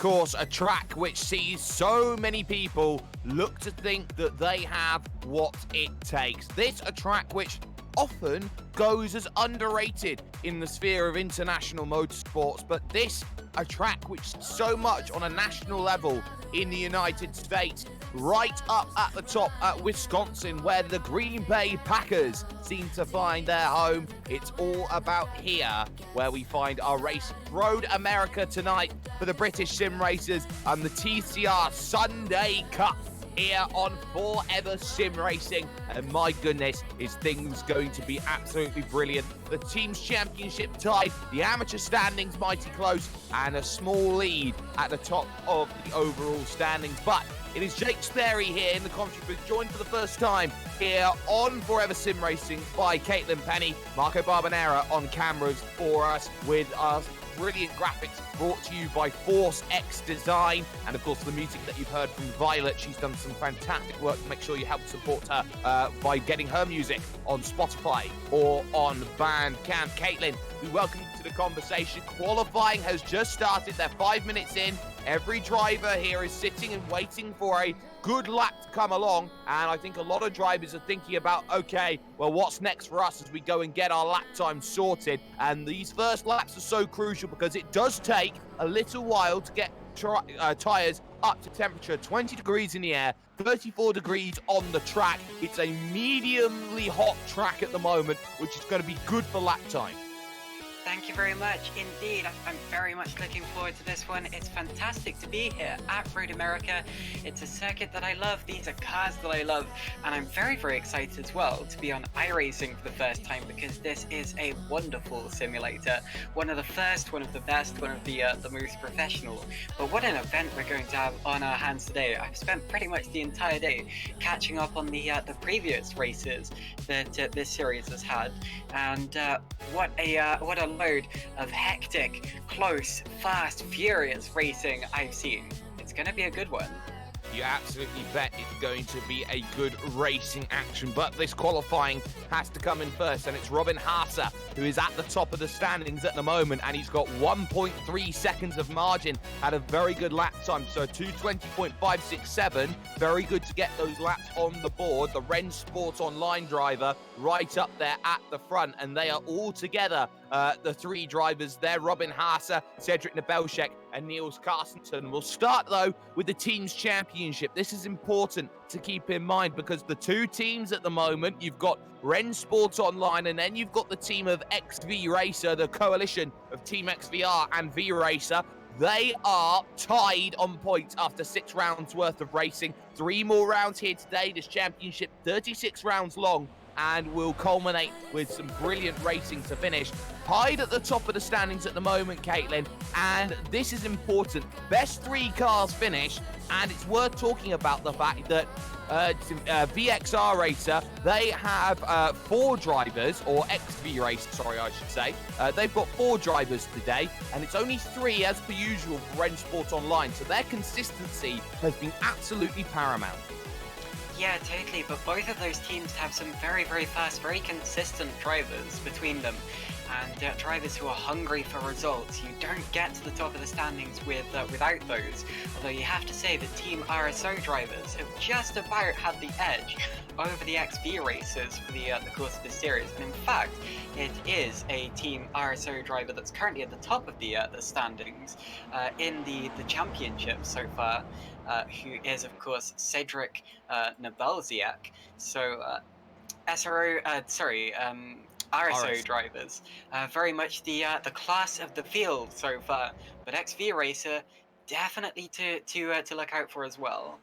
course, a track which sees so many people look to think that they have what it takes. This a track which often goes as underrated in the sphere of international motorsports, but this a track which so much on a national level in the United States, right up at the top at Wisconsin, where the Green Bay Packers seem to find their home. It's all about here where we find our race. Road America tonight for the British sim racers and the TCR Sunday Cup here on Forever Sim Racing, and my goodness, is things going to be absolutely brilliant. The team's championship tied, the amateur standings mighty close, and a small lead at the top of the overall standings. But it is Jake Sperry here in the commentary booth, joined for the first time here on Forever Sim Racing by Caitlin Penny, Marco Barbanera on cameras for us, with us brilliant graphics brought to you by Force X Design, and of course the music that you've heard from Violet. She's done some fantastic work. Make sure you help support her by getting her music on Spotify or on Bandcamp. Caitlin, we welcome you to the conversation. Qualifying has just started. They're 5 minutes in. Every driver here is sitting and waiting for a good lap to come along, and I think a lot of drivers are thinking about, okay, well, what's next for us as we go and get our lap time sorted? And these first laps are so crucial because it does take a little while to get tires up to temperature. 20 degrees in the air, 34 degrees on the track. It's a mediumly hot track at the moment, which is going to be good for lap time. Thank you very much indeed. I'm very much looking forward to this one. It's fantastic to be here at Road America. It's a circuit that I love. These are cars that I love. And I'm very, very excited as well to be on iRacing for the first time, because this is a wonderful simulator. One of the first, one of the best, one of the most professional. But what an event we're going to have on our hands today. I've spent pretty much the entire day catching up on the previous races that this series has had. And what a load of hectic, close, fast, furious racing I've seen. It's going to be a good one. You absolutely bet it's going to be a good racing action, but this qualifying has to come in first, and it's Robin Haase who is at the top of the standings at the moment, and he's got 1.3 seconds of margin at a very good lap time, so 2:20.567, very good to get those laps on the board. The Ren Sport Online driver right up there at the front, and they are all together, the three drivers there, Robin Haase, Cedric Nebelshek, and Niels Carstensen. We'll start, though, with the team's championship. This is important to keep in mind because the two teams at the moment, you've got Ren Sports Online, and then you've got the team of XV Racer, the coalition of Team XVR and V Racer. They are tied on points after 6 rounds worth of racing. 3 more rounds here today. This championship, 36 rounds long, and will culminate with some brilliant racing to finish. Tied at the top of the standings at the moment, Caitlin, and this is important. Best 3 cars finish, and it's worth talking about the fact that VXR Racer, they have 4 drivers, or XV Racer, sorry, I should say. They've got 4 drivers today, and it's only 3 as per usual for Ren Sport Online, so their consistency has been absolutely paramount. Yeah, totally, but both of those teams have some very, very fast, very consistent drivers between them, and drivers who are hungry for results. You don't get to the top of the standings without those, although you have to say that Team RSO drivers have just about had the edge over the XV racers for the course of this series, and in fact, it is a Team RSO driver that's currently at the top of the standings in the championship so far, who is, of course, Cedric Nebelziak. So, RSO drivers, very much the class of the field so far. But XV Racer, definitely to look out for as well.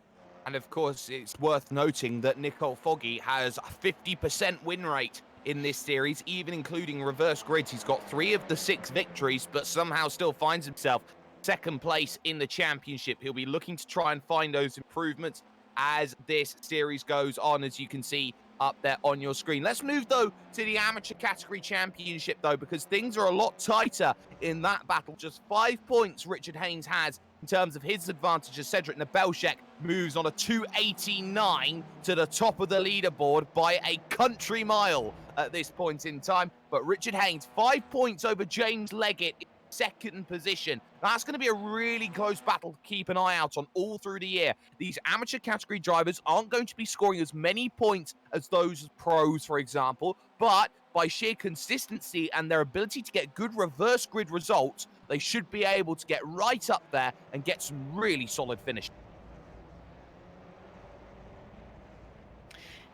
And of course, it's worth noting that Nicole Foggy has a 50% win rate in this series, even including reverse grids. He's got 3 of the 6 victories, but somehow still finds himself second place in the championship. He'll be looking to try and find those improvements as this series goes on, as you can see up there on your screen. Let's move, though, to the amateur category championship, though, because things are a lot tighter in that battle. Just 5 points Richard Haynes has in terms of his advantage as Cedric Nebelshek moves on a 289 to the top of the leaderboard by a country mile at this point in time. But Richard Haynes, 5 points over James Leggett, second position. That's going to be a really close battle to keep an eye out on all through the year. These amateur category drivers aren't going to be scoring as many points as those pros, for example, but by sheer consistency and their ability to get good reverse grid results, they should be able to get right up there and get some really solid finishes.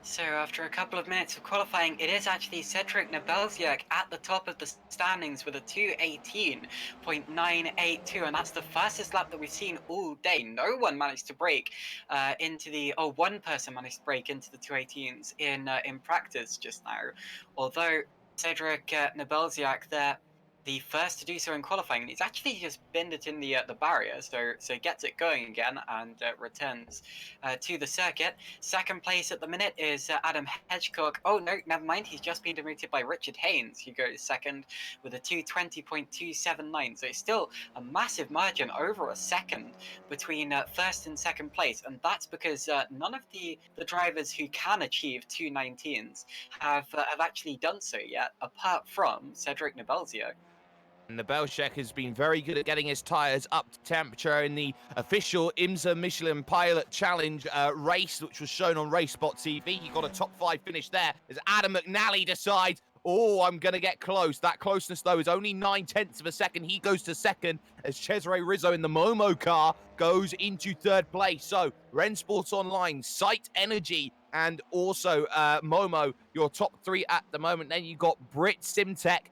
So after a couple of minutes of qualifying, it is actually Cedric Nebelziak at the top of the standings with a 2:18.982, and that's the fastest lap that we've seen all day. No one managed to break one person managed to break into the 2:18s in practice just now. Although Cedric Nebelziak there, the first to do so in qualifying, and he's actually just binned it in the barrier, so gets it going again and returns to the circuit. Second place at the minute is Adam Hedgecock. Oh no, never mind. He's just been demoted by Richard Haynes, who goes second with a 2:20.279. So it's still a massive margin, over a second, between first and second place, and that's because none of the drivers who can achieve 2:19s have actually done so yet, apart from Cedric Nebelziak. And Nebelziak has been very good at getting his tyres up to temperature in the official IMSA Michelin Pilot Challenge race, which was shown on RaceSpot TV. He got a top 5 finish there as Adam McNally decides, oh, I'm going to get close. That closeness, though, is only 9/10 of a second. He goes to second as Cesare Rizzo in the Momo car goes into third place. So, Rensports Online, Sight Energy, and also Momo, your top 3 at the moment. Then you got Brit Simtech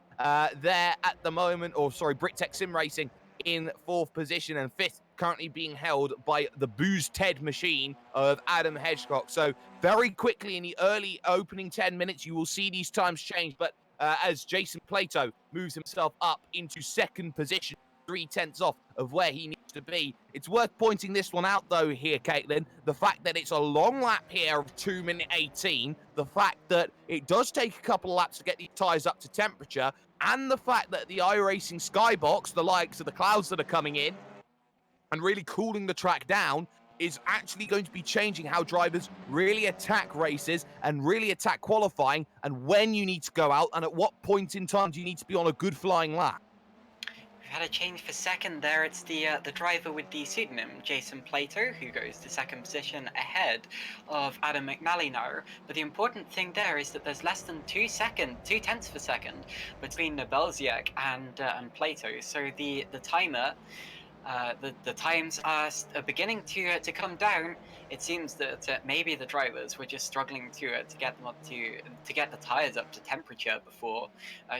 there at the moment, BritTech Sim Racing in 4th position, and 5th currently being held by the Booze Ted machine of Adam Hedgecock. So very quickly in the early opening 10 minutes, you will see these times change, but as Jason Plato moves himself up into 2nd position, 3/10 off of where he needs to be. It's worth pointing this one out, though, here, Caitlin. The fact that it's a long lap here of 2:18, the fact that it does take a couple of laps to get these tyres up to temperature, and the fact that the iRacing Skybox, the likes of the clouds that are coming in, and really cooling the track down, is actually going to be changing how drivers really attack races and really attack qualifying, and when you need to go out, and at what point in time do you need to be on a good flying lap. Had a change for second there. It's the driver with the pseudonym, Jason Plato, who goes to second position ahead of Adam McNally now. But the important thing there is that there's less than 2/10 of a second between Nebelziak and Plato. So the timer, the times are beginning to come down. It seems that maybe the drivers were just struggling to get them up to get the tires up to temperature before.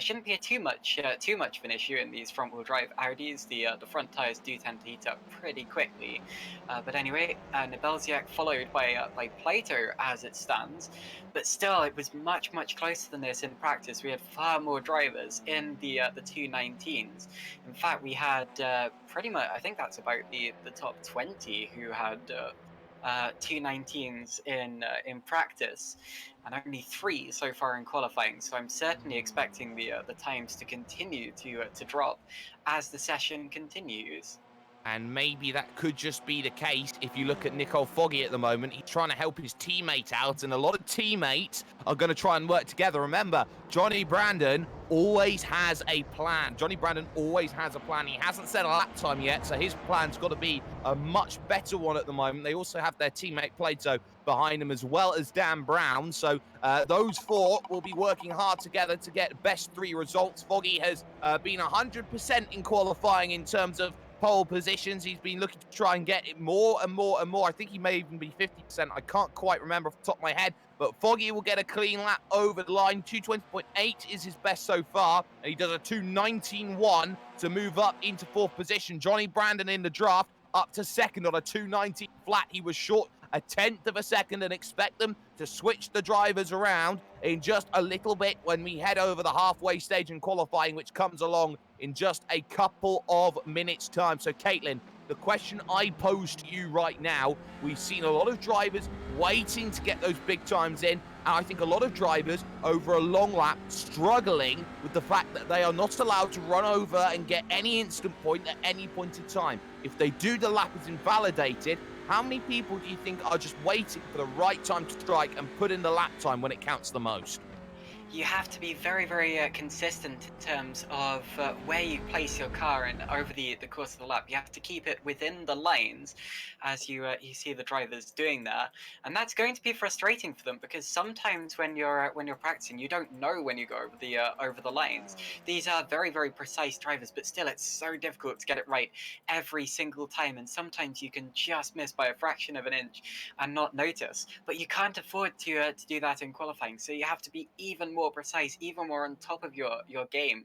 Shouldn't be too much of an issue in these front-wheel drive Audis. The front tires do tend to heat up pretty quickly. But anyway, Nebelziak followed by Plato as it stands. But still, it was much closer than this in practice. We had far more drivers in the 2:19s. In fact, we had pretty much, I think that's about the top 20 who had 2:19s in practice, and only 3 so far in qualifying. So I'm certainly expecting the times to continue to drop as the session continues. And maybe that could just be the case if you look at Nicole Foggy at the moment. He's trying to help his teammate out, and a lot of teammates are going to try and work together. Remember, Johnny Brandon always has a plan. Johnny Brandon always has a plan. He hasn't set a lap time yet, so his plan's got to be a much better one at the moment. They also have their teammate Plato behind him, as well as Dan Brown. So those 4 will be working hard together to get best 3 results. Foggy has been 100% in qualifying in terms of pole positions. He's been looking to try and get it more and more and more. I think he may even be 50%. I can't quite remember off the top of my head, but Foggy will get a clean lap over the line. 2:20.8 is his best so far, and he does a 2:19.1 to move up into 4th position. Johnny Brandon in the draft up to 2nd on a 2:19 flat. He was short a 1/10 of a second, and expect them to switch the drivers around in just a little bit when we head over the halfway stage in qualifying, which comes along in just a couple of minutes' time. So, Caitlin, the question I pose to you right now, we've seen a lot of drivers waiting to get those big times in, and I think a lot of drivers over a long lap struggling with the fact that they are not allowed to run over and get any instant point at any point in time. If they do, the lap is invalidated. How many people do you think are just waiting for the right time to strike and put in the lap time when it counts the most? you have to be very, very consistent in terms of where you place your car and over the course of the lap. You have to keep it within the lanes, as you see the drivers doing there, and that's going to be frustrating for them because sometimes when you're practicing, you don't know when you go over the lanes. These are very, very precise drivers, but still, it's so difficult to get it right every single time, and sometimes you can just miss by a fraction of an inch and not notice. But you can't afford to do that in qualifying, so you have to be even more precise, even more on top of your game,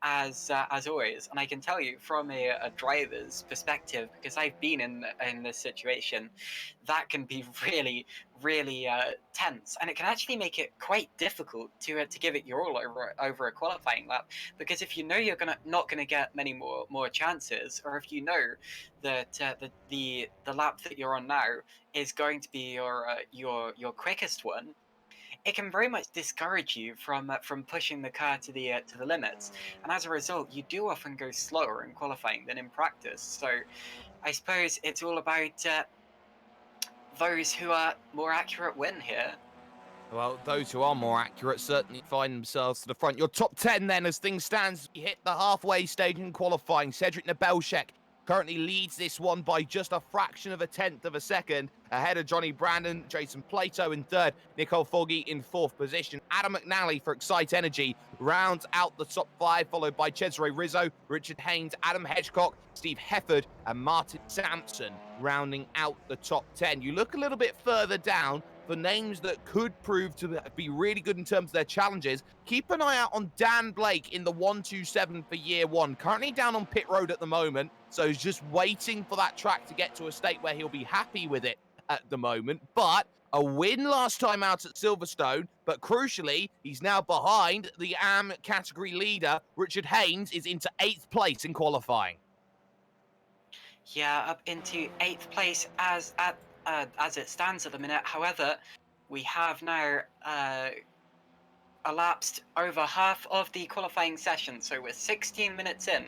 as always. And I can tell you from a driver's perspective, because I've been in this situation, that can be really, really tense, and it can actually make it quite difficult to give it your all over a qualifying lap. Because if you know you're gonna not gonna get many more chances, or if you know that the lap that you're on now is going to be your quickest one, it can very much discourage you from pushing the car to the limits, and as a result, you do often go slower in qualifying than in practice. So I suppose it's all about those who are more accurate win here. Well, those who are more accurate certainly find themselves to the front. Your top 10 then, as things stand, you hit the halfway stage in qualifying. Cedric Nebelshek currently leads this one by just a fraction of a tenth of a second, ahead of Johnny Brandon, Jason Plato in third, Nicole Foggy in fourth position. Adam McNally for Excite Energy rounds out the top five, followed by Cesare Rizzo, Richard Haynes, Adam Hedgecock, Steve Hefford, and Martin Sampson rounding out the top 10. You look a little bit further down for names that could prove to be really good in terms of their challenges. Keep an eye out on Dan Blake in the 127 for year one. Currently down on pit road at the moment, so he's just waiting for that track to get to a state where he'll be happy with it at the moment. But a win last time out at Silverstone, but crucially, he's now behind the AM category leader. Richard Haynes is into 8th place in qualifying. Yeah, up into 8th place as it stands at the minute. However, we have now elapsed over half of the qualifying session, so we're 16 minutes in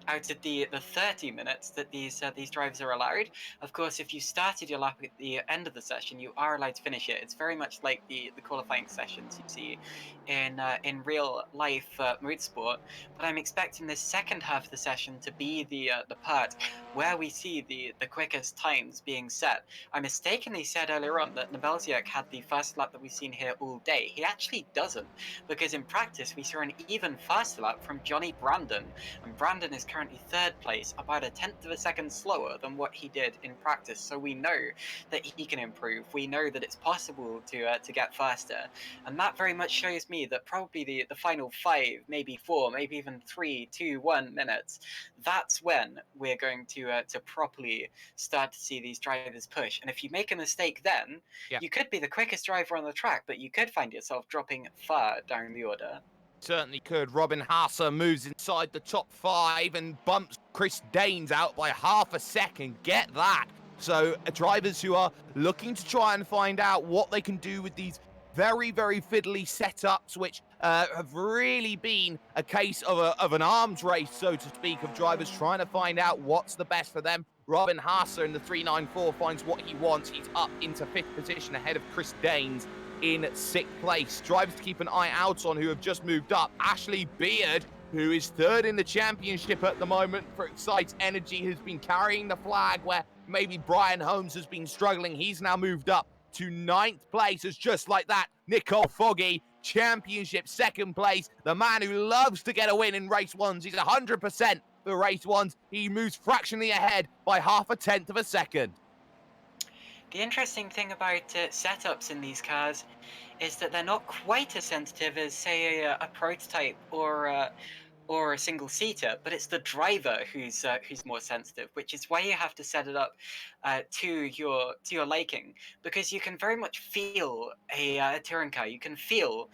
out of the 30 minutes that these drivers are allowed. Of course, if you started your lap at the end of the session, you are allowed to finish it. It's very much like the qualifying sessions you see in real life motorsport. But I'm expecting this second half of the session to be the part where we see the quickest times being set. I mistakenly said earlier on that Nebelziak had the fastest lap that we've seen here all day. He actually doesn't, because in practice we saw an even faster lap from Johnny Brandon, and Brandon is currently third place, about a tenth of a second slower than what he did in practice. So we know that he can improve. We know that it's possible to get faster, and that very much shows me that probably the final 5, maybe 4, maybe even 3, 2, 1 minutes. That's when we're going to properly start to see these drivers push. And if you make a mistake, then Yeah. you could be the quickest driver on the track, but you could find yourself dropping far down the order. Certainly could. Robin Haase moves inside the top 5 and bumps Chris Danes out by half a second. Get that. So drivers who are looking to try and find out what they can do with these very, very fiddly setups, which have really been a case of an arms race, so to speak, of drivers trying to find out what's the best for them. Robin Haase in the 394 finds what he wants. He's up into 5th position ahead of Chris Danes in 6th place. Drivers to keep an eye out on who have just moved up. Ashley Beard, who is 3rd in the championship at the moment for Excite Energy, has been carrying the flag where maybe Brian Holmes has been struggling. He's now moved up to 9th place. As just like that, Nicole Foggy, championship 2nd place. The man who loves to get a win in race ones. He's 100% for race ones. He moves fractionally ahead by half a tenth of a second. The interesting thing about setups in these cars is that they're not quite as sensitive as, say, a prototype or a single seater, but it's the driver who's more sensitive, which is why you have to set it up to your liking, because you can very much feel a touring car. You can feel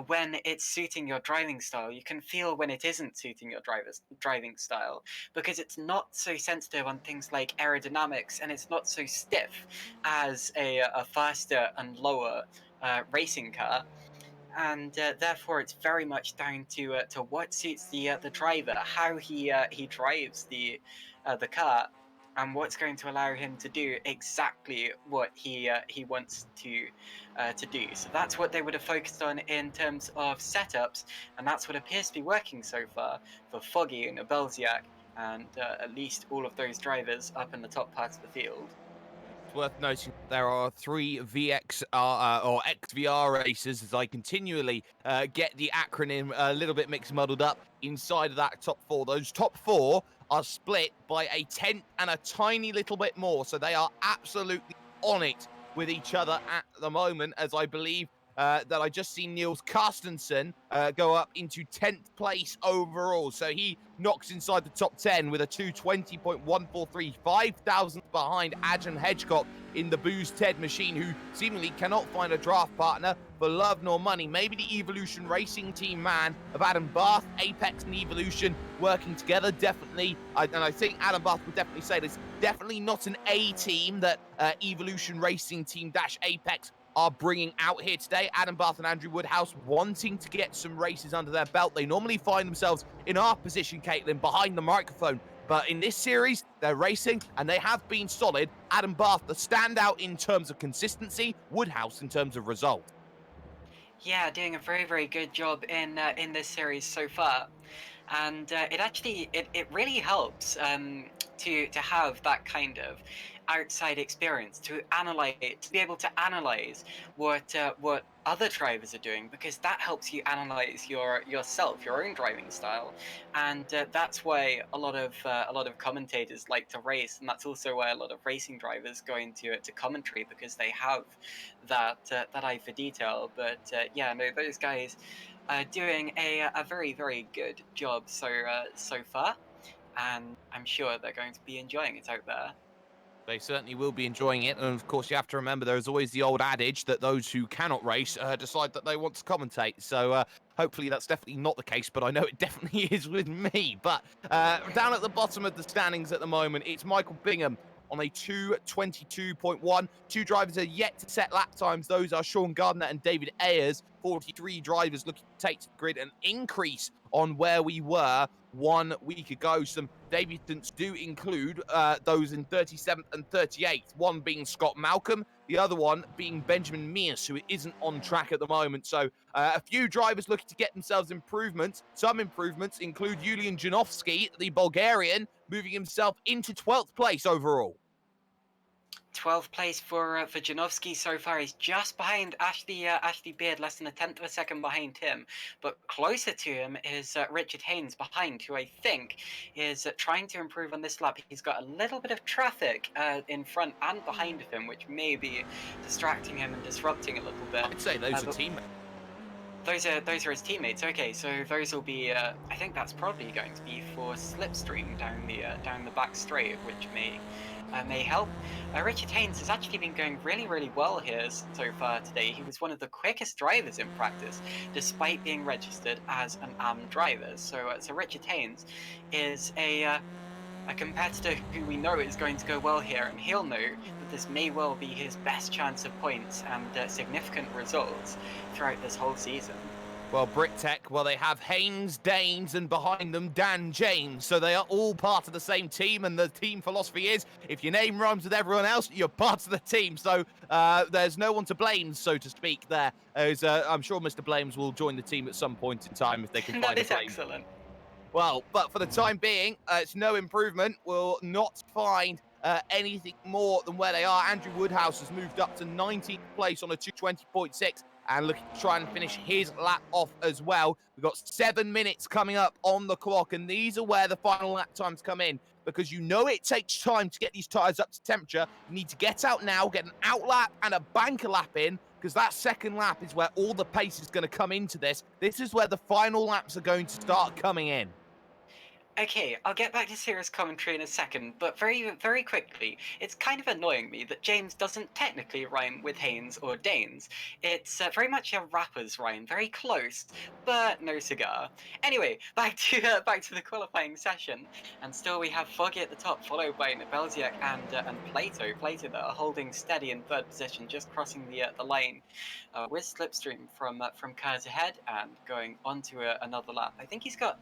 when it's suiting your driving style. You can feel when it isn't suiting your driver's driving style, because it's not so sensitive on things like aerodynamics, and it's not so stiff as a faster and lower racing car, and therefore it's very much down to what suits the driver, how he drives the car. and what's going to allow him to do exactly what he wants to do. So that's what they would have focused on in terms of setups, and that's what appears to be working so far for Foggy and Abelziak, and at least all of those drivers up in the top part of the field. It's worth noting there are 3 VXR or XVR races, as I continually get the acronym a little bit mixed muddled up inside of that top 4. Those top 4 are split by a tenth and a tiny little bit more, so they are absolutely on it with each other at the moment, as I believe that I just seen Niels Carstensen go up into 10th place overall. So he knocks inside the top 10 with a 220.143, 5,000 behind Adrian Hedgecock in the Booze Ted machine, who seemingly cannot find a draft partner for love nor money. Maybe the Evolution Racing Team man of Adam Bath, Apex and Evolution working together, definitely. And I think Adam Bath would definitely say this, definitely not an A team that Evolution Racing Team dash Apex are bringing out here today. Adam Bath and Andrew Woodhouse wanting to get some races under their belt. They normally find themselves in our position, Caitlin, behind the microphone. But in this series, they're racing and they have been solid. Adam Bath, the standout in terms of consistency, Woodhouse in terms of result. Yeah, doing a very good job in this series so far, and it really helps to have that kind of outside experience to analyze, to be able to analyze what other drivers are doing, because that helps you analyze yourself, your own driving style, and that's why a lot of commentators like to race, and that's also why a lot of racing drivers go into to commentary, because they have that eye for detail. But yeah, no, those guys are doing a very good job so far, and I'm sure they're going to be enjoying it out there. They certainly will be enjoying it. And of course, you have to remember there's always the old adage that those who cannot race decide that they want to commentate. So hopefully that's definitely not the case, but I know it definitely is with me. But down at the bottom of the standings at the moment, it's Michael Bingham on a 2:22.1. 2 drivers are yet to set lap times. Those are Sean Gardner and David Ayers. 43 drivers looking to take to the grid, an increase on where we were 1 week ago. Some debutants do include those in 37th and 38th, one being Scott Malcolm, the other one being Benjamin Mears, who isn't on track at the moment. So a few drivers looking to get themselves improvements. Some improvements include Julian Janovsky, the Bulgarian, moving himself into 12th place overall. 12th place for Janowski so far. He's just behind Ashley Beard, less than a tenth of a second behind him. But closer to him is Richard Haynes behind, who I think is trying to improve on this lap. He's got a little bit of traffic in front and behind of him, which may be distracting him and disrupting a little bit. I'd say those are teammates. Those are his teammates. Okay, so those will be. I think that's probably going to be for Slipstream down the back straight, which may help. Richard Haynes has actually been going really well here so far today. He was one of the quickest drivers in practice, despite being registered as an AM driver. So Richard Haynes is a competitor who we know is going to go well here, and he'll know that this may well be his best chance of points and significant results throughout this whole season. Well, BritTech, well, they have Haynes, Danes, and behind them, Dan James. So they are all part of the same team, and the team philosophy is, if your name rhymes with everyone else, you're part of the team. So there's no one to blame, so to speak, there. As I'm sure Mr. Blames will join the team at some point in time if they can find That a is blame. excellent. Well, but for the time being, it's no improvement. We'll not find anything more than where they are. Andrew Woodhouse has moved up to 19th place on a 220.6 and looking to try and finish his lap off as well. We've got 7 minutes coming up on the clock, and these are where the final lap times come in, because you know it takes time to get these tyres up to temperature. You need to get out now, get an out lap and a banker lap in, because that second lap is where all the pace is going to come into this. This is where the final laps are going to start coming in. Okay, I'll get back to serious commentary in a second, but very quickly, it's kind of annoying me that James doesn't technically rhyme with Haynes or Danes. It's very much a rapper's rhyme, very close, but no cigar. Anyway, back to the qualifying session, and still we have Foggy at the top, followed by Nabelziak and Plato. Plato that are holding steady in third position, just crossing the line with Slipstream from cars ahead and going on to another lap. I think he's got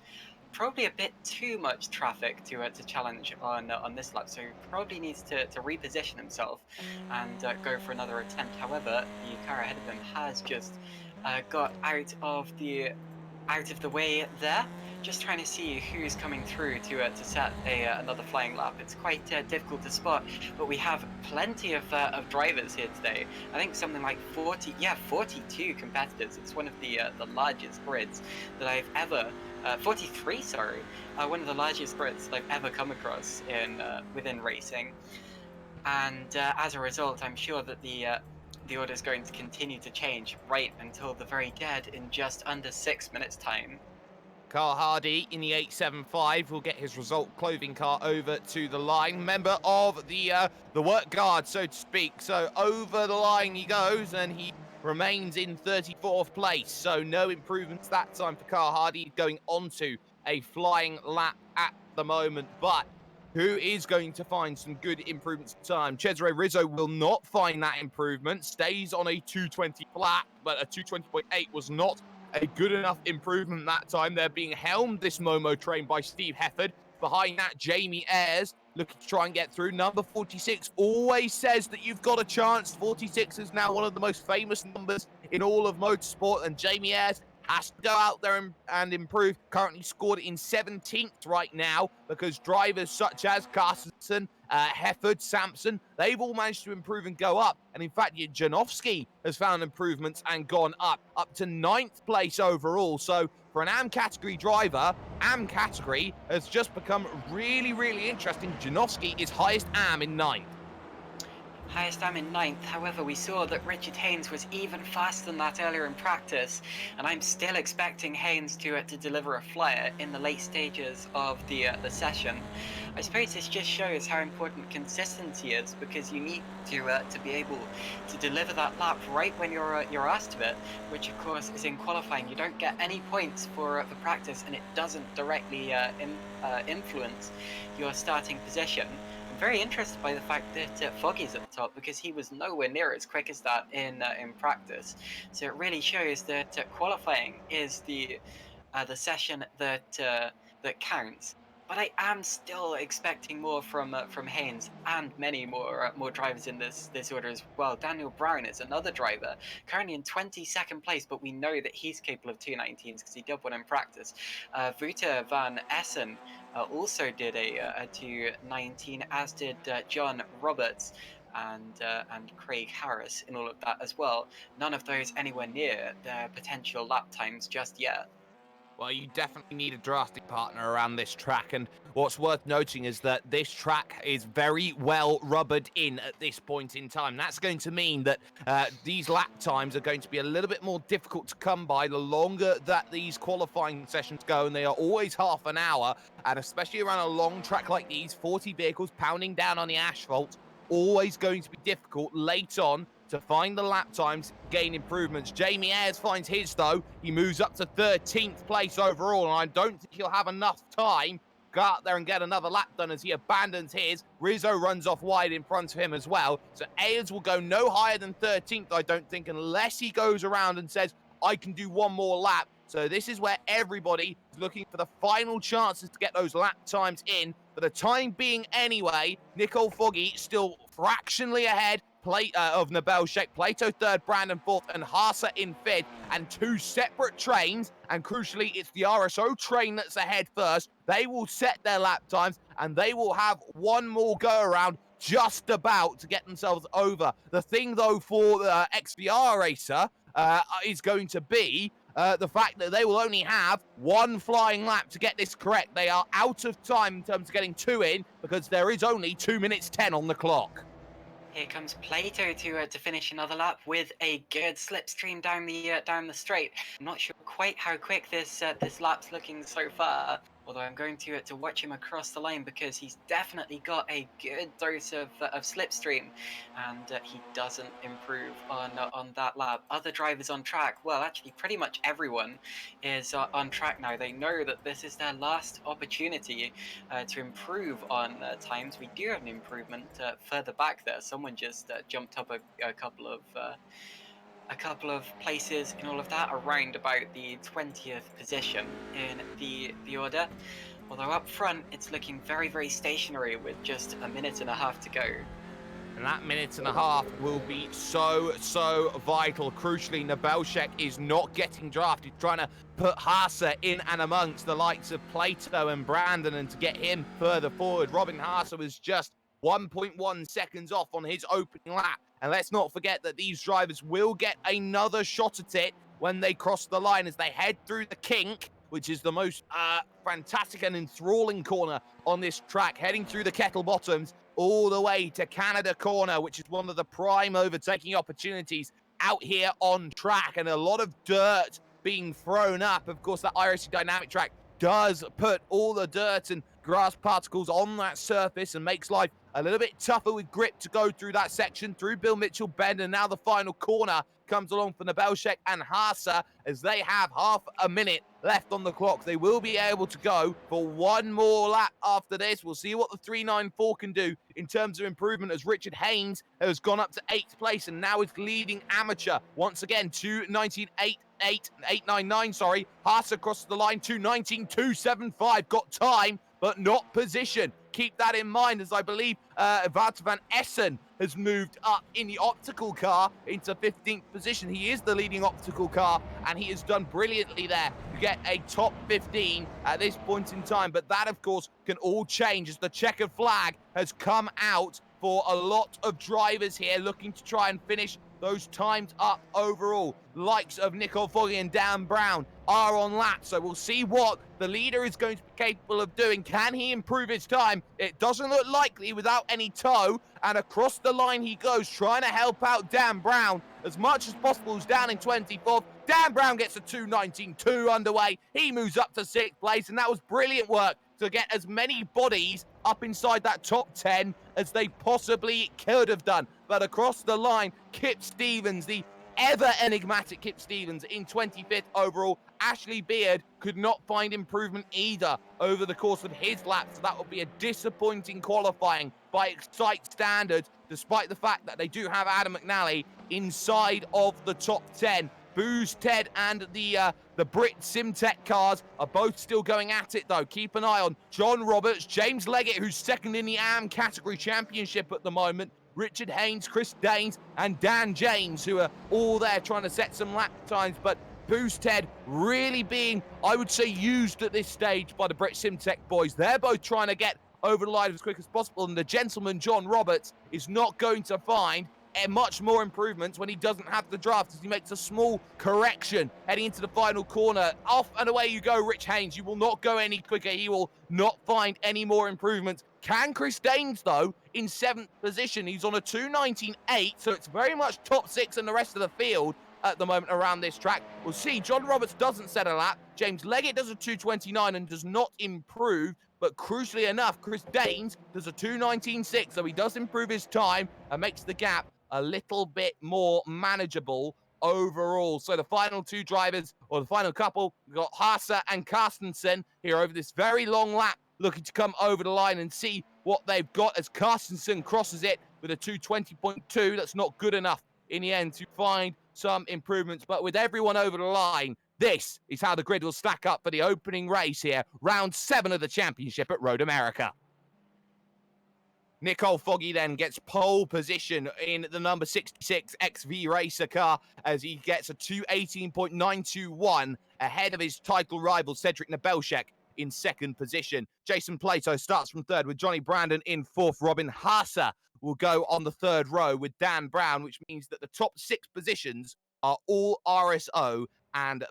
probably a bit too much traffic to challenge on this lap, so he probably needs to reposition himself and go for another attempt. However, the car ahead of him has just got out of the way there. Just trying to see who's coming through to set another flying lap. It's quite difficult to spot, but we have plenty of drivers here today. I think something like 42 competitors. It's one of the largest grids that I've ever 43, sorry, one of the largest grids that I've ever come across in within racing. And as a result, I'm sure that the order is going to continue to change right until the very dead in just under 6 minutes' time. Carl Hardy in the 875 will get his result clothing car over to the line. Member of the work guard, so to speak. So over the line he goes, and he remains in 34th place. So no improvements that time for Carl Hardy, going onto a flying lap at the moment. But who is going to find some good improvements in time? Cesare Rizzo will not find that improvement, stays on a 220 flat, but a 220.8 was not a good enough improvement that time. They're being helmed, this Momo train, by Steve Hefford. Behind that, Jamie Ayres looking to try and get through. Number 46 always says that you've got a chance. 46 is now one of the most famous numbers in all of motorsport, and Jamie Ayres has to go out there and improve. Currently scored in 17th right now because drivers such as Carstensen, Hefford, Sampson, they've all managed to improve and go up. And in fact, Janowski has found improvements and gone up to 9th place overall. So for an AM category driver, AM category has just become really, really interesting. Janowski is highest AM in 9th. Highest am in 9th. However, we saw that Richard Haynes was even faster than that earlier in practice, and I'm still expecting Haynes to deliver a flyer in the late stages of the session. I suppose this just shows how important consistency is, because you need to be able to deliver that lap right when you're asked of it, which of course is in qualifying. You don't get any points for practice, and it doesn't directly influence your starting position. I'm very interested by the fact that Foggy's at the top, because he was nowhere near as quick as that in practice. So it really shows that qualifying is the session that counts. But I am still expecting more from Haynes and many more drivers in this order as well. Daniel Brown is another driver, currently in 22nd place, but we know that he's capable of 219s because he did one in practice. Wouter van Essen also did a 219, as did John Roberts and Craig Harris in all of that as well. None of those anywhere near their potential lap times just yet. Well, you definitely need a drafting partner around this track, and what's worth noting is that this track is very well rubbered in at this point in time. That's going to mean that these lap times are going to be a little bit more difficult to come by the longer that these qualifying sessions go, and they are always half an hour, and especially around a long track like these, 40 vehicles pounding down on the asphalt, always going to be difficult late on to find the lap times, gain improvements. Jamie Ayres finds his, though. He moves up to 13th place overall, and I don't think he'll have enough time to go out there and get another lap done as he abandons his. Rizzo runs off wide in front of him as well. So Ayres will go no higher than 13th, I don't think, unless he goes around and says, I can do one more lap. So this is where everybody is looking for the final chances to get those lap times in. For the time being anyway, Nicole Foggy still fractionally ahead of Nabel Sheikh, Plato third, Brandon fourth, and Haasa in fifth, and two separate trains, and crucially, it's the RSO train that's ahead first. They will set their lap times, and they will have one more go around just about to get themselves over. The thing, though, for the XVR racer is going to be the fact that they will only have one flying lap to get this correct. They are out of time in terms of getting two in, because there is only 2 minutes 10 on the clock. Here comes Plato to finish another lap with a good slipstream down the straight. I'm not sure quite how quick this lap's looking so far, although I'm going to watch him across the line, because he's definitely got a good dose of slipstream, and he doesn't improve on that lap. Other drivers on track, well, actually pretty much everyone is on track now. They know that this is their last opportunity to improve on times. We do have an improvement further back there. Someone just jumped up a couple of a couple of places in all of that, around about the 20th position in the order. Although up front, it's looking very, very stationary with just a minute and a half to go. And that minute and a half will be so vital. Crucially, Nebelshek is not getting drafted. He's trying to put Haase in and amongst the likes of Plato and Brandon and to get him further forward. Robin Haase was just 1.1 seconds off on his opening lap. And let's not forget that these drivers will get another shot at it when they cross the line as they head through the kink, which is the most fantastic and enthralling corner on this track, heading through the Kettle Bottoms all the way to Canada Corner, which is one of the prime overtaking opportunities out here on track, and a lot of dirt being thrown up. Of course, that IRC dynamic track does put all the dirt and grass particles on that surface and makes life a little bit tougher with grip to go through that section, through Bill Mitchell Bend, and now the final corner comes along for Nebelshek and Haase as they have half a minute left on the clock. They will be able to go for one more lap after this. We'll see what the 394 can do in terms of improvement as Richard Haynes has gone up to 8th place and now is leading amateur once again, 2:19.899, sorry. Haase crosses the line, 2:19.275, got time, but not position. Keep that in mind, as I believe Wouter van Essen has moved up in the optical car into 15th position. He is the leading optical car, and he has done brilliantly there to get a top 15 at this point in time. But that, of course, can all change as the checkered flag has come out for a lot of drivers here looking to try and finish those times up overall. Likes of Nicole Foggy and Dan Brown are on lap, so we'll see what the leader is going to be capable of doing. Can he improve his time? It doesn't look likely without any tow, and across the line he goes, trying to help out Dan Brown as much as possible. He's down in 24th. Dan Brown gets a 2:19.2 underway. He moves up to 6th place, and that was brilliant work to get as many bodies up inside that top 10 as they possibly could have done. But across the line, Kip Stevens, the ever enigmatic Kip Stevens, in 25th overall. Ashley Beard could not find improvement either over the course of his lap, so that would be a disappointing qualifying by Excite standards, despite the fact that they do have Adam McNally inside of the top 10. Booze Ted and the Brit Simtech cars are both still going at it, though. Keep an eye on John Roberts, James Leggett, who's second in the AM category championship at the moment, Richard Haynes, Chris Daines, and Dan James, who are all there trying to set some lap times. But Booze Ted really being, I would say, used at this stage by the Brit Simtech boys. They're both trying to get over the line as quick as possible, and the gentleman, John Roberts, is not going to find much more improvements when he doesn't have the draft, as he makes a small correction heading into the final corner. Off and away you go, Rich Haynes. You will not go any quicker. He will not find any more improvements. Can Chris Daines, though, in 7th position? He's on a 2:19.8, so it's very much top 6 and the rest of the field at the moment around this track. We'll see. John Roberts doesn't set a lap. James Leggett does a 2:29 and does not improve. But crucially enough, Chris Daines does a 2:19.6, so he does improve his time and makes the gap a little bit more manageable overall. So the final two drivers, or the final couple, we've got Haase and Carstensen here over this very long lap, looking to come over the line and see what they've got as Carstensen crosses it with a 2:20.2. That's not good enough in the end to find some improvements. But with everyone over the line, this is how the grid will stack up for the opening race here, round 7 of the championship at Road America. Nicole Foggy then gets pole position in the number 66 XV Racer car as he gets a 2:18.921 ahead of his title rival Cedric Nebelshek in 2nd position. Jason Plato starts from 3rd with Johnny Brandon in 4th. Robin Haase will go on the 3rd row with Dan Brown, which means that the top 6 positions are all RSO and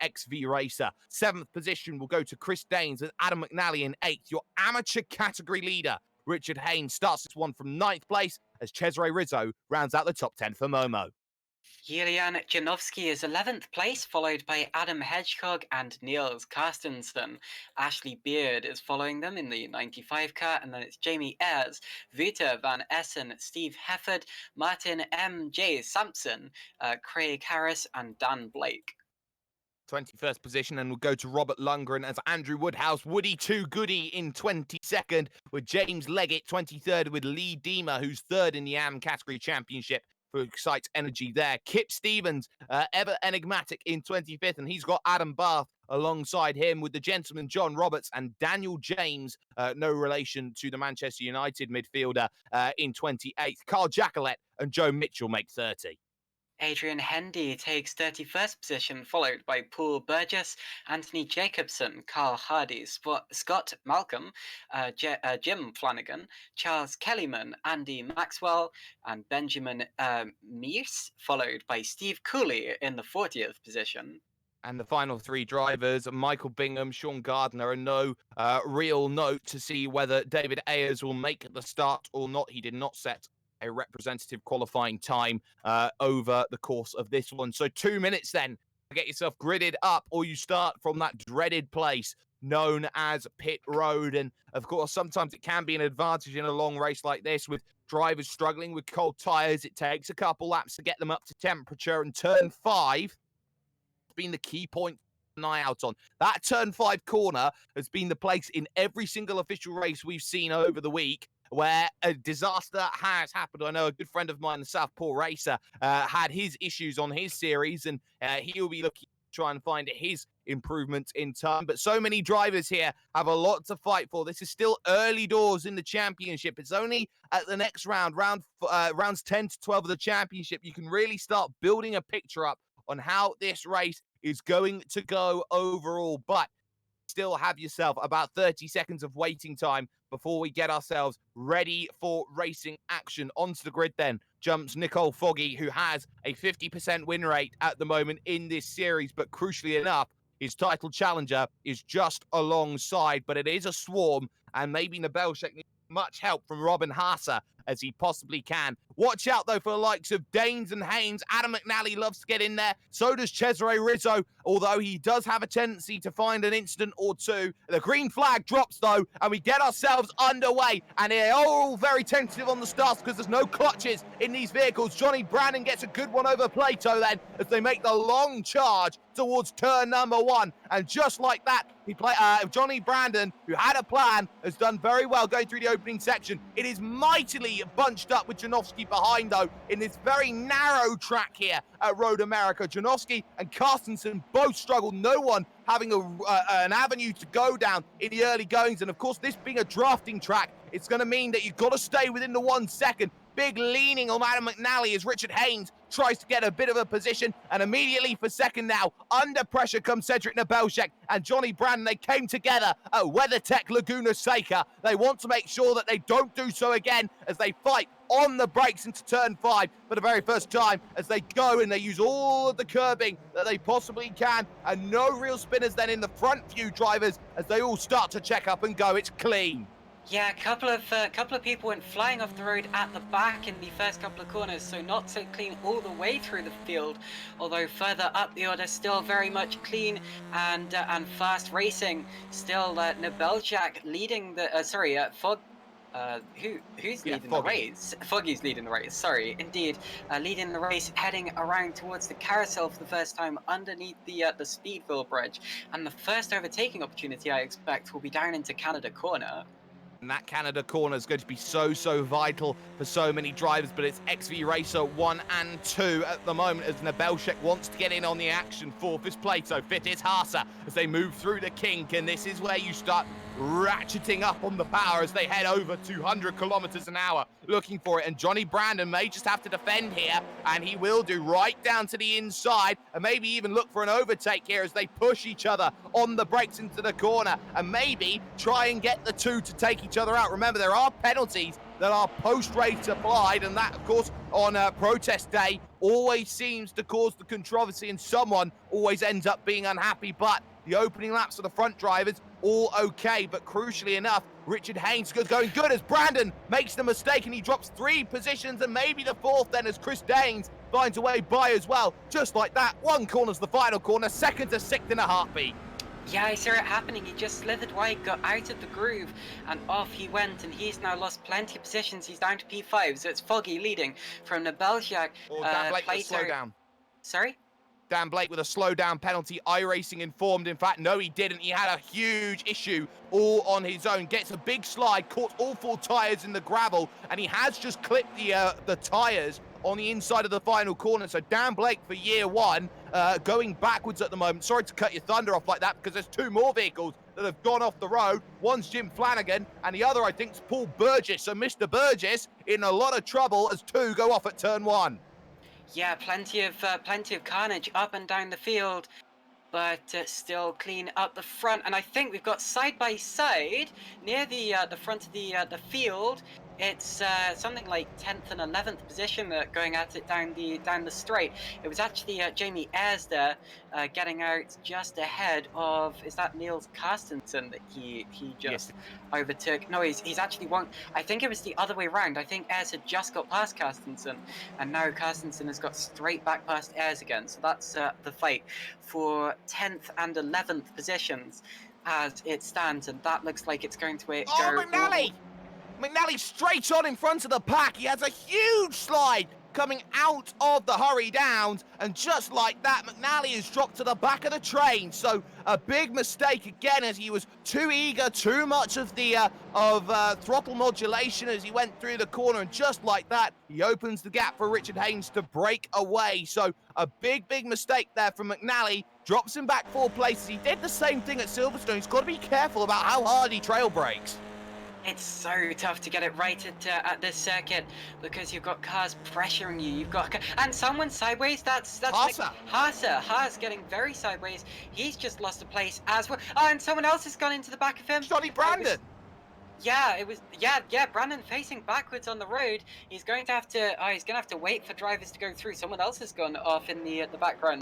XV Racer. 7th position will go to Chris Daines and Adam McNally in 8th. Your amateur category leader, Richard Haynes, starts this one from 9th place as Cesare Rizzo rounds out the top 10 for Momo. Julian Janowski is 11th place, followed by Adam Hedgehog and Niels Carstensen. Ashley Beard is following them in the 95 car, and then it's Jamie Ayres, Wouter van Essen, Steve Hefford, Martin M.J. Sampson, Craig Harris, and Dan Blake. 21st position, and we'll go to Robert Lundgren as Andrew Woodhouse. Woody Too Goody in 22nd with James Leggett, 23rd with Lee Deemer, who's 3rd in the AM category championship. who excites energy there. Kip Stevens, ever enigmatic in 25th, and he's got Adam Bath alongside him with the gentleman John Roberts and Daniel James, no relation to the Manchester United midfielder, in 28th. Carl Jackalette and Joe Mitchell make 30. Adrian Hendy takes 31st position, followed by Paul Burgess, Anthony Jacobson, Carl Hardy, Scott Malcolm, Jim Flanagan, Charles Kellyman, Andy Maxwell, and Benjamin Mears, followed by Steve Cooley in the 40th position. And the final three drivers, Michael Bingham, Sean Gardner, and no real note to see whether David Ayers will make the start or not. He did not set a representative qualifying time over the course of this one. So 2 minutes then to get yourself gridded up, or you start from that dreaded place known as pit road. And of course, sometimes it can be an advantage in a long race like this with drivers struggling with cold tires. It takes a couple laps to get them up to temperature, and turn 5 been the key point an eye out on. That turn 5 corner has been the place in every single official race we've seen over the week where a disaster has happened. I know a good friend of mine, the Southpaw Racer, had his issues on his series, and he'll be looking to try and find his improvements in time. But so many drivers here have a lot to fight for. This is still early doors in the championship. It's only at the next rounds 10 to 12 of the championship, you can really start building a picture up on how this race is going to go overall. But still have yourself about 30 seconds of waiting time before we get ourselves ready for racing action. Onto the grid then jumps Nicole Foggy, who has a 50% win rate at the moment in this series, but crucially enough, his title challenger is just alongside, but it is a swarm, and maybe Nebelshek needs much help from Robin Haase as he possibly can. Watch out, though, for the likes of Danes and Haynes. Adam McNally loves to get in there. So does Cesare Rizzo, although he does have a tendency to find an incident or two. The green flag drops, though, and we get ourselves underway. And they're all very tentative on the starts because there's no clutches in these vehicles. Johnny Brandon gets a good one over Plato then as they make the long charge towards turn number 1. And just like that, Johnny Brandon, who had a plan, has done very well going through the opening section. It is mightily bunched up with Janowski behind, though, in this very narrow track here at Road America. Janowski and Carstensen both struggle, no one having an avenue to go down in the early goings. And of course, this being a drafting track, it's going to mean that you've got to stay within the 1 second. Big leaning on Adam McNally as Richard Haynes tries to get a bit of a position, and immediately for second now, under pressure comes Cedric Nebelshek and Johnny Brandon. They came together at WeatherTech Laguna Seca. They want to make sure that they don't do so again as they fight on the brakes into turn 5 for the very first time as they go and they use all of the curbing that they possibly can, and no real spinners then in the front few drivers as they all start to check up and go. It's clean. Yeah, a couple of people went flying off the road at the back in the first couple of corners, so not so clean all the way through the field. Although further up the order, still very much clean and fast racing. Still, Nebelshek leading the who's leading the race? Foggy's leading the race. Sorry, indeed, leading the race, heading around towards the carousel for the first time underneath the Speedville bridge, and the first overtaking opportunity I expect will be down into Canada Corner. And that Canada corner is going to be so vital for so many drivers, but it's XV Racer 1 and 2 at the moment as Nebelshek wants to get in on the action. Fourth is Plato, fifth is Haase as they move through the kink, and this is where you start ratcheting up on the power as they head over 200 kilometers an hour looking for it. And Johnny Brandon may just have to defend here, and he will do, right down to the inside, and maybe even look for an overtake here as they push each other on the brakes into the corner and maybe try and get the two to take each other out. Remember, there are penalties that are post-race applied, and that, of course, on protest day always seems to cause the controversy, and someone always ends up being unhappy. But the opening laps for the front drivers, all okay, but crucially enough, Richard Haynes is going good as Brandon makes the mistake and he drops 3 positions and maybe the 4th then as Chris Danes finds a way by as well. Just like that, 1 corner's the final corner, 2nd to 6th in a heartbeat. Yeah, I saw it happening. He just slithered wide, got out of the groove, and off he went, and he's now lost plenty of positions. He's down to P5, so it's Foggy leading from Nebelshek. Dan Blake with a slow down. Sorry? Dan Blake with a slow down penalty. iRacing informed. In fact, no, he didn't. He had a huge issue all on his own. Gets a big slide, caught all 4 tyres in the gravel, and he has just clipped the tyres on the inside of the final corner. So Dan Blake for year one, going backwards at the moment. Sorry to cut your thunder off like that, because there's two more vehicles that have gone off the road. One's Jim Flanagan, and the other, I think, is Paul Burgess. So Mr. Burgess in a lot of trouble as two go off at turn one. Yeah, plenty of carnage up and down the field, but still clean up the front. And I think we've got side by side near the front of the field. It's something like 10th and 11th position going at it down the straight. It was actually Jamie Ayres there getting out just ahead of, is that Niels Carstensen that he just overtook? No, he's actually won. I think it was the other way around. I think Ayres had just got past Carstensen, and now Carstensen has got straight back past Ayres again. So that's the fight for 10th and 11th positions as it stands, and that looks like it's going to go. Oh, McNally! McNally straight on in front of the pack. He has a huge slide coming out of the hurry downs, and just like that, McNally is dropped to the back of the train. So a big mistake again, as he was too eager, too much of the throttle modulation as he went through the corner, and just like that, he opens the gap for Richard Haynes to break away. So a big mistake there from McNally, drops him back 4 places. He did the same thing at Silverstone. He's got to be careful about how hard he trail brakes. It's so tough to get it right at this circuit, because you've got cars pressuring you. You've got, and someone sideways. That's Haase getting very sideways. He's just lost a place as well. Oh, and someone else has gone into the back of him. Johnny Brandon. Yeah, Brandon facing backwards on the road. He's going to have to wait for drivers to go through. Someone else has gone off in the background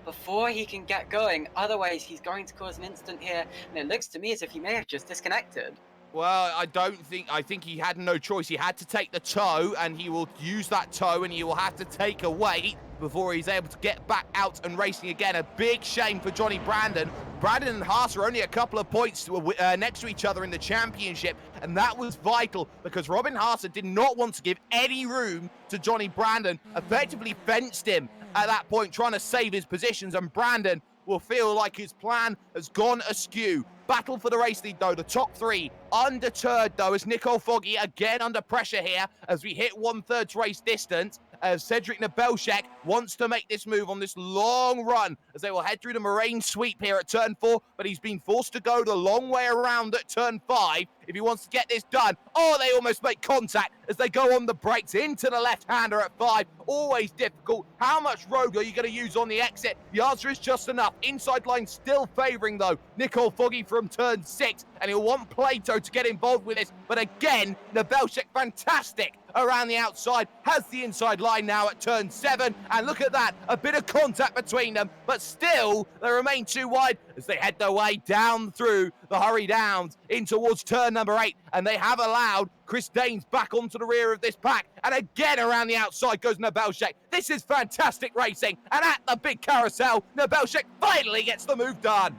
before he can get going. Otherwise, he's going to cause an incident here, and it looks to me as if he may have just disconnected. Well, I think he had no choice. He had to take the toe, and he will use that toe, and he will have to take a wait before he's able to get back out and racing again. A big shame for Johnny Brandon. Brandon and Haase are only a couple of points next to each other in the championship, and that was vital, because Robin Haase did not want to give any room to Johnny Brandon, effectively fenced him at that point, trying to save his positions, and Brandon will feel like his plan has gone askew. Battle for the race lead, though. The top 3 undeterred, though, as Nicole Foggy again under pressure here as we hit 1/3 race distance, as Cedric Nebelshek wants to make this move on this long run as they will head through the Moraine sweep here at turn 4, but he's been forced to go the long way around at turn 5 if he wants to get this done. Oh, they almost make contact as they go on the brakes into the left-hander at 5. Always difficult. How much road are you going to use on the exit? The answer is just enough. Inside line still favouring, though, Nicole Foggy from turn 6, and he'll want Plato to get involved with this. But again, Nebelshek fantastic around the outside, has the inside line now at turn 7, and look at that, a bit of contact between them, but still they remain too wide as they head their way down through the hurry downs in towards turn number 8, and they have allowed Chris Danes back onto the rear of this pack, and again around the outside goes Nebelshek. This is fantastic racing, and at the big carousel, Nebelshek finally gets the move done.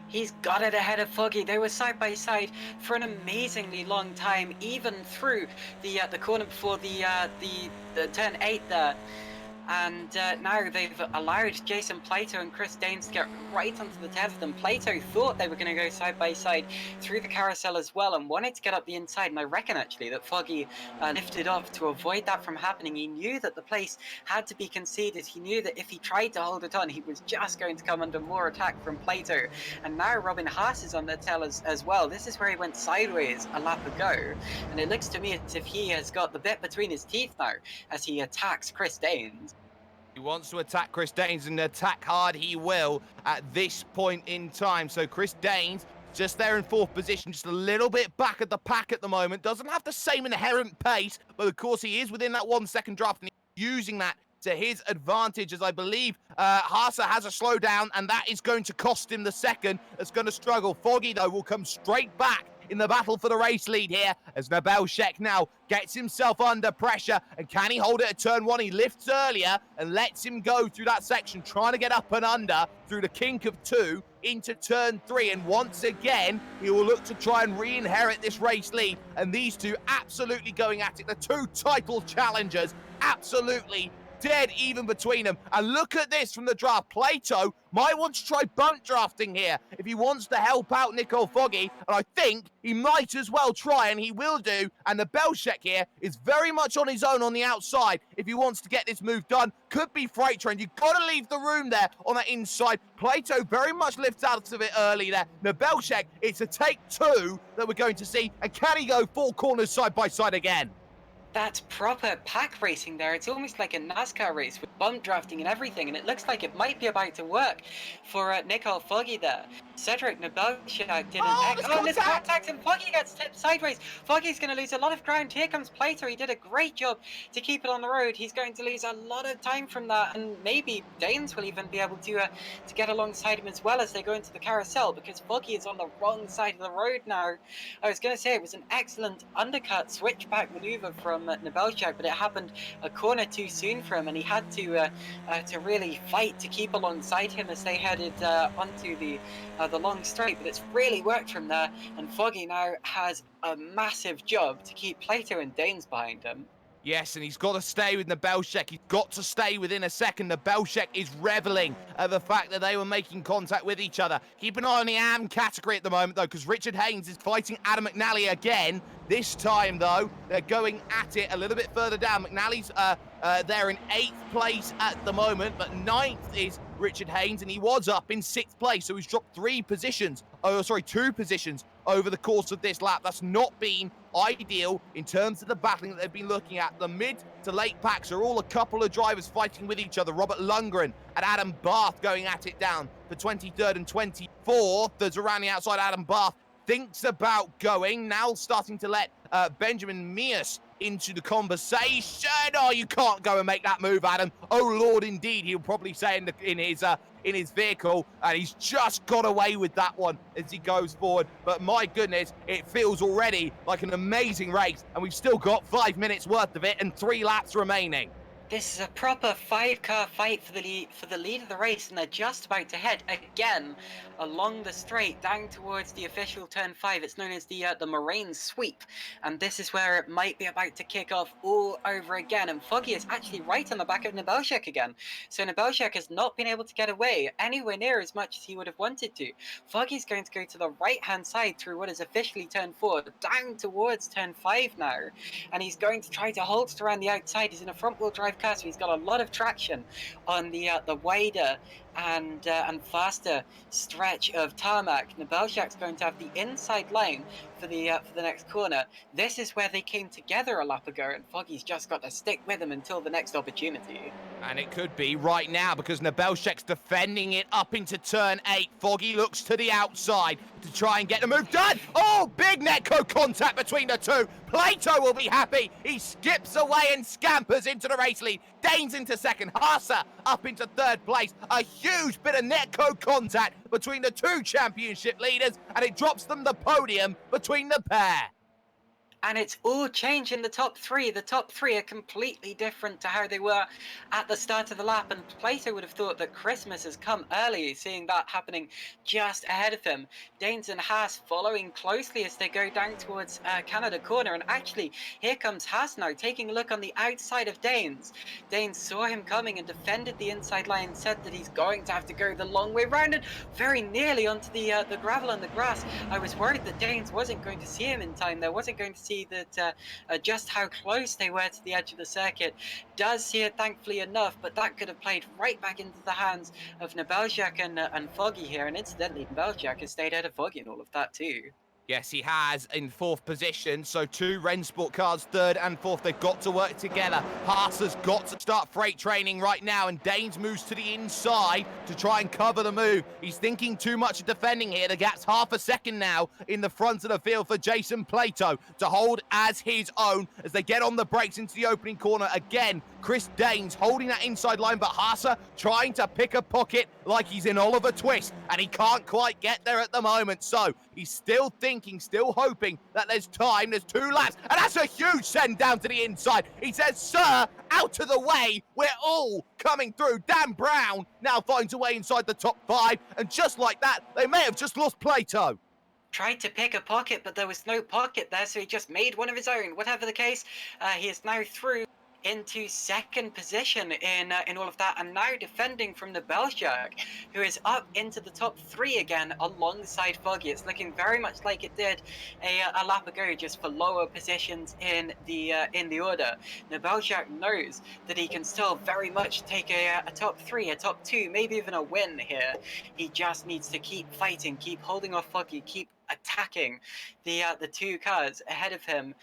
He's got it ahead of Foggy. They were side by side for an amazingly long time, even through the corner before the turn 8 there. And now they've allowed Jason Plato and Chris Danes to get right onto the tail of them. Plato thought they were going to go side by side through the carousel as well, and wanted to get up the inside. And I reckon actually that Foggy lifted off to avoid that from happening. He knew that the place had to be conceded. He knew that if he tried to hold it on, he was just going to come under more attack from Plato. And now Robin Haase is on their tail as well. This is where he went sideways a lap ago, and it looks to me as if he has got the bit between his teeth now as he attacks Chris Danes. He wants to attack Chris Danes, and attack hard he will at this point in time. So Chris Danes just there in 4th position, just a little bit back at the pack at the moment. Doesn't have the same inherent pace, but of course he is within that 1 second draft, and he's using that to his advantage, as I believe Haase has a slowdown, and that is going to cost him the second. That's going to struggle. Foggy, though, will come straight back in the battle for the race lead here, as Nebelshek now gets himself under pressure, and can he hold it at turn 1? He lifts earlier and lets him go through that section, trying to get up and under through the kink of 2 into turn 3, and once again he will look to try and re-inherit this race lead, and these two absolutely going at it. The 2 title challengers absolutely dead even between them. And look at this from the draft. Plato might want to try bunt drafting here if he wants to help out Nicole Foggy, and I think he might as well try, and he will do. And the Belshek here is very much on his own on the outside if he wants to get this move done. Could be Freight Train. You've got to leave the room there on that inside. Plato very much lifts out of it early there. Nebelshek, it's a take two that we're going to see. And can he go four corners side by side again? That's proper pack racing there. It's almost like a NASCAR race with bump drafting and everything, and it looks like it might be about to work for Nicole Foggy there. Cedric Nebelshak did this contact, and Foggy gets tipped sideways. Foggy's going to lose a lot of ground. Here comes Plato. He did a great job to keep it on the road. He's going to lose a lot of time from that, and maybe Danes will even be able to get alongside him as well as they go into the carousel, because Foggy is on the wrong side of the road now. I was going to say it was an excellent undercut switchback maneuver from Nebelshak, but it happened a corner too soon for him, and he had to really fight to keep alongside him as they headed onto the long straight. But it's really worked from there, and Foggy now has a massive job to keep Plato and Danes behind him. Yes, and he's got to stay with Nebelshek. He's got to stay within a second. Nebelshek is reveling at the fact that they were making contact with each other. Keep an eye on the AM category at the moment, though, because Richard Haynes is fighting Adam McNally again. This time, though, they're going at it a little bit further down. McNally's there in 8th place at the moment, but 9th is Richard Haynes, and he was up in 6th place, so he's dropped 2 positions over the course of this lap. That's not been ideal in terms of the battling that they've been looking at. The mid to late packs are all a couple of drivers fighting with each other. Robert Lundgren and Adam Barth going at it down for 23rd and 24th. There's around the outside. Adam Barth thinks about going, now starting to let Benjamin Mears into the conversation. Oh, you can't go and make that move, Adam. Oh, Lord, indeed, he'll probably say in his vehicle, and he's just got away with that one as he goes forward. But my goodness, it feels already like an amazing race, and we've still got 5 minutes worth of it and 3 laps remaining. This is a proper 5-car fight for the lead of the race, and they're just about to head again along the straight down towards the official turn 5. It's known as the Moraine Sweep, and this is where it might be about to kick off all over again. And Foggy is actually right on the back of Nebelshek again, so Nebelshek has not been able to get away anywhere near as much as he would have wanted to. Foggy's going to go to the right-hand side through what is officially turn 4, down towards turn 5 now, and he's going to try to hold around the outside. He's in a front-wheel drive car, so he's got a lot of traction on the wider and faster stretch of tarmac. Nebelshak's going to have the inside line for the next corner. This is where they came together a lap ago, and Foggy's just got to stick with him until the next opportunity. And it could be right now, because Nebelshek's defending it up into turn 8. Foggy looks to the outside to try and get the move done. Oh, big netco contact between the two. Plato will be happy. He skips away and scampers into the race lead. Danes into second. Haase up into 3rd place. A huge bit of netco contact between the 2 championship leaders, and it drops them the podium between the pair. And it's all changed in the top 3. The top 3 are completely different to how they were at the start of the lap. And Plato would have thought that Christmas has come early, seeing that happening just ahead of him. Danes and Haase following closely as they go down towards Canada Corner. And actually, here comes Haase now, taking a look on the outside of Danes. Danes saw him coming and defended the inside line, said that he's going to have to go the long way round and very nearly onto the gravel and the grass. I was worried that Danes wasn't going to see him in time. There wasn't going to see that just how close they were to the edge of the circuit. Does see it, thankfully enough, but that could have played right back into the hands of Nebelshak and Foggy here. And incidentally, Nebelshak has stayed ahead of Foggy and all of that too. Yes, he has, in 4th position. So 2 Rennsport cars, 3rd and 4th. They've got to work together. Haase's got to start freight training right now, and Danes moves to the inside to try and cover the move. He's thinking too much of defending here. The gap's half a second now in the front of the field for Jason Plato to hold as his own as they get on the brakes into the opening corner. Again, Chris Danes holding that inside line, but Haase trying to pick a pocket like he's in Oliver Twist, and he can't quite get there at the moment. So he's still thinking, still hoping that there's time. There's 2 laps, and that's a huge send down to the inside. He says, sir, out of the way. We're all coming through. Dan Brown now finds a way inside the top 5, and just like that, they may have just lost Plato. Tried to pick a pocket, but there was no pocket there, so he just made one of his own. Whatever the case, he is now through into second position in all of that, and now defending from the Belgian, who is up into the top 3 again alongside Foggy. It's looking very much like it did a lap ago, just for lower positions in the order. Now Belgian knows that he can still very much take a top 3, a top 2, maybe even a win here. He just needs to keep fighting, keep holding off Foggy, keep attacking the 2 cars ahead of him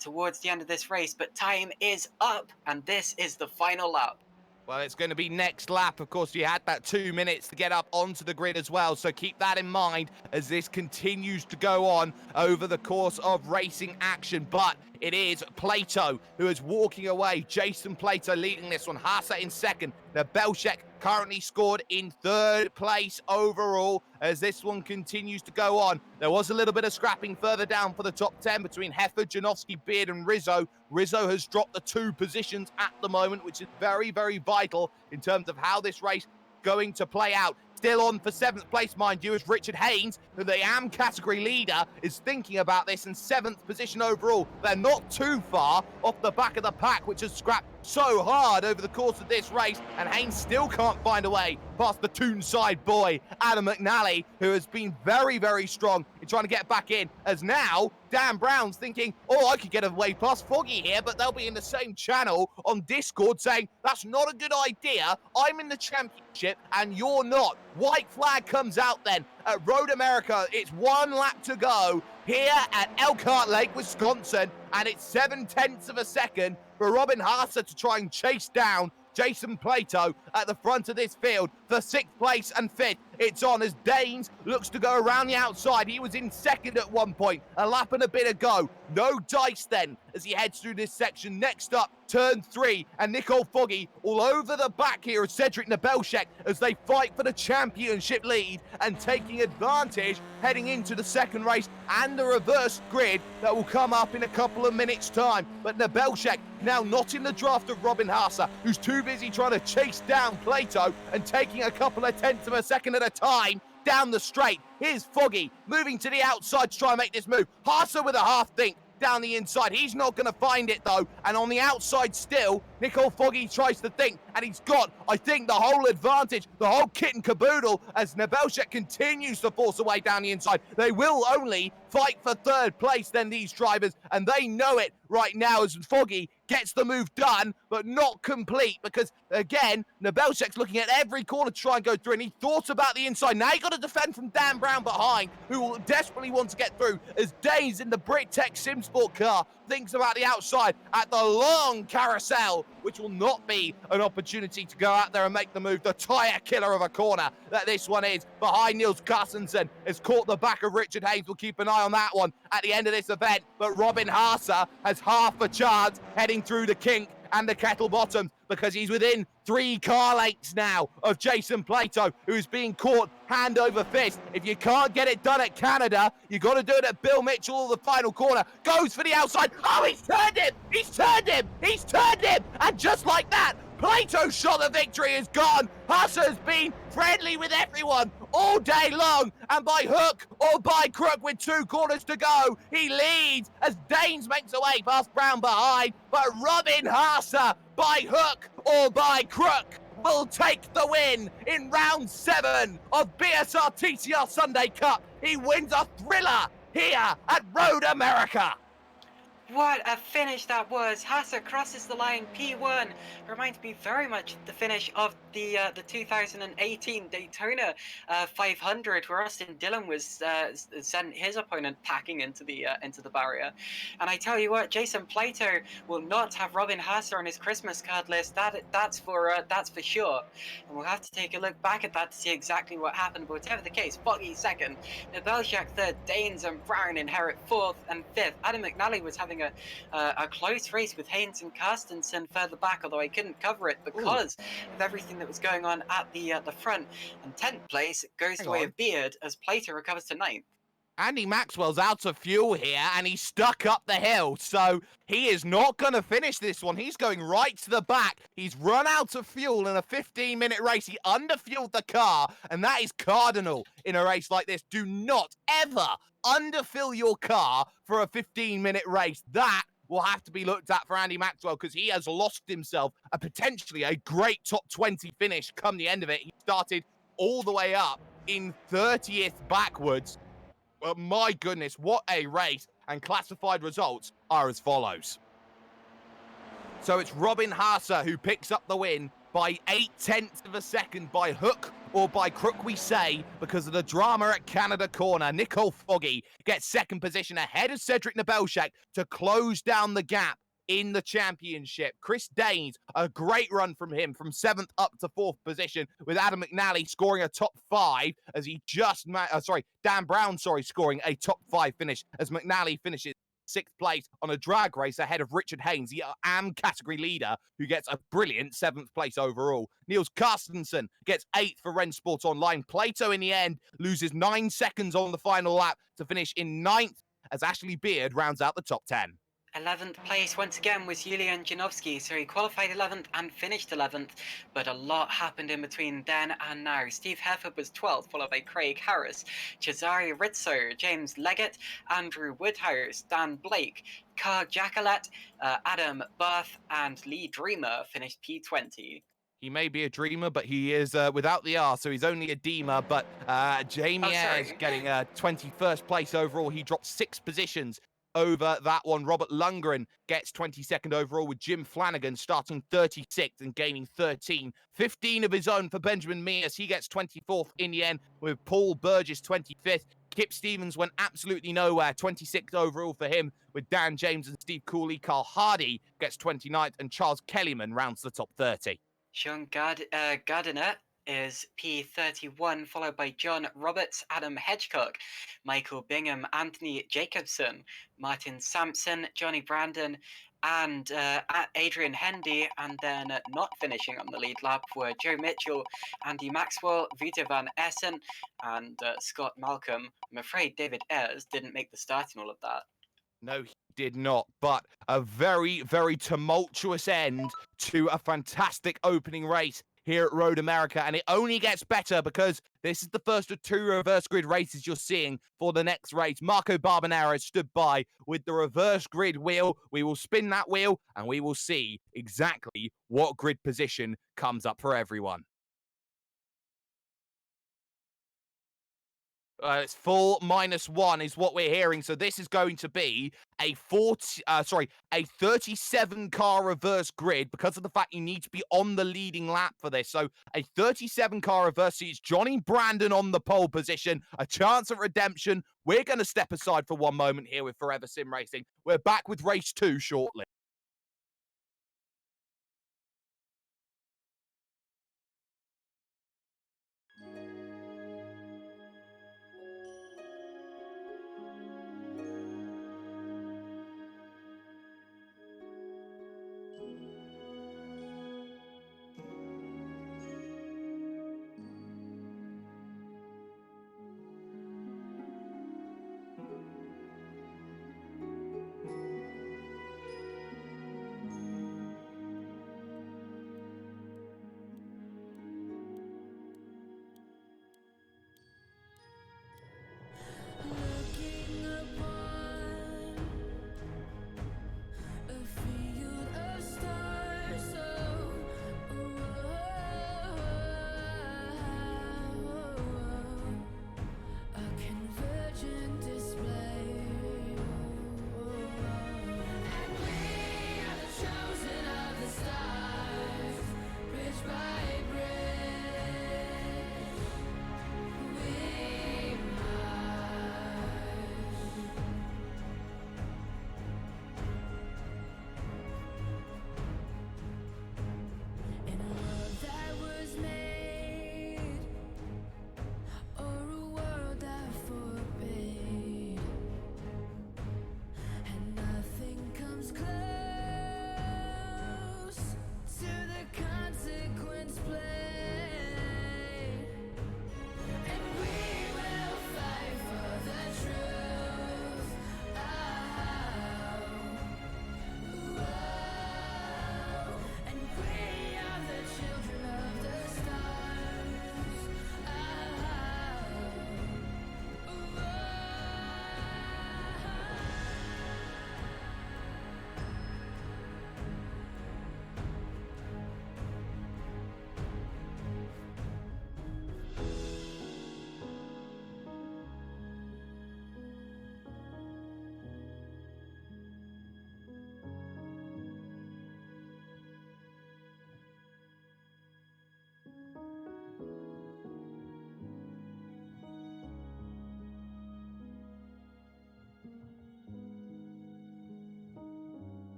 towards the end of this race. But time is up, and this is the final lap. Well, it's going to be next lap. Of course, you had that 2 minutes to get up onto the grid as well, so keep that in mind as this continues to go on over the course of racing action. But it is Plato who is walking away. Jason Plato leading this one. Hasa in second. The Belchek currently scored in third place overall as this one continues to go on. There was a little bit of scrapping further down for the top 10 between Heffer, Janowski, Beard and Rizzo. Rizzo has dropped the 2 positions at the moment, which is very, very vital in terms of how this race going to play out. Still on for 7th place, mind you, is Richard Haynes, who the AM category leader is thinking about this in 7th position overall. They're not too far off the back of the pack, which has scrapped so hard over the course of this race, and Haynes still can't find a way past the Toonside boy, Adam McNally, who has been very, very strong in trying to get back in, as now Dan Brown's thinking, oh, I could get away past Foggy here, but they'll be in the same channel on Discord saying, that's not a good idea. I'm in the championship and you're not. White flag comes out then at Road America. It's 1 lap to go here at Elkhart Lake, Wisconsin, and it's 7/10 of a second for Robin Haase to try and chase down Jason Plato at the front of this field for 6th place and 5th. It's on as Danes looks to go around the outside. He was in second at one point, a lap and a bit ago. No dice then as he heads through this section. Next up, turn 3, and Nicole Foggy all over the back here of Cedric Nebelshek as they fight for the championship lead and taking advantage heading into the second race and the reverse grid that will come up in a couple of minutes' time. But Nebelshek now not in the draft of Robin Haase, who's too busy trying to chase down Plato and taking a couple of tenths of a second at a time down the straight. Here's Foggy moving to the outside to try and make this move. Haase with a half think down the inside. He's not going to find it though. And on the outside still, Nicole Foggy tries to think, and he's got, I think, the whole advantage, the whole kit and caboodle as Nebelshek continues to force away down the inside. They will only fight for 3rd place then, these drivers, and they know it right now as Foggy gets the move done, but not complete, because again, Nebelshek's looking at every corner to try and go through, and he thought about the inside. Now he got to defend from Dan Brown behind, who will desperately want to get through, as Danes in the BritTech SimSport car thinks about the outside at the long carousel, which will not be an opportunity to go out there and make the move. The tyre killer of a corner that this one is, behind Niels Carstensen, has caught the back of Richard Haynes. We'll keep an eye on that one at the end of this event, but Robin Haase has half a chance heading through the kink and the kettle bottoms, because he's within 3 car lengths now of Jason Plato, who's being caught hand over fist. If you can't get it done at Canada, you got to do it at Bill Mitchell, the final corner. Goes for the outside. Oh, he's turned him! He's turned him! He's turned him! And just like that, Plato's shot of victory is gone. Haase has been friendly with everyone all day long, and by hook or by crook, with 2 corners to go, he leads as Danes makes away past Brown behind. But Robin Haase, by hook or by crook, will take the win in round 7 of BSR TCR Sunday Cup. He wins a thriller here at Road America. What a finish that was! Haase crosses the line, P1. Reminds me very much of the finish of the 2018 Daytona 500, where Austin Dillon was sent his opponent packing into the barrier. And I tell you what, Jason Plato will not have Robin Haase on his Christmas card list. That's for sure. And we'll have to take a look back at that to see exactly what happened. But whatever the case, Foggy second, Nebelshek third, Danes and Brown inherit 4th and 5th. Adam McNally was having a close race with Haynes and Carstensen further back, although I couldn't cover it because of everything that was going on at the front. And 10th place goes the way of Beard as Plato recovers to 9th. Andy Maxwell's out of fuel here, and he's stuck up the hill, so he is not going to finish this one. He's going right to the back. He's run out of fuel in a 15-minute race. He underfueled the car, and that is cardinal in a race like this. Do not ever underfill your car for a 15-minute race. That will have to be looked at for Andy Maxwell because he has lost himself a potentially a great top 20 finish come the end of it. He started all the way up in 30th backwards. My goodness, what a race. And classified results are as follows. So it's Robin Haase who picks up the win by 0.8 of a second by hook or by crook, we say, because of the drama at Canada Corner. Nicole Foggy gets second position ahead of Cedric Nebelshek to close down the gap in the championship. Chris Danes, a great run from him from 7th up to 4th position, with Adam McNally scoring a top 5 as he just, Dan Brown, scoring a top 5 finish as McNally finishes 6th place on a drag race ahead of Richard Haynes, the AM category leader, who gets a brilliant 7th place overall. Niels Carstensen gets 8th for Rennsport Online. Plato, in the end, loses 9 seconds on the final lap to finish in 9th as Ashley Beard rounds out the top 10. 11th place once again was Julian Janowski, so he qualified 11th and finished 11th, but a lot happened in between then and now. Steve Hefford was 12th, followed by Craig Harris, Cesare Rizzo, James Leggett, Andrew Woodhouse, Dan Blake, Carl Jackalette, Adam Barth, and Lee Dreamer finished P20. He may be a dreamer, but he is without the R, so he's only a deemer. But Jamie Ayres getting 21st place overall. He dropped 6 positions over that one. Robert Lundgren gets 22nd overall, with Jim Flanagan starting 36th and gaining 13. 15 of his own for Benjamin Mears. He gets 24th in the end, with Paul Burgess 25th. Kip Stevens went absolutely nowhere, 26th overall for him, with Dan James and Steve Cooley. Carl Hardy gets 29th, and Charles Kellyman rounds the top 30. Sean Gardiner is P31, followed by John Roberts, Adam Hedgecock, Michael Bingham, Anthony Jacobson, Martin Sampson, Johnny Brandon, and Adrian Hendy. And then not finishing on the lead lap were Joe Mitchell, Andy Maxwell, Vita Van Essen, and Scott Malcolm. I'm afraid David Ayres didn't make the start in all of that. No, he did not. But a very, very tumultuous end to a fantastic opening race here at Road America. And it only gets better because this is the first of 2 reverse grid races you're seeing for the next race. Marco Barbanero stood by with the reverse grid wheel. We will spin that wheel and we will see exactly what grid position comes up for everyone. It's full -1 is what we're hearing. So this is going to be a 37 car reverse grid because of the fact you need to be on the leading lap for this. So a 37 car reverse sees Johnny Brandon on the pole position, a chance of redemption. We're going to step aside for one moment here with Forever Sim Racing. We're back with race 2 shortly.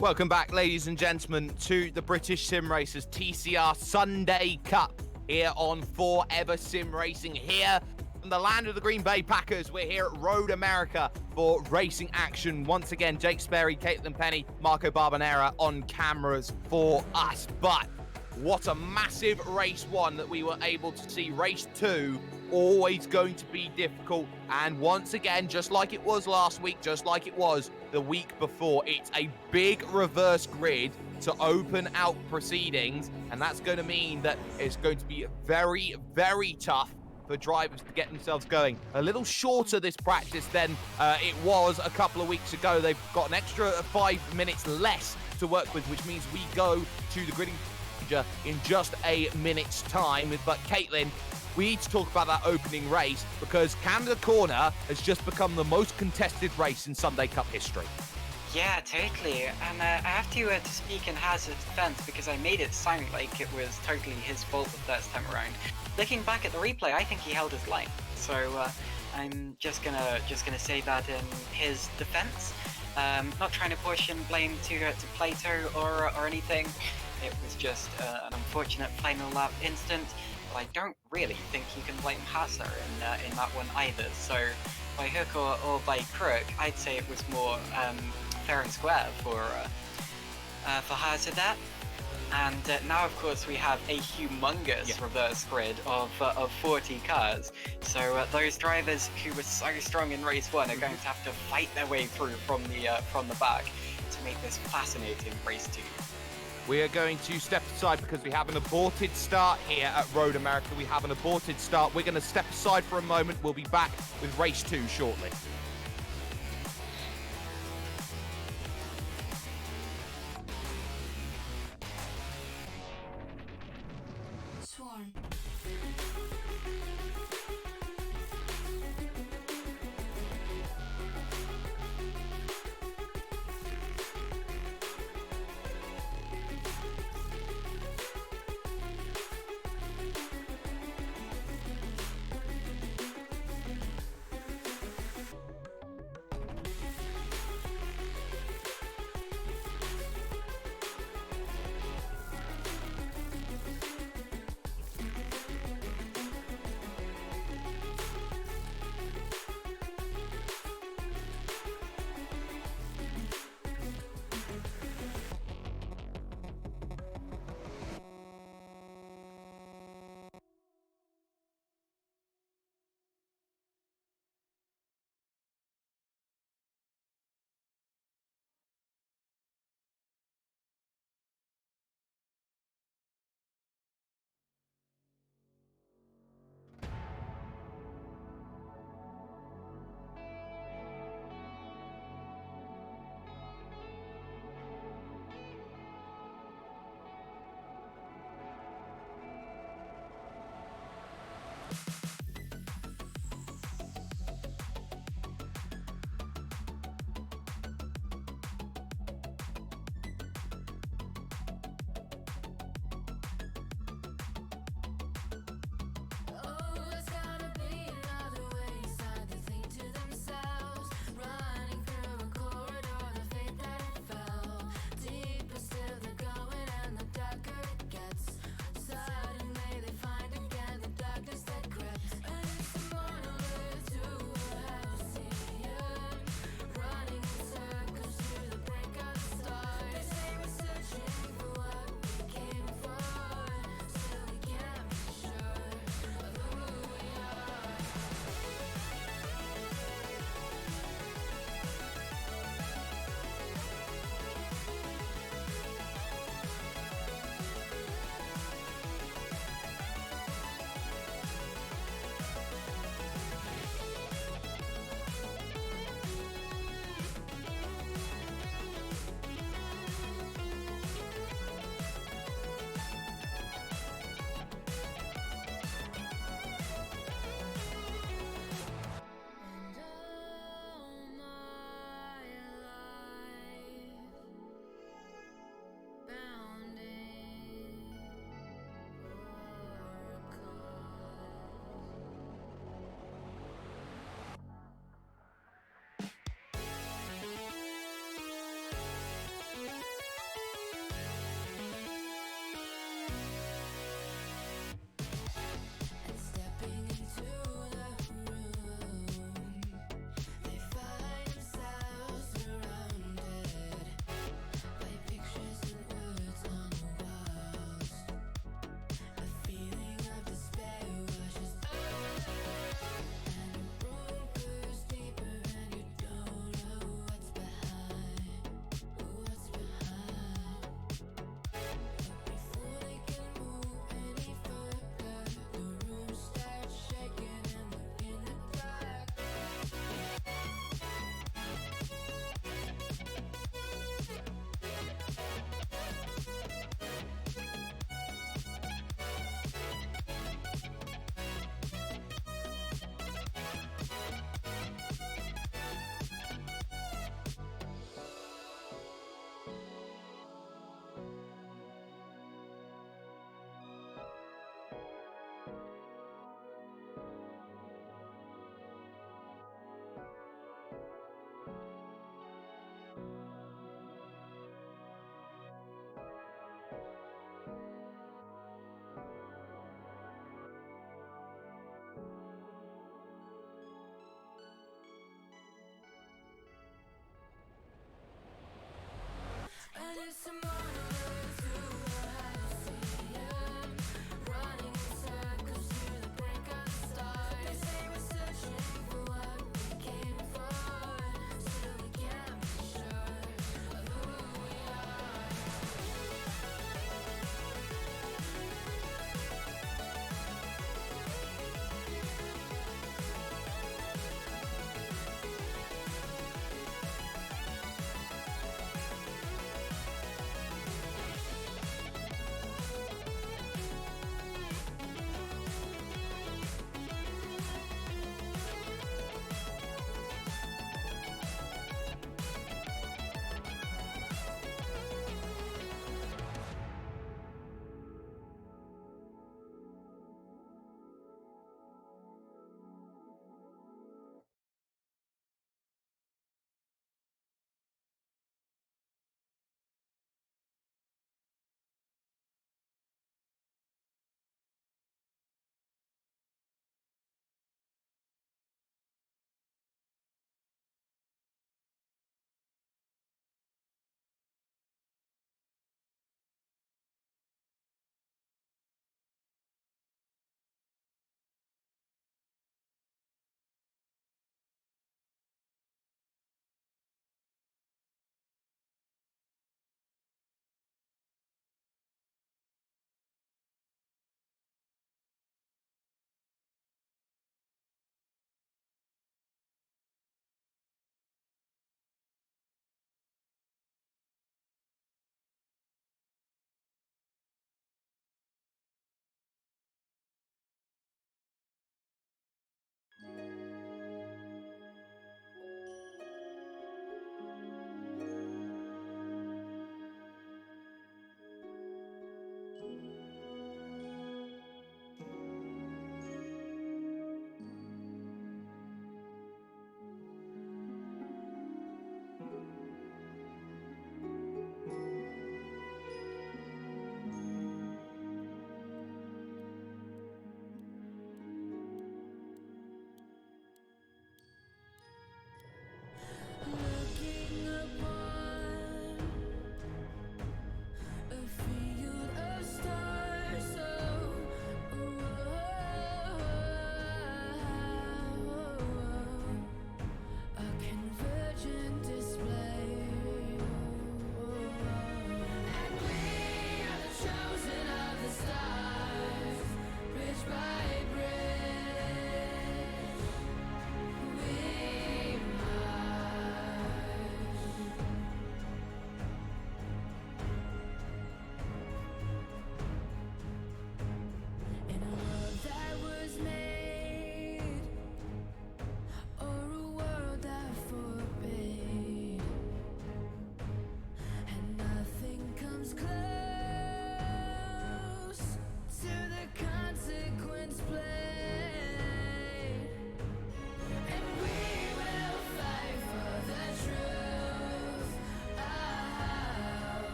Welcome back, ladies and gentlemen, to the British Sim Racers TCR Sunday Cup here on Forever Sim Racing, here from the land of the Green Bay Packers. We're here at Road America for racing action. Once again, Jake Sperry, Caitlin Penny, Marco Barbanera on cameras for us. But what a massive race one that we were able to see. Race 2, always going to be difficult. And once again, just like it was last week, just like it was the week before, it's a big reverse grid to open out proceedings. And that's going to mean that it's going to be very, very tough for drivers to get themselves going. A little shorter this practice than it was a couple of weeks ago. They've got an extra 5 minutes less to work with, which means we go to the gridding in just a minute's time. But Caitlin, we need to talk about that opening race because Canada Corner has just become the most contested race in Sunday Cup history. Yeah, totally. And I have to speak in Hazard's defense because I made it sound like it was totally his fault the first time around. Looking back at the replay, I think he held his line. So I'm just gonna say that in his defense. Not trying to push and blame to Plato or anything. It was just an unfortunate final lap incident. But I don't really think you can blame Hazard in that one either. So by hook or by crook, I'd say it was more fair and square for Hazard there. And now, of course, we have a humongous reverse grid of 40 cars. So those drivers who were so strong in race 1 are going to have to fight their way through from the back to make this fascinating race 2. We are going to step aside because we have an aborted start here at Road America. We have an aborted start. We're going to step aside for a moment. We'll be back with race 2 shortly. Swarm.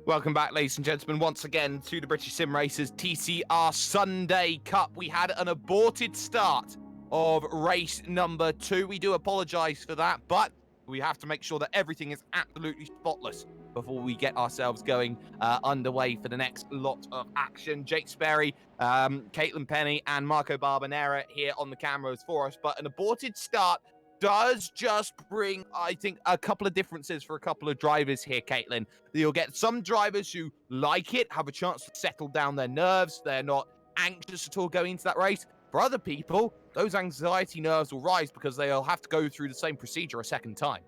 Welcome back, ladies and gentlemen, once again to the British Sim Racers TCR Sunday Cup. We had an aborted start of race number 2. We do apologise for that, but we have to make sure that everything is absolutely spotless before we get ourselves going underway for the next lot of action. Jake Sperry, Caitlin Penny, and Marco Barbanera here on the cameras for us, but an aborted start does just bring, I think, a couple of differences for a couple of drivers here, Caitlin. You'll get some drivers who like it, have a chance to settle down their nerves. They're not anxious at all going into that race. For other people, those anxiety nerves will rise because they'll have to go through the same procedure a second time.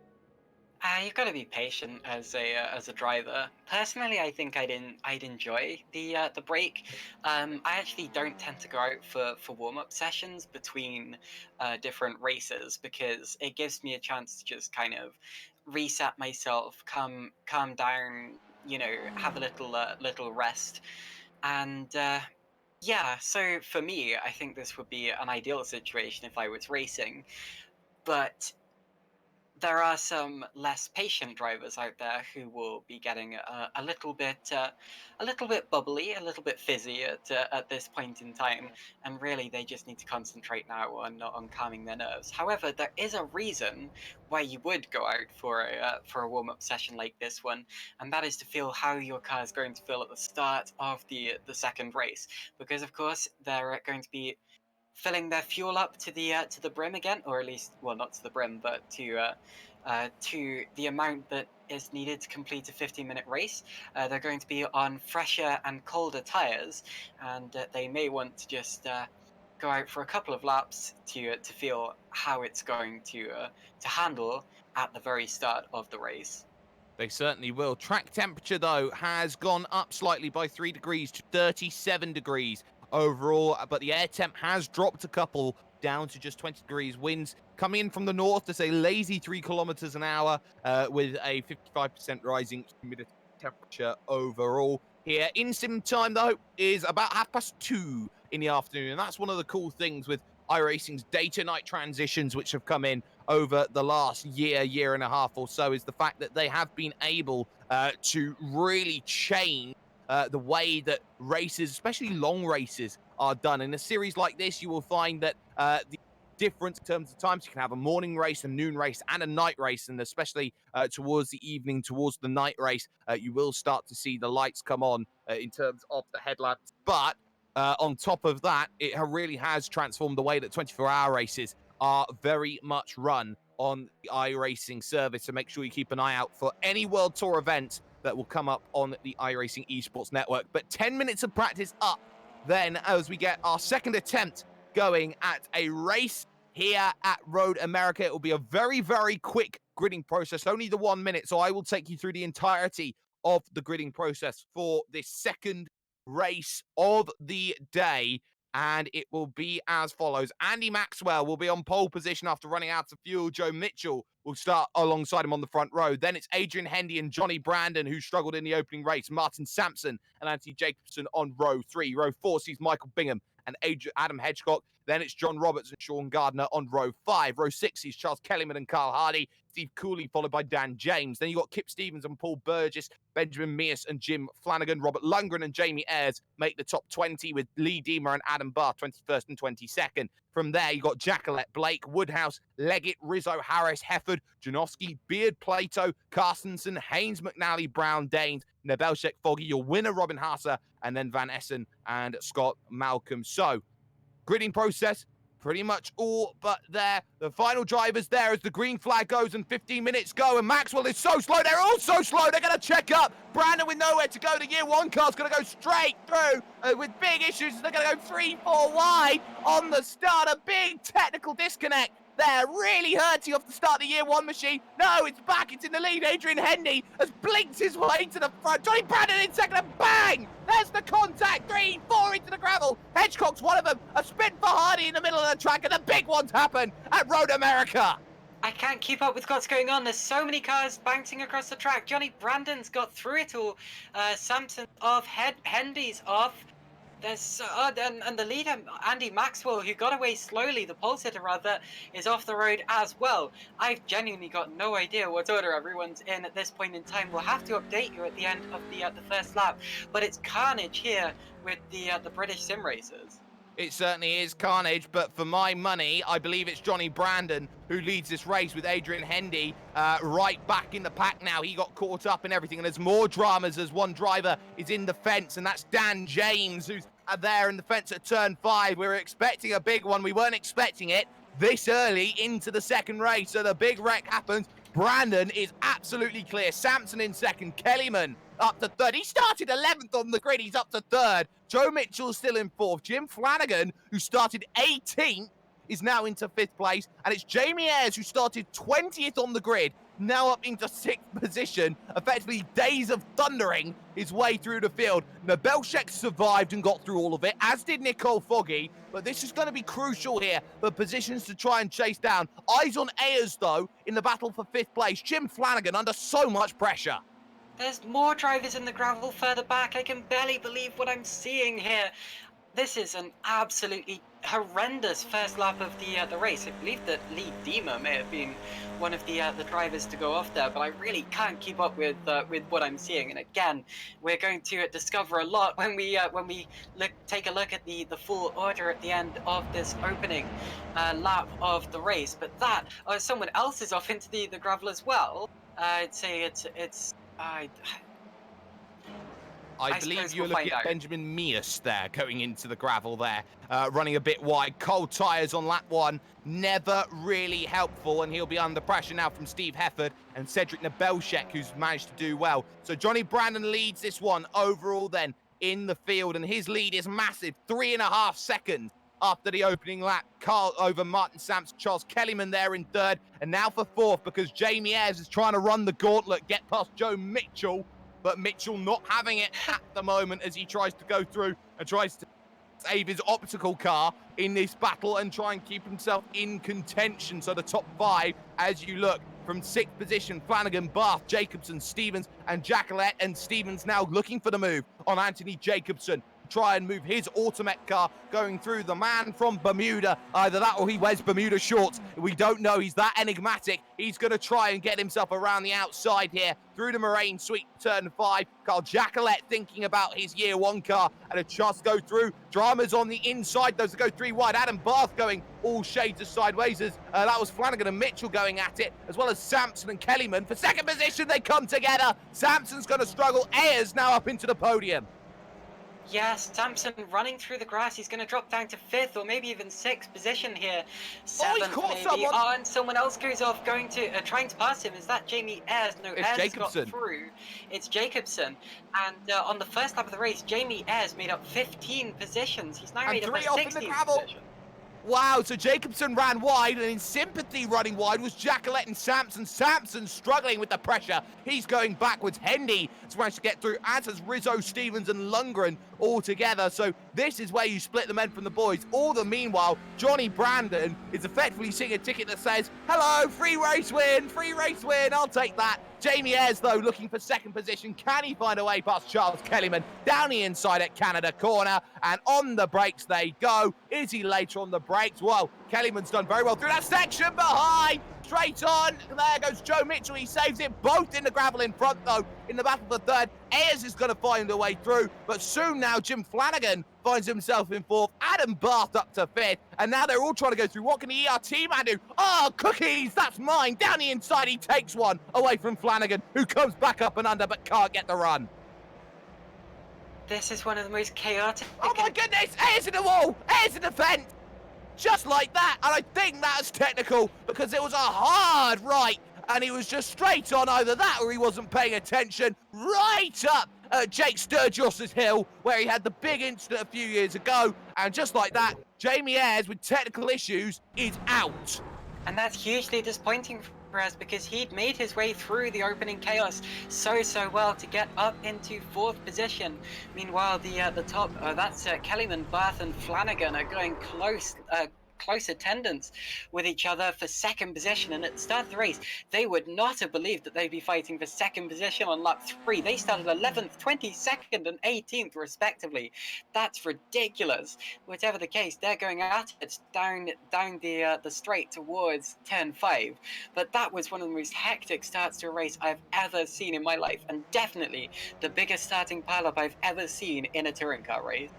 You've got to be patient as a driver. Personally, I think I'd enjoy the break. I actually don't tend to go out for warm up sessions between different races because it gives me a chance to just kind of reset myself, calm down, have a little rest, and yeah. So for me, I think this would be an ideal situation if I was racing, but there are some less patient drivers out there who will be getting a little bit bubbly, a little bit fizzy at this point in time, and really they just need to concentrate now on calming their nerves. However, there is a reason why you would go out for a warm up session like this one, and that is to feel how your car is going to feel at the start of the second race, because of course they're going to be filling their fuel up to the brim again, or at least, well, not to the brim, but to the amount that is needed to complete a 15-minute race. They're going to be on fresher and colder tires, and they may want to just go out for a couple of laps to feel how it's going to handle at the very start of the race. They certainly will. Track temperature, though, has gone up slightly by 3 degrees to 37 degrees overall, but the air temp has dropped a couple down to just 20 degrees. Winds coming in from the north to say lazy 3 kilometers an hour with a 55% rising humidity temperature overall. Here in sim time, though, is about 2:30 in the afternoon, and that's one of the cool things with iRacing's day-to-night transitions, which have come in over the last year and a half or so, is the fact that they have been able to really change the way that races, especially long races, are done. In a series like this, you will find that the difference in terms of times, you can have a morning race, a noon race, and a night race, and especially towards the evening, towards the night race, you will start to see the lights come on in terms of the headlamps. But on top of that, it really has transformed the way that 24-hour races are very much run on the iRacing service. So make sure you keep an eye out for any World Tour events that will come up on the iRacing Esports Network. But 10 minutes of practice up then as we get our second attempt going at a race here at Road America. It will be a very, very quick gridding process, only the 1 minute. So I will take you through the entirety of the gridding process for this second race of the day, and it will be as follows. Andy Maxwell will be on pole position after running out of fuel. Joe Mitchell will start alongside him on the front row. Then it's Adrian Hendy and Johnny Brandon, who struggled in the opening race. Martin Sampson and Anthony Jacobson on row 3. Row 4 sees Michael Bingham and Adam Hedgecock. Then it's John Roberts and Sean Gardner on row 5. Row 6 is Charles Kellyman and Carl Hardy. Steve Cooley followed by Dan James. Then you got Kip Stevens and Paul Burgess, Benjamin Mears and Jim Flanagan. Robert Lundgren and Jamie Ayres make the top 20 with Lee Deemer and Adam Barr 21st and 22nd. From there, you got Jackalette, Blake, Woodhouse, Leggett, Rizzo, Harris, Hefford, Janowski, Beard, Plato, Carstensen, Haynes, McNally, Brown, Danes, Nebelshek, Foggy, your winner, Robin Haase, and then Van Essen and Scott Malcolm. So, gridding process, pretty much all but there. The final driver's there as the green flag goes and 15 minutes go, and Maxwell is so slow. They're all so slow. They're going to check up. Brandon with nowhere to go. The year one car's going to go straight through with big issues. They're going to go 3-4 wide on the start. A big technical disconnect. They're really hurting off the start of the year one machine. No, it's back. It's in the lead. Adrian Hendy has blinked his way to the front. Johnny Brandon in second, and bang! There's the contact. 3-4 into the gravel. Hedgecock's one of them. A spin for Hardy in the middle of the track, and the big ones happen at Road America. I can't keep up with what's going on. There's so many cars bouncing across the track. Johnny Brandon's got through it all. Sampson off, Hendy's off. There's and the leader, Andy Maxwell, who got away slowly, the pole sitter rather, is off the road as well. I've genuinely got no idea what order everyone's in at this point in time. We'll have to update you at the end of the first lap, but it's carnage here with the British sim racers. It certainly is carnage, but for my money, I believe it's Johnny Brandon who leads this race with Adrian Hendy right back in the pack now. He got caught up in everything, and there's more dramas as one driver is in the fence, and that's Dan James, who's there in the fence at turn 5. We were expecting a big one. We weren't expecting it this early into the second race, so the big wreck happens. Brandon is absolutely clear. Sampson in second. Kellyman up to third. He started 11th on the grid. He's up to third. Joe Mitchell's still in fourth. Jim Flanagan, who started 18th, is now into 5th place. And it's Jamie Ayres, who started 20th on the grid, now up into 6th position, effectively days of thundering his way through the field. Nabelshek survived and got through all of it, as did Nicole Foggy, but this is going to be crucial here for positions to try and chase down. Eyes on Ayres, though, in the battle for 5th place. Jim Flanagan under so much pressure. There's more drivers in the gravel further back. I can barely believe what I'm seeing here. This is an absolutely horrendous first lap of the race. I believe that Lee Dima may have been one of the drivers to go off there, but I really can't keep up with what I'm seeing. And again, we're going to discover a lot when we take a look at the full order at the end of this opening lap of the race. But that someone else is off into the gravel as well. I'd say it's. I believe you're looking at Benjamin Mears there, going into the gravel there, running a bit wide. Cold tyres on lap 1, never really helpful, and he'll be under pressure now from Steve Hefford and Cedric Nabelshek, who's managed to do well. So Johnny Brandon leads this one overall then in the field, and his lead is massive, 3.5 seconds after the opening lap. Carl over Martin Sampson, Charles Kellyman there in third, and now for fourth, because Jamie Ayres is trying to run the gauntlet, get past Joe Mitchell, but Mitchell not having it at the moment as he tries to go through and tries to save his optical car in this battle and try and keep himself in contention. So the top 5, as you look from 6th position, Flanagan, Bath, Jacobson, Stevens, and Jacqueline. And Stevens now looking for the move on Anthony Jacobson. Try and move his Automet car going through the man from Bermuda. Either that or he wears Bermuda shorts. We don't know. He's that enigmatic. He's going to try and get himself around the outside here through the Moraine Sweet turn 5. Carl Jacqueline thinking about his year 1 car and a chance to go through. Dramas on the inside. Those that go 3 wide. Adam Bath going all shades of sideways as that was Flanagan and Mitchell going at it, as well as Sampson and Kellyman. For 2nd position, they come together. Sampson's going to struggle. Ayres now up into the podium. Yes, Sampson running through the grass. He's going to drop down to 5th or maybe even 6th position here. 7th maybe. Someone. Oh, and someone else goes off going to trying to pass him. Is that Jamie Ayres? No, it's Ayres Jacobson. Got through. It's Jacobson. And on the first lap of the race, Jamie Ayres made up 15 positions. He's now made up a 16th position. Wow, so Jacobson ran wide, and in sympathy running wide was Jacqueline and Sampson. Sampson struggling with the pressure. He's going backwards. Hendy has managed to get through, as has Rizzo, Stevens, and Lundgren all together. So this is where you split the men from the boys. All the meanwhile, Johnny Brandon is effectively seeing a ticket that says, hello, free race win, I'll take that. Jamie Ayres, though, looking for 2nd position. Can he find a way past Charles Kellyman down the inside at Canada corner? And on the brakes they go. Is he later on the brakes? Well, Kellyman's done very well through that section behind. Straight on. There goes Joe Mitchell. He saves it. Both in the gravel in front, though, in the battle for 3rd. Ayres is going to find a way through. But soon now, Jim Flanagan finds himself in 4th. Adam Bath up to 5th. And now they're all trying to go through. What can the ERT man do? Oh, cookies. That's mine. Down the inside, he takes one away from Flanagan, who comes back up and under but can't get the run. This is one of the most chaotic. Oh, my goodness. Ayres in the wall. Ayres in the fence. Just like that, and I think that's technical because it was a hard right, and he was just straight on either that or he wasn't paying attention, right up at Jake Sturgis' hill, where he had the big incident a few years ago, and just like that, Jamie Ayres with technical issues is out. And that's hugely disappointing for us because he'd made his way through the opening chaos so well to get up into 4th position. Meanwhile, the top, that's Kellyman, Bath, and Flanagan are going close close attendance with each other for second position. And at the start of the race, they would not have believed that they'd be fighting for second position on lap 3. They started 11th, 22nd, and 18th, respectively. That's ridiculous. Whatever the case, they're going at it down the straight towards turn 5. But that was one of the most hectic starts to a race I've ever seen in my life, and definitely the biggest starting pileup I've ever seen in a touring car race.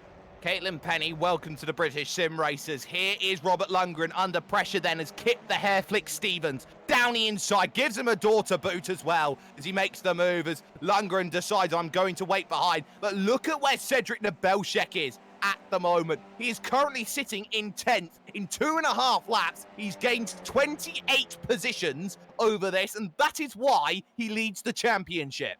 Caitlin Penny, welcome to the British Sim Racers. Here is Robert Lundgren under pressure then as Kip the Hairflick Stevens down the inside, gives him a door to boot as well as he makes the move as Lundgren decides I'm going to wait behind. But look at where Cedric Nebelshek is at the moment. He is currently sitting in 10th. In 2.5 laps, he's gained 28 positions over this, and that is why he leads the championship.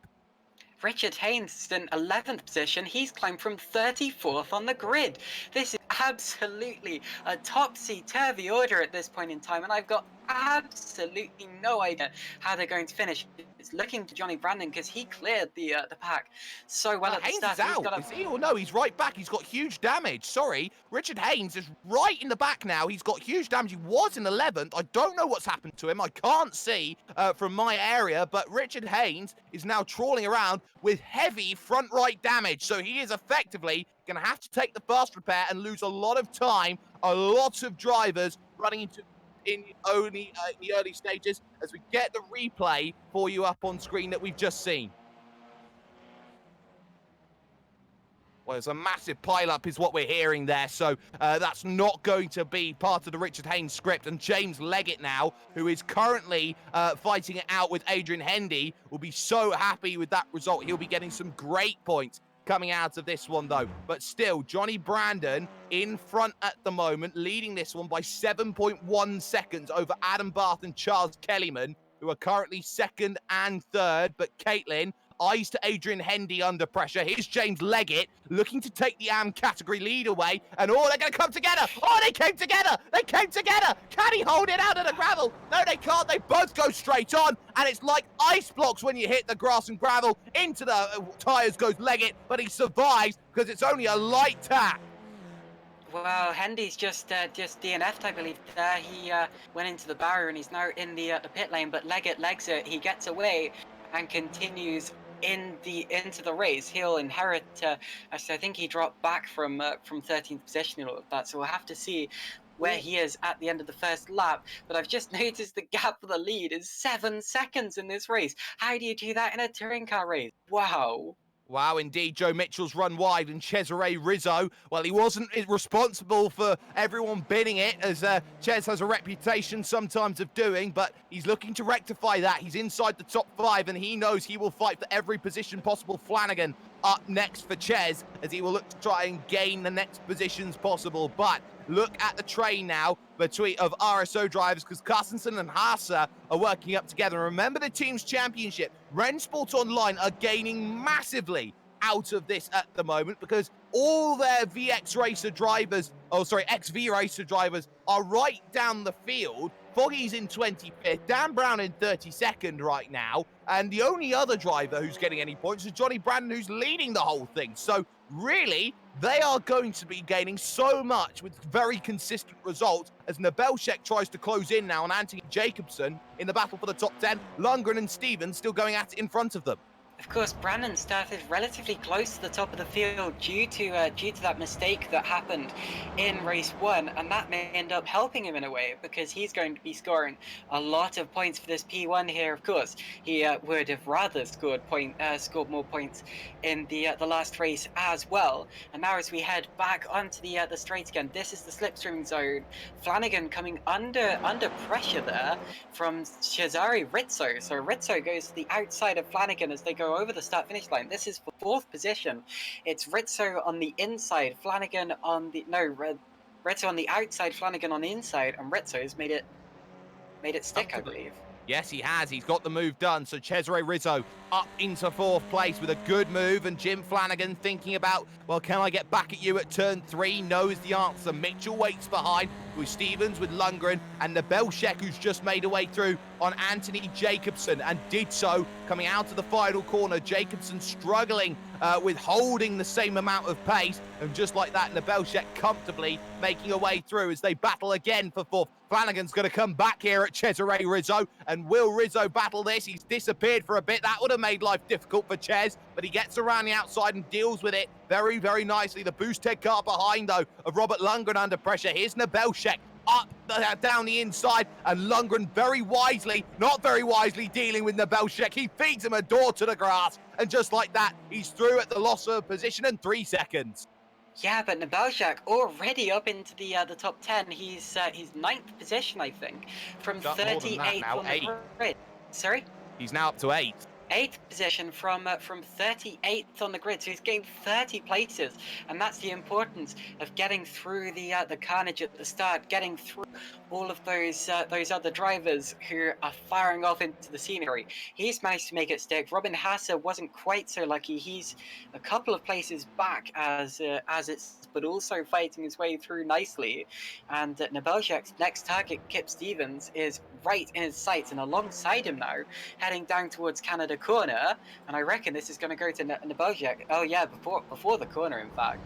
Richard Haynes is in 11th position. He's climbed from 34th on the grid. This is absolutely a topsy-turvy order at this point in time, and I've got absolutely no idea how they're going to finish. It's looking to Johnny Brandon because he cleared the pack so well at the Haynes start. is out. Is he? Or no, he's right back. He's got huge damage. Sorry, Richard Haynes is right in the back now. He's got huge damage. He was in 11th. I don't know what's happened to him. I can't see from my area, but Richard Haynes is now trawling around with heavy front right damage. So he is effectively going to have to take the fast repair and lose a lot of time. A lot of drivers running into in the early stages as we get the replay for you up on screen that we've just seen. Well, it's a massive pile-up is what we're hearing there, so that's not going to be part of the Richard Haynes script. And James Leggett now, who is currently fighting it out with Adrian Hendy, will be so happy with that result. He'll be getting some great points coming out of this one, though. But still, Johnny Brandon in front at the moment, leading this one by 7.1 seconds over Adam Barth and Charles Kellyman, who are currently second and third. But Caitlin, eyes to Adrian Hendy under pressure. Here's James Leggett looking to take the AM category lead away. And oh, they're going to come together. Oh, they came together. They came together. Can he hold it out of the gravel? No, they can't. They both go straight on. And it's like ice blocks when you hit the grass and gravel. Into the tyres goes Leggett, but he survives because it's only a light tap. Well, Hendy's just DNF'd, I believe. He went into the barrier and he's now in the pit lane, but Leggett legs it. He gets away and continues into the race. He'll inherit. Actually, I think he dropped back from 13th position and all of that. So we'll have to see where he is at the end of the first lap. But I've just noticed the gap for the lead is 7 seconds in this race. How do you do that in a touring car race? Wow. Wow, indeed. Joe Mitchell's run wide, and Cesare Rizzo, well, he wasn't responsible for everyone bidding it, as Ches has a reputation sometimes of doing, but he's looking to rectify that. He's inside the top 5, and he knows he will fight for every position possible. Flanagan up next for Ches, as he will look to try and gain the next positions possible. But look at the train now of RSO drivers, because Carstensen and Haase are working up together. Remember the team's championship. Rennsport Online are gaining massively out of this at the moment because all their VX Racer drivers, XV Racer drivers are right down the field. Foggy's in 25th, Dan Brown in 32nd right now, and the only other driver who's getting any points is Johnny Brandon, who's leading the whole thing. So really, they are going to be gaining so much with very consistent results as Nebelshek tries to close in now on Anthony Jacobson in the battle for the top 10. Lundgren and Stevens still going at it in front of them. Of course, Brandon started relatively close to the top of the field due to that mistake that happened in race 1, and that may end up helping him in a way because he's going to be scoring a lot of points for this P1 here. Of course, he would have rather scored more points in the last race as well. And now, as we head back onto the straight again, this is the slipstream zone. Flanagan coming under pressure there from Cesare Rizzo. So Rizzo goes to the outside of Flanagan as they go over the start-finish line. This is for 4th position. It's Rizzo on the inside, Flanagan on the Rizzo on the outside, Flanagan on the inside, and Rizzo's made it stick, I believe. Yes, he has. He's got the move done. So Cesare Rizzo up into 4th place with a good move. And Jim Flanagan thinking about, well, can I get back at you at turn 3? Knows the answer. Mitchell waits behind. with Stevens, with Lundgren, and Nebelshek, who's just made a way through on Anthony Jacobson, and did so coming out of the final corner. Jacobson struggling with holding the same amount of pace, and just like that, Nebelshek comfortably making a way through as they battle again for fourth. Flanagan's going to come back here at Cesare Rizzo, and will Rizzo battle this? He's disappeared for a bit. That would have made life difficult for Ches, but he gets around the outside and deals with it very, very nicely. The boosted car behind, though, of Robert Lundgren under pressure. Here's Nebelshek down the inside, and Lundgren very wisely, not very wisely, dealing with Nebelshek. He feeds him a door to the grass, and just like that, he's through at the loss of position in 3 seconds. Yeah, but Nebelshek already up into the top 10. He's 9th position, I think, from Got more than that 38th now, on the 8th. grid. Sorry? He's now up to 8th. 8th position from 38th on the grid, so he's gained 30 places, and that's the importance of getting through the carnage at the start, getting through all of those other drivers who are firing off into the scenery. He's managed to make it stick. Robin Hasse wasn't quite so lucky. He's a couple of places back as it's, but also fighting his way through nicely. And Nebelshek's next target, Kip Stevens, is right in his sights and alongside him now, heading down towards Canada corner, and I reckon this is going to go to Nebelshek. Oh yeah, before the corner, in fact.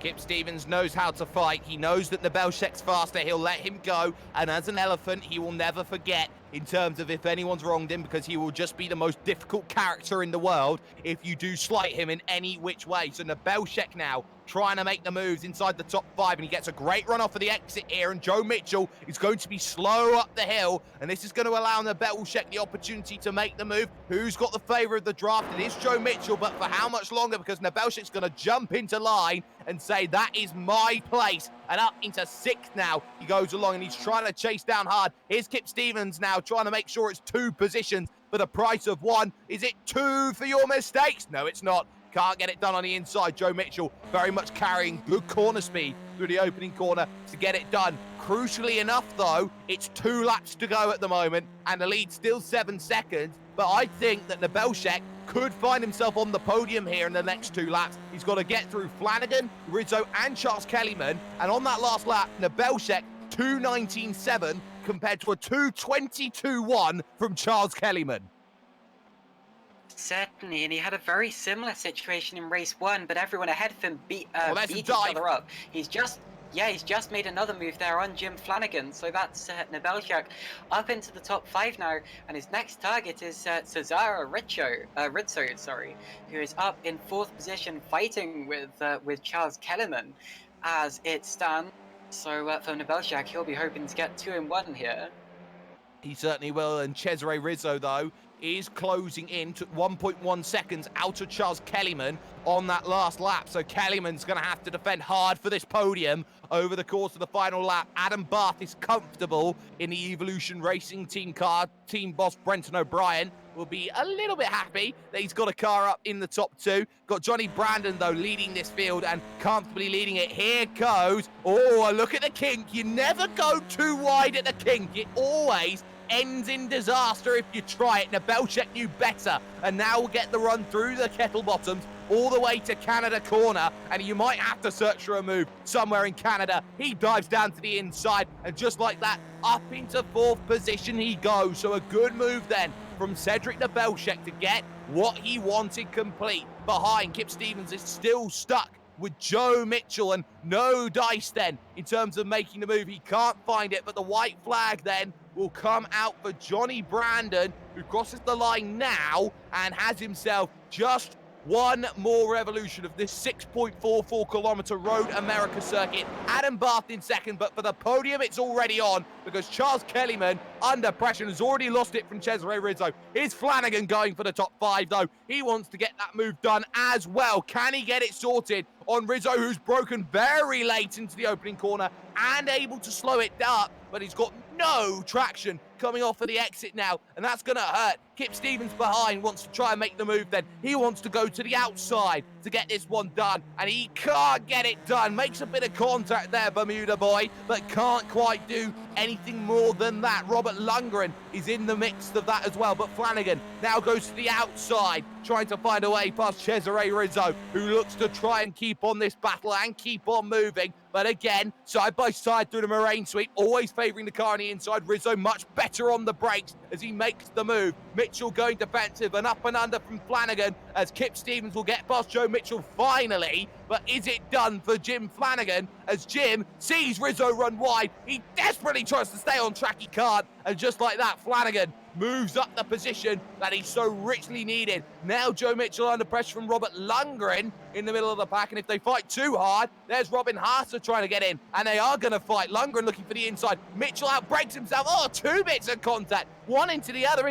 Kip Stevens knows how to fight. He knows that Nebelshek's faster. He'll let him go, and as an elephant, he will never forget in terms of if anyone's wronged him, because he will just be the most difficult character in the world if you do slight him in any which way. So Nebelshek now trying to make the moves inside the top 5, and he gets a great run off of the exit here, and Joe Mitchell is going to be slow up the hill, and this is going to allow Nebelshek the opportunity to make the move. Who's got the favour of the draft? It is Joe Mitchell, but for how much longer? Because Nebelshek's going to jump into line and say, that is my place, and up into 6th now he goes along, and he's trying to chase down hard. Here's Kip Stevens now trying to make sure it's 2 positions for the price of 1. Is it 2 for your mistakes? No, it's not. Can't get it done on the inside. Joe Mitchell very much carrying good corner speed through the opening corner to get it done. Crucially enough, though, it's 2 laps to go at the moment, and the lead still 7 seconds. But I think that Nebelshek could find himself on the podium here in the next 2 laps. He's got to get through Flanagan, Rizzo, and Charles Kellyman. And on that last lap, Nebelshek 2:19.7 compared to a 2:22.1 from Charles Kellyman. Certainly, and he had a very similar situation in race 1, but everyone ahead of him beat each dive. other up. He's just made another move there on Jim Flanagan, so that's Nebelshek up into the top 5 now, and his next target is Cesare Rizzo, who is up in 4th position, fighting with Charles Kellyman as it stands. So for Nebelshek, he'll be hoping to get 2 in 1 here. He certainly will, and Cesare Rizzo, though, is closing in to 1.1 seconds out of Charles Kellyman on that last lap. So Kellyman's going to have to defend hard for this podium over the course of the final lap. Adam Barth is comfortable in the Evolution Racing Team car. Team boss Brenton O'Brien will be a little bit happy that he's got a car up in the top 2. Got Johnny Brandon, though, leading this field and comfortably leading it. Here goes. Oh, look at the kink. You never go too wide at the kink. It always ends in disaster if you try it. Nebelshek knew better, and now we'll get the run through the kettle bottoms all the way to Canada corner, and you might have to search for a move somewhere in Canada. He dives down to the inside, and just like that, up into 4th position he goes. So a good move then from Cedric Nebelshek to get what he wanted complete. Behind, Kip Stevens is still stuck with Joe Mitchell, and no dice then in terms of making the move. He can't find it, but the white flag then will come out for Johnny Brandon, who crosses the line now and has himself just one more revolution of this 6.44 kilometer Road America circuit. Adam Barth in 2nd, but for the podium it's already on because Charles Kellyman, under pressure, has already lost it from Cesare Rizzo. Here's Flanagan going for the top 5, though. He wants to get that move done as well. Can he get it sorted on Rizzo, who's broken very late into the opening corner and able to slow it up, but he's got no traction coming off of the exit now, and that's going to hurt. Kip Stevens behind wants to try and make the move then. He wants to go to the outside to get this one done, and he can't get it done. Makes a bit of contact there, Bermuda boy, but can't quite do anything more than that. Robert Lundgren is in the mix of that as well, but Flanagan now goes to the outside, trying to find a way past Cesare Rizzo, who looks to try and keep on this battle and keep on moving. But again, side by side through the Moraine sweep, always favouring the car on the inside. Rizzo much better on the brakes as he makes the move. Mitchell going defensive and up and under from Flanagan as Kip Stevens will get past Joe Mitchell finally. But is it done for Jim Flanagan as Jim sees Rizzo run wide? He desperately tries to stay on track, he can't. And just like that, Flanagan moves up the position that he so richly needed. Now Joe Mitchell under pressure from Robert Lundgren in the middle of the pack, and if they fight too hard, there's Robin Haase trying to get in, and they are going to fight. Lundgren looking for the inside. Mitchell outbrakes himself. Oh, two bits of contact. One into the other,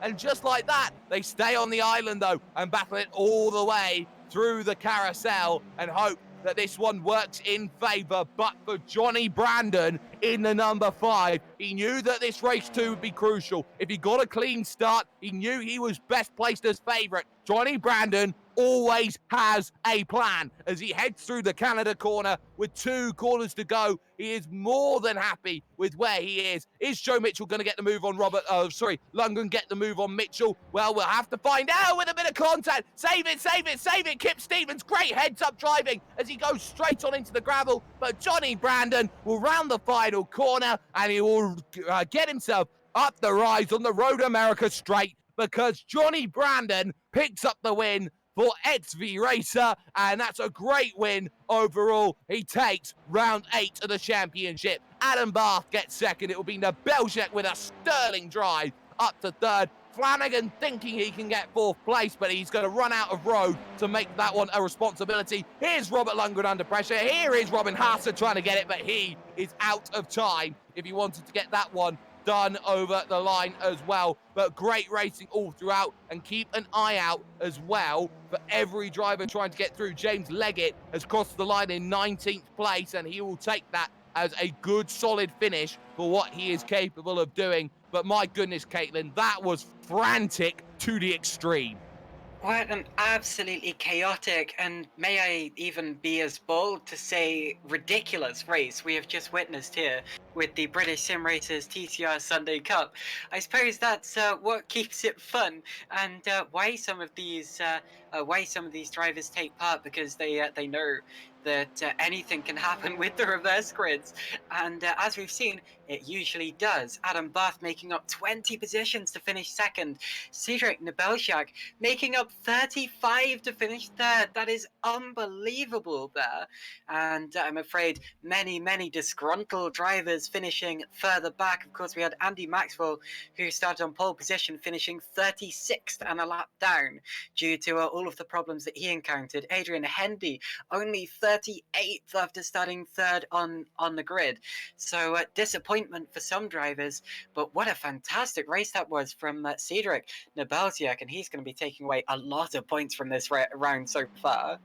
and just like that, they stay on the island, though, and battle it all the way through the carousel and hope that this one works in favour. But for Johnny Brandon in the number 5, he knew that this race 2 would be crucial. If he got a clean start, he knew he was best placed as favourite. Johnny Brandon always has a plan as he heads through the Canada corner with 2 corners to go. He is more than happy with where he is. Is Joe Mitchell going to get the move on Lundgren get the move on Mitchell? Well, we'll have to find out with a bit of contact. Save it. Kip Stevens, great heads-up driving as he goes straight on into the gravel. But Johnny Brandon will round the final corner and he will get himself up the rise on the Road America straight because Johnny Brandon picks up the win for XV Racer, and that's a great win overall. He takes round 8 of the championship. Adam Barth gets second. It will be Nebelshek with a sterling drive up to third. Flanagan thinking he can get 4th place, but he's going to run out of road to make that one a responsibility. Here's Robert Lundgren under pressure. Here is Robin Haase trying to get it, but he is out of time if he wanted to get that one done over the line as well. But great racing all throughout, and keep an eye out as well for every driver trying to get through. James Leggett has crossed the line in 19th place, and he will take that as a good solid finish for what he is capable of doing. But my goodness, Caitlin, that was frantic to the extreme. What an absolutely chaotic, and may I even be as bold to say ridiculous race we have just witnessed here with the British Sim Racers TCR Sunday Cup. I suppose that's what keeps it fun, and why some of these drivers take part, because they know that anything can happen with the reverse grids, and as we've seen, it usually does. Adam Barth making up 20 positions to finish second. Cedric Nebelshak making up 35 to finish third. That is unbelievable there. And I'm afraid many disgruntled drivers finishing further back. Of course, we had Andy Maxwell, who started on pole position, finishing 36th and a lap down due to all of the problems that he encountered. Adrian Hendy only 38th after starting third on the grid. So disappointment for some drivers, but what a fantastic race that was from Cedric Nebelsiak, and he's going to be taking away a lot of points from this round so far.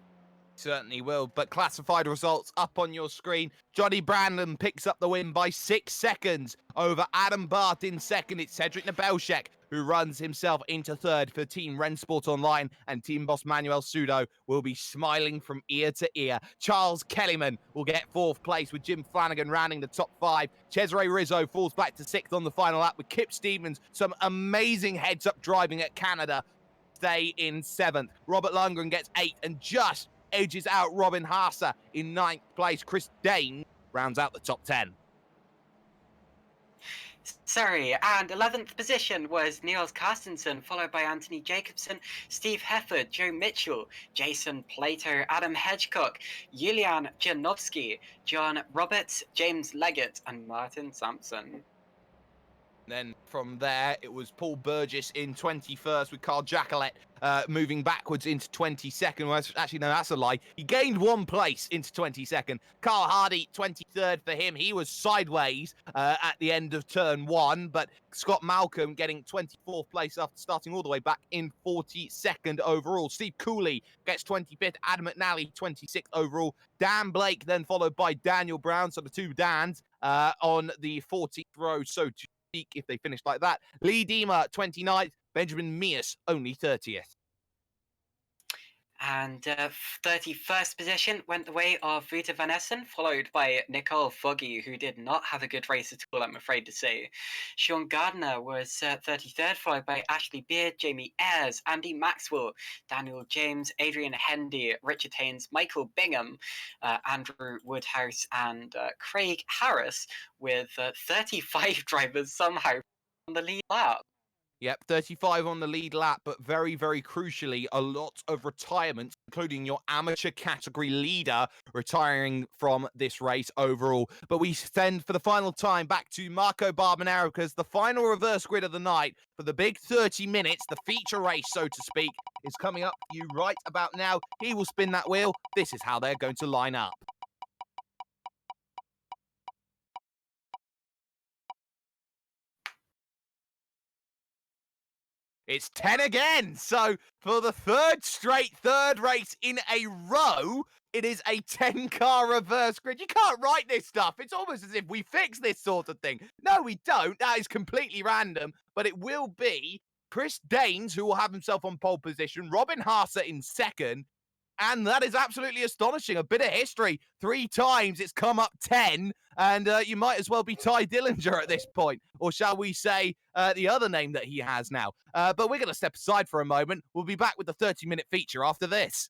Certainly will, but classified results up on your screen. Johnny Brandon picks up the win by 6 seconds over Adam Barth in second. It's Cedric Nebelshek who runs himself into third for Team Rensport Online, and Team Boss Manuel Sudo will be smiling from ear to ear. Charles Kellyman will get 4th place with Jim Flanagan rounding the top 5. Cesare Rizzo falls back to 6th on the final lap with Kip Stevens. Some amazing heads-up driving at Canada. Stay in 7th. Robert Lundgren gets 8th and just edges out Robin Haase in 9th place. Chris Dane rounds out the top 10. Sorry, and 11th position was Niels Carstensen, followed by Anthony Jacobson, Steve Hefford, Joe Mitchell, Jason Plato, Adam Hedgecock, Julian Janowski, John Roberts, James Leggett, and Martin Sampson. Then from there, it was Paul Burgess in 21st with Carl Jacquelet moving backwards into 22nd. Well, actually, no, that's a lie. He gained 1 place into 22nd. Carl Hardy, 23rd for him. He was sideways at the end of turn 1, but Scott Malcolm getting 24th place after starting all the way back in 42nd overall. Steve Cooley gets 25th. Adam McNally, 26th overall. Dan Blake then followed by Daniel Brown, so the 2 Dans. on the 14th row, so to speak, if they finish like that. Lee Diemer, 29th. Benjamin Mears, only 30th. And 31st position went the way of Vita Van Essen, followed by Nicole Foggy, who did not have a good race at all, I'm afraid to say. Sean Gardner was 33rd, followed by Ashley Beard, Jamie Ayres, Andy Maxwell, Daniel James, Adrian Hendy, Richard Haynes, Michael Bingham, Andrew Woodhouse, and Craig Harris, with 35 drivers somehow on the lead lap. Yep, 35 on the lead lap, but very, very crucially, a lot of retirements, including your amateur category leader retiring from this race overall. But we send for the final time back to Marco Barbanero because the final reverse grid of the night for the big 30 minutes, the feature race, so to speak, is coming up for you right about now. He will spin that wheel. This is how they're going to line up. It's 10 again. So for the third race in a row, it is a 10-car reverse grid. You can't write this stuff. It's almost as if we fix this sort of thing. No, we don't. That is completely random. But it will be Chris Danes, who will have himself on pole position, Robin Haase in second, and that is absolutely astonishing. A bit of history. 3 times it's come up 10, and you might as well be Ty Dillinger at this point. Or shall we say the other name that he has now. But we're going to step aside for a moment. We'll be back with the 30-minute feature after this.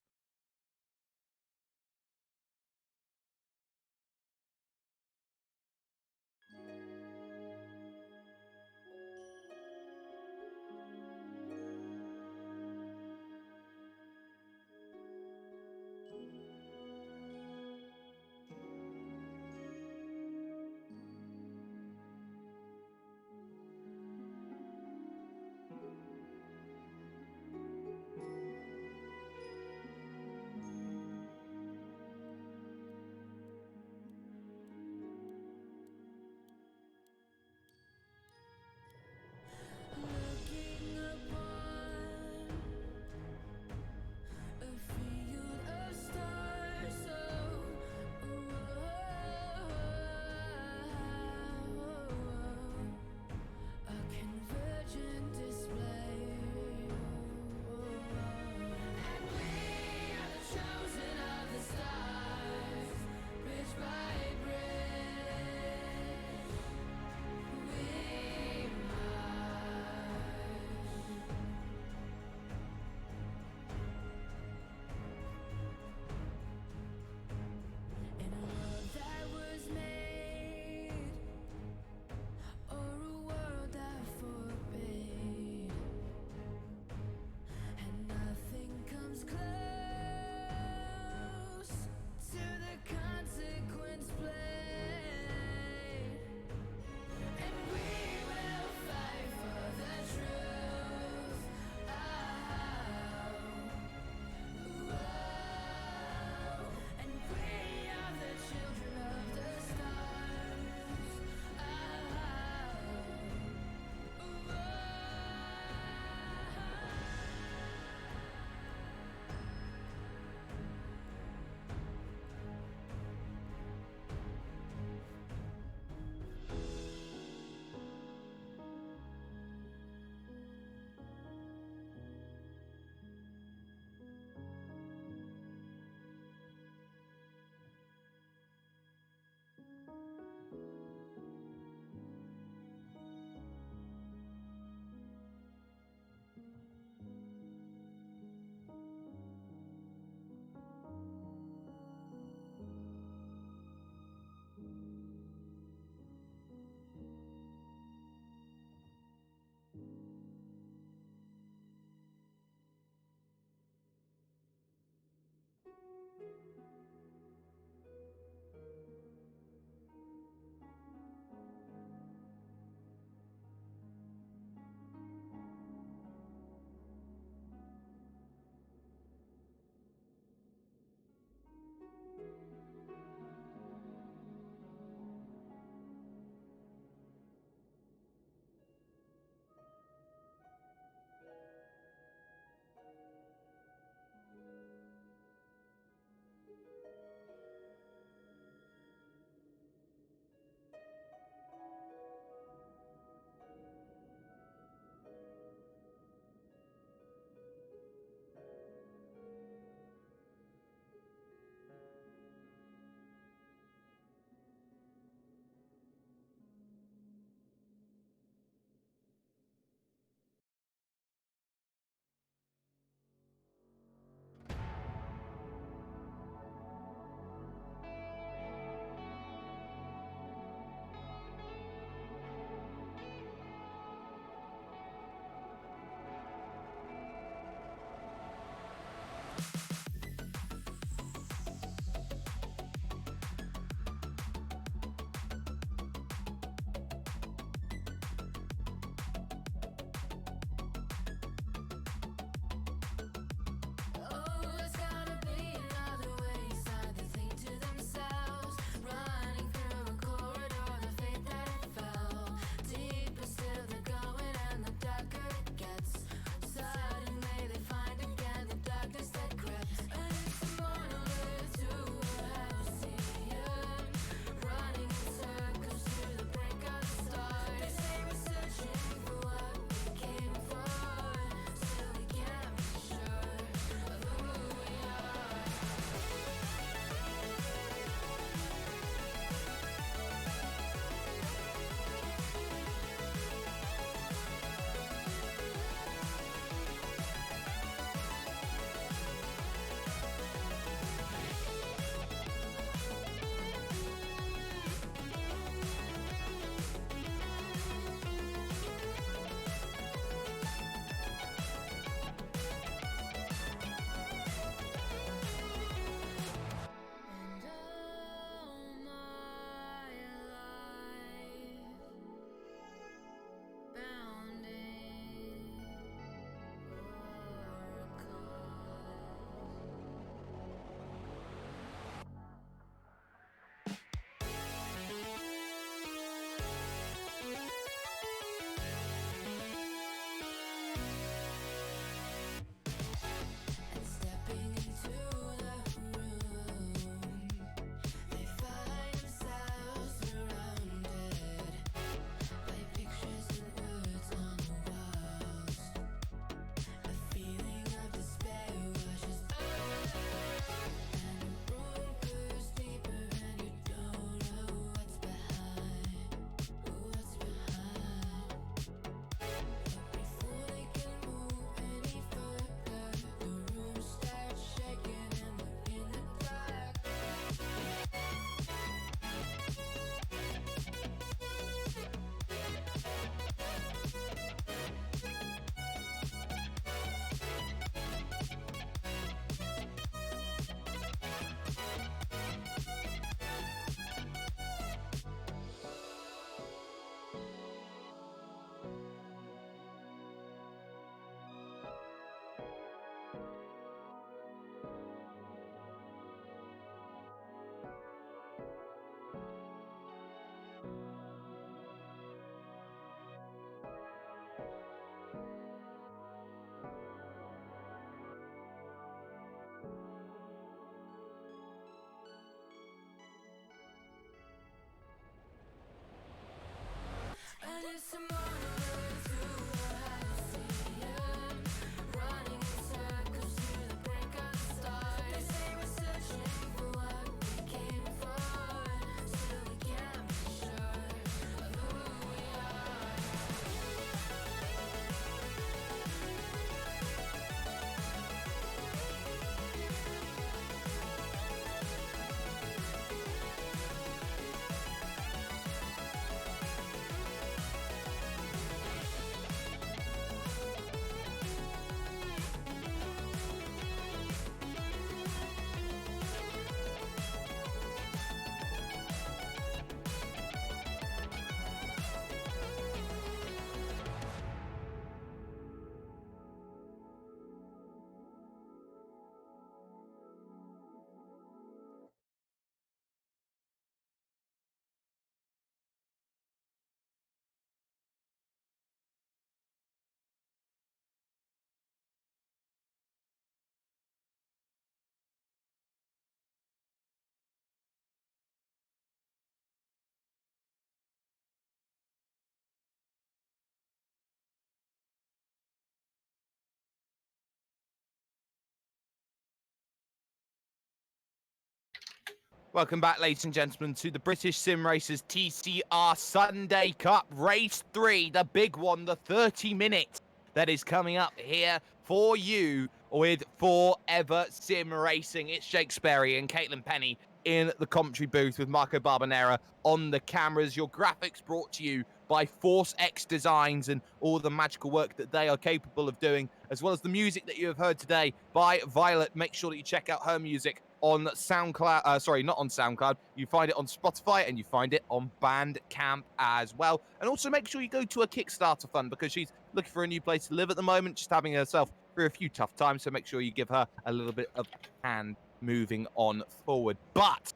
Welcome back, ladies and gentlemen, to the British Sim Racers TCR Sunday Cup Race 3, the big one, the 30-minute that is coming up here for you with Forever Sim Racing. It's Shakespeare and Caitlin Penny in the commentary booth with Marco Barbanera on the cameras. Your graphics brought to you by Force X Designs and all the magical work that they are capable of doing, as well as the music that you have heard today by Violet. Make sure that you check out her music on SoundCloud. Sorry, not on SoundCloud. You find it on Spotify and you find it on Bandcamp as well. And also make sure you go to a Kickstarter fund because she's looking for a new place to live at the moment, just having herself through a few tough times. So make sure you give her a little bit of a hand moving on forward. But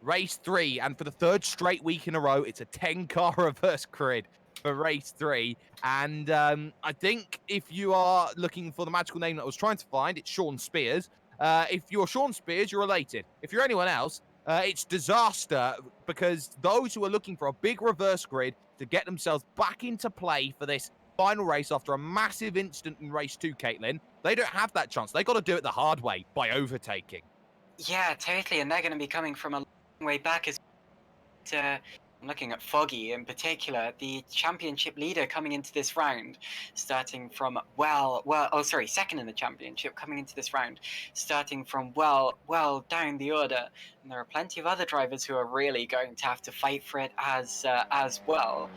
race 3, and for the 3rd straight week in a row, it's a 10-car reverse grid for race 3. And I think if you are looking for the magical name that I was trying to find, it's Sean Spears. If you're Sean Spears, you're elated. If you're anyone else, it's disaster, because those who are looking for a big reverse grid to get themselves back into play for this final race after a massive incident in race 2, Caitlin, they don't have that chance. They got to do it the hard way by overtaking. Yeah, totally, and they're going to be coming from a long way back as I'm looking at Foggy in particular, the championship leader coming into this round, starting from second in the championship coming into this round, starting from well down the order. And there are plenty of other drivers who are really going to have to fight for it as well.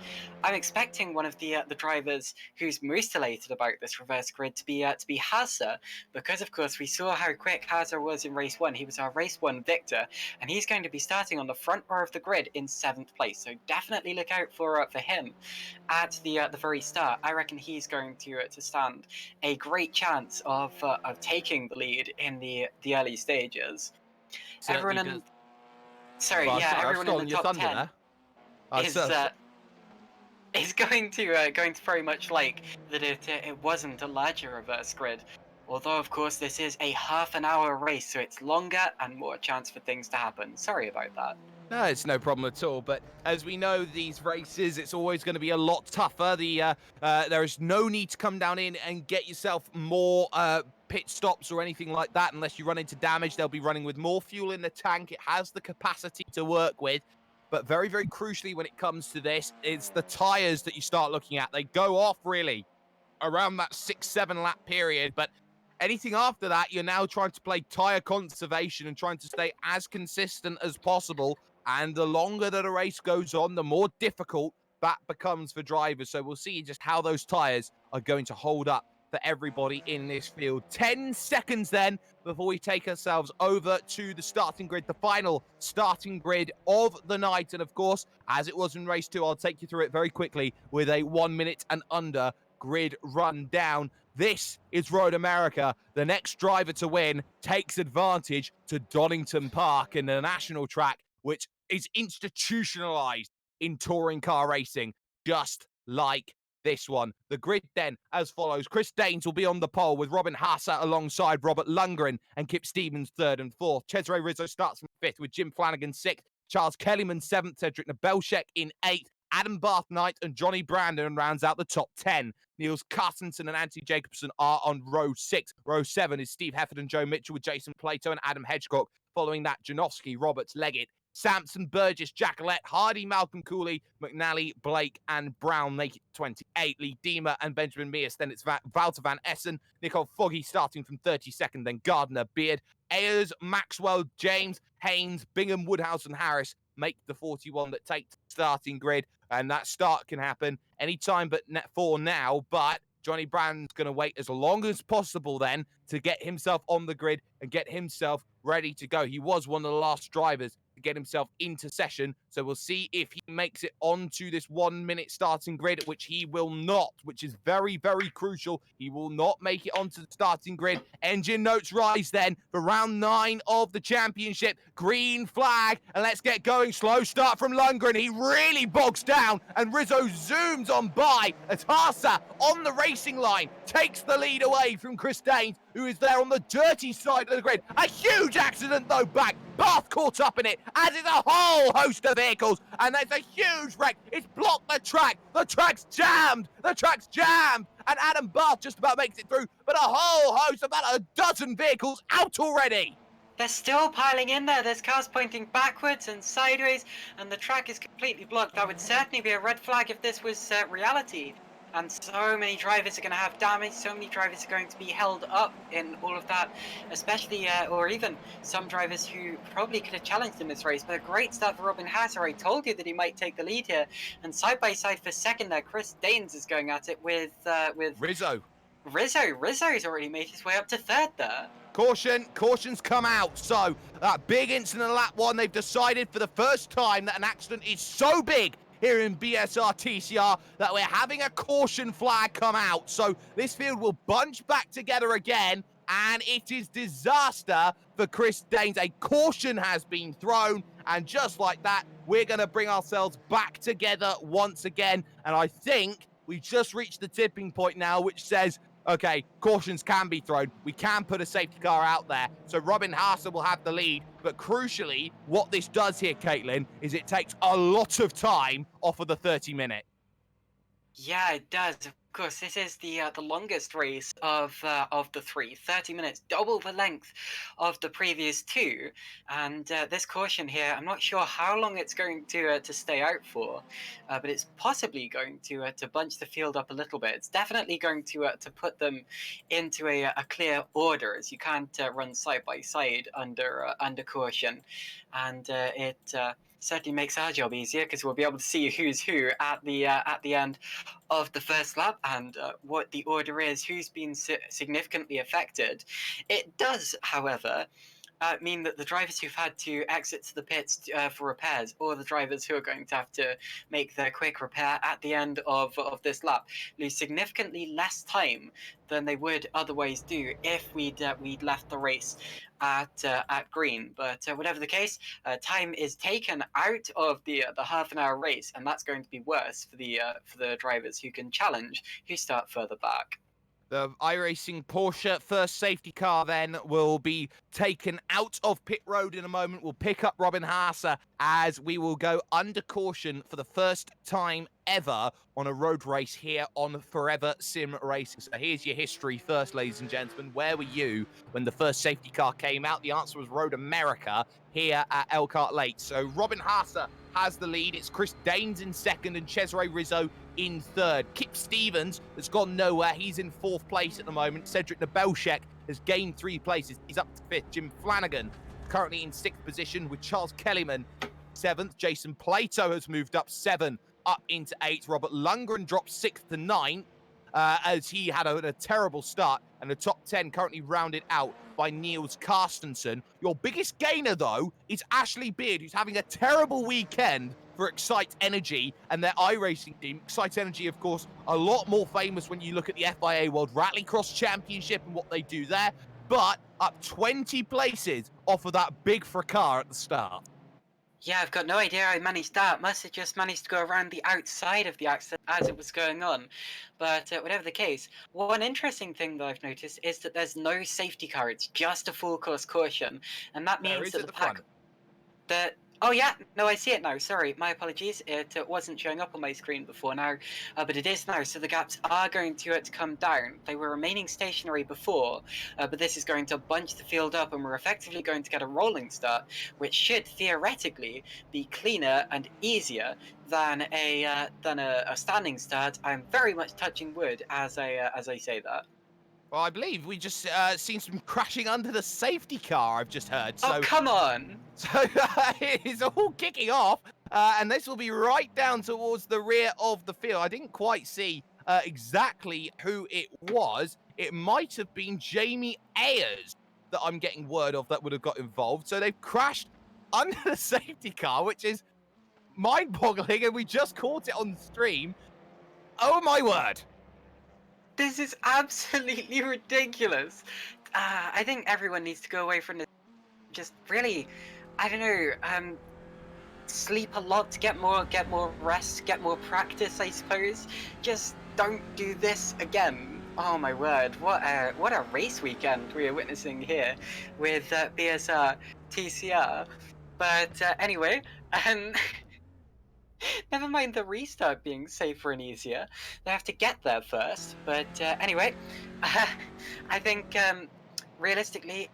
I'm expecting one of the drivers who's most elated about this reverse grid to be Haza, because of course we saw how quick Haza was in race 1. He was our race 1 victor, and he's going to be starting on the front row of the grid in 7th place. So definitely look out for him at the very start. I reckon he's going to stand a great chance of taking the lead in the early stages. Certainly Everyone in, does. sorry, Well, yeah, sorry, I've everyone in stolen the your top thunder 10 there. is going to very much like that it wasn't a larger reverse grid. Although, of course, this is a half-an-hour race, so it's longer and more chance for things to happen. Sorry about that. No, it's no problem at all. But as we know, these races, it's always going to be a lot tougher. There is no need to come down in and get yourself more pit stops or anything like that unless you run into damage. They'll be running with more fuel in the tank. It has the capacity to work with. But very, very crucially when it comes to this, it's the tyres that you start looking at. They go off, really, around that 6-7 lap period. But anything after that, you're now trying to play tyre conservation and trying to stay as consistent as possible. And the longer that a race goes on, the more difficult that becomes for drivers. So we'll see just how those tyres are going to hold up for everybody in this field. 10 seconds then before we take ourselves over to the starting grid, the final starting grid of the night. And of course, as it was in race 2, I'll take you through it very quickly with a 1 minute and under grid rundown. This is Road America. The next driver to win takes advantage to Donington Park in the national track, which is institutionalized in touring car racing, just like this one. The grid then as follows. Chris Danes will be on the pole with Robin Hassett alongside Robert Lundgren and Kip Stevens 3rd and 4th. Cesare Rizzo starts from 5th with Jim Flanagan 6th. Charles Kellyman 7th. Cedric Nebelshek in 8th. Adam Bath Knight and Johnny Brandon rounds out the top 10. Niels Carstensen and Anthony Jacobson are on row 6. Row 7 is Steve Hefford and Joe Mitchell with Jason Plato and Adam Hedgecock. Following that, Janowski, Roberts, Leggett, Sampson, Burgess, Jackalette, Hardy, Malcolm Cooley, McNally, Blake, and Brown make it 28. Lee Deemer and Benjamin Mears. Then it's Wouter van Essen, Nicole Foggy starting from 32nd. Then Gardner, Beard, Ayers, Maxwell, James, Haynes, Bingham, Woodhouse, and Harris make the 41 that take the starting grid. And that start can happen anytime but for now. But Johnny Brandon's going to wait as long as possible then to get himself on the grid and get himself ready to go. He was one of the last drivers to get himself into session. So we'll see if he makes it onto this 1 minute starting grid, which he will not, which is very, very crucial. He will not make it onto the starting grid. Engine notes rise then for round 9 of the championship. Green flag, and let's get going. Slow start from Lundgren. He really bogs down, and Rizzo zooms on by as Haasa on the racing line takes the lead away from Chris Danes, who is there on the dirty side of the grid. A huge accident though back. Bath caught up in it, as is a whole host of vehicles, and there's a huge wreck. It's blocked the track. The track's jammed. The track's jammed. And Adam Bath just about makes it through, but a whole host, about a dozen vehicles out already. They're still piling in there. There's cars pointing backwards and sideways, and the track is completely blocked. That would certainly be a red flag if this was reality. And so many drivers are going to have damage. So many drivers are going to be held up in all of that, especially, or even some drivers who probably could have challenged in this race. But a great start for Robin Haas. I told you that he might take the lead here. And side by side for second there, Chris Danes is going at it with Rizzo. Rizzo. Rizzo's already made his way up to third there. Caution's come out. So that big incident in lap 1, they've decided for the first time that an accident is so big here in BSR TCR that we're having a caution flag come out. So this field will bunch back together again, and it is disaster for Chris Danes. A caution has been thrown, and just like that, we're going to bring ourselves back together once again. And I think we just reached the tipping point now, which says, okay, cautions can be thrown. We can put a safety car out there. So Robin Haas will have the lead. But crucially, what this does here, Caitlin, is it takes a lot of time off of the 30-minute. Yeah, it does. Of course, this is the longest race of the three. 30 minutes, double the length of the previous two. And this caution here, I'm not sure how long it's going to stay out for, but it's possibly going to bunch the field up a little bit. It's definitely going to put them into a clear order, as you can't run side by side under caution, and it certainly makes our job easier because we'll be able to see who's who at the end of the first lap and what the order is, who's been significantly affected. It does, however, mean that the drivers who've had to exit to the pits for repairs, or the drivers who are going to have to make their quick repair at the end of this lap, lose significantly less time than they would otherwise do if we'd left the race at green. But whatever the case, time is taken out of the half an hour race, and that's going to be worse for the drivers who can challenge, who start further back. The iRacing Porsche first safety car then will be taken out of pit road in a moment. We'll pick up Robin Haas as we will go under caution for the first time ever on a road race here on Forever Sim Racing. So here's your history first, ladies and gentlemen. Where were you when the first safety car came out? The answer was Road America here at Elkhart Lake. So Robin Haas has the lead. It's Chris Danes in second and Cesare Rizzo in third. Kip Stevens has gone nowhere. He's in fourth place at the moment. Cedric Nebelshek has gained 3 places. He's up to fifth. Jim Flanagan currently in sixth position with Charles Kellyman seventh. Jason Plato has moved up 7 up into 8th. Robert Lundgren dropped 6th to 9th as he had a terrible start. And the top 10 currently rounded out by Niels Carstensen. Your biggest gainer, though, is Ashley Beard, who's having a terrible weekend for Excite Energy and their iRacing team. Excite Energy, of course, a lot more famous when you look at the FIA World Rallycross Championship and what they do there, but up 20 places off of that big fracas at the start. Yeah, I've got no idea how I managed that. Must have just managed to go around the outside of the accident as it was going on. But whatever the case, one interesting thing that I've noticed is that there's no safety car. It's just a full course caution. And that means that the pack... Oh yeah, no, I see it now. Sorry, my apologies. It wasn't showing up on my screen before now, but it is now. So the gaps are going to come down. They were remaining stationary before, but this is going to bunch the field up, and we're effectively going to get a rolling start, which should theoretically be cleaner and easier than a standing start. I'm very much touching wood as I say that. Well, I believe we just seen some crashing under the safety car, I've just heard. So, oh, come on! So it's all kicking off, and this will be right down towards the rear of the field. I didn't quite see exactly who it was. It might have been Jamie Ayers that I'm getting word of that would have got involved. So they've crashed under the safety car, which is mind-boggling, and we just caught it on stream. Oh, my word. This is absolutely ridiculous. I think everyone needs to go away from this. Just really, I don't know, sleep a lot, get more rest, get more practice, I suppose. Just don't do this again. Oh my word, what a race weekend we are witnessing here with BSR TCR. But anyway, never mind the restart being safer and easier. They have to get there first. But anyway, I think realistically,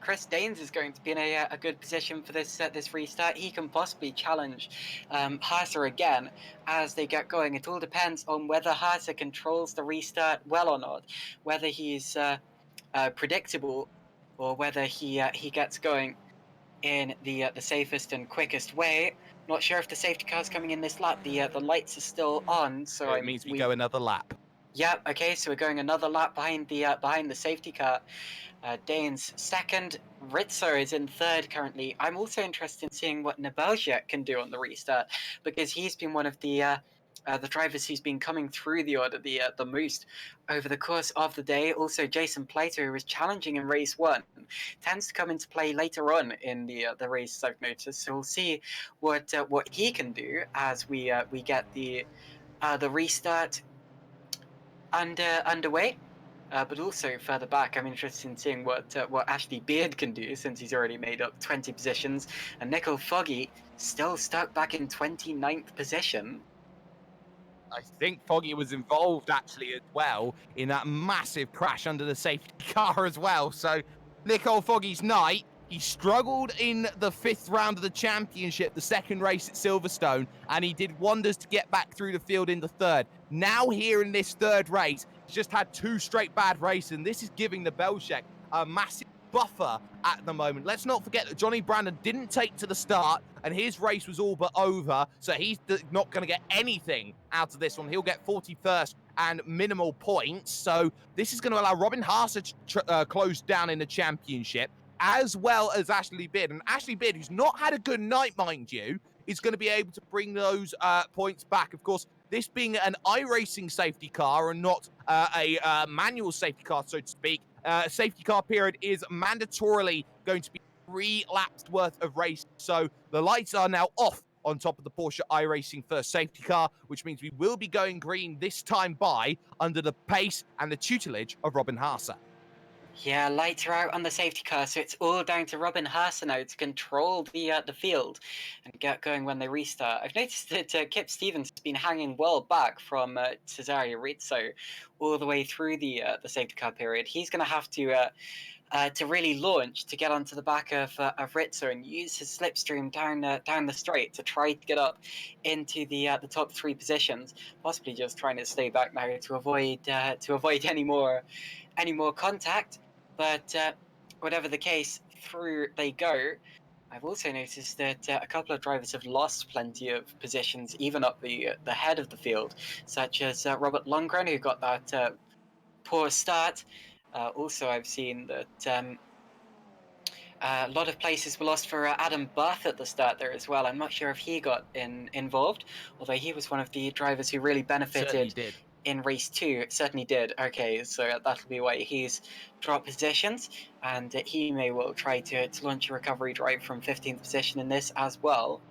Chris Danes is going to be in a good position for this restart. He can possibly challenge Haase again as they get going. It all depends on whether Haase controls the restart well or not, whether he's predictable or whether he gets going in the safest and quickest way. Not sure if the safety car's coming in this lap. The lights are still on, so It means we go another lap. Yeah, okay, so we're going another lap behind the safety car. Dane's second, Rizzo is in third currently. I'm also interested in seeing what Nebelsiak can do on the restart, because he's been one of the drivers who's been coming through the order the most over the course of the day. Also, Jason Plato, who was challenging in race 1, tends to come into play later on in the race, I've noticed. So we'll see what he can do as we get the restart underway. But also further back, I'm interested in seeing what Ashley Beard can do, since he's already made up 20 positions, and Nicole Foggy still stuck back in 29th position. I think Foggy was involved actually as well in that massive crash under the safety car as well. So Nicole Foggy's night, he struggled in the 5th round of the championship, the second race at Silverstone, and he did wonders to get back through the field in the 3rd. Now here in this 3rd race, he's just had 2 straight bad races, and this is giving the Nebelsiak a massive buffer at the moment. Let's not forget that Johnny Brandon didn't take to the start, and his race was all but over, so he's not going to get anything out of this one. He'll get 41st and minimal points, so this is going to allow Robin Haase to close down in the championship, as well as Ashley Beard. And Ashley Beard, who's not had a good night, mind you, is going to be able to bring those points back. Of course, this being an iRacing safety car and not a manual safety car, so to speak, safety car period is mandatorily going to be 3 laps worth of race. So the lights are now off on top of the Porsche iRacing first safety car, which means we will be going green this time by under the pace and the tutelage of Robin Haase. Yeah, lights are out on the safety car, so it's all down to Robin Haase now to control the field and get going when they restart. I've noticed that Kip Stevens has been hanging well back from Cesare Rizzo all the way through the safety car period. He's going to have to really launch to get onto the back of Rizzo and use his slipstream down the straight to try to get up into the top 3 positions. Possibly just trying to stay back now to avoid any more contact. But whatever the case, through they go. I've also noticed that a couple of drivers have lost plenty of positions, even up the head of the field, such as Robert Lundgren, who got that poor start. Also, I've seen that a lot of places were lost for Adam Barth at the start there as well. I'm not sure if he got involved, although he was one of the drivers who really benefited in race 2. It certainly did. Okay, so that'll be why he's dropped positions, and he may well try to launch a recovery drive from 15th position in this as well.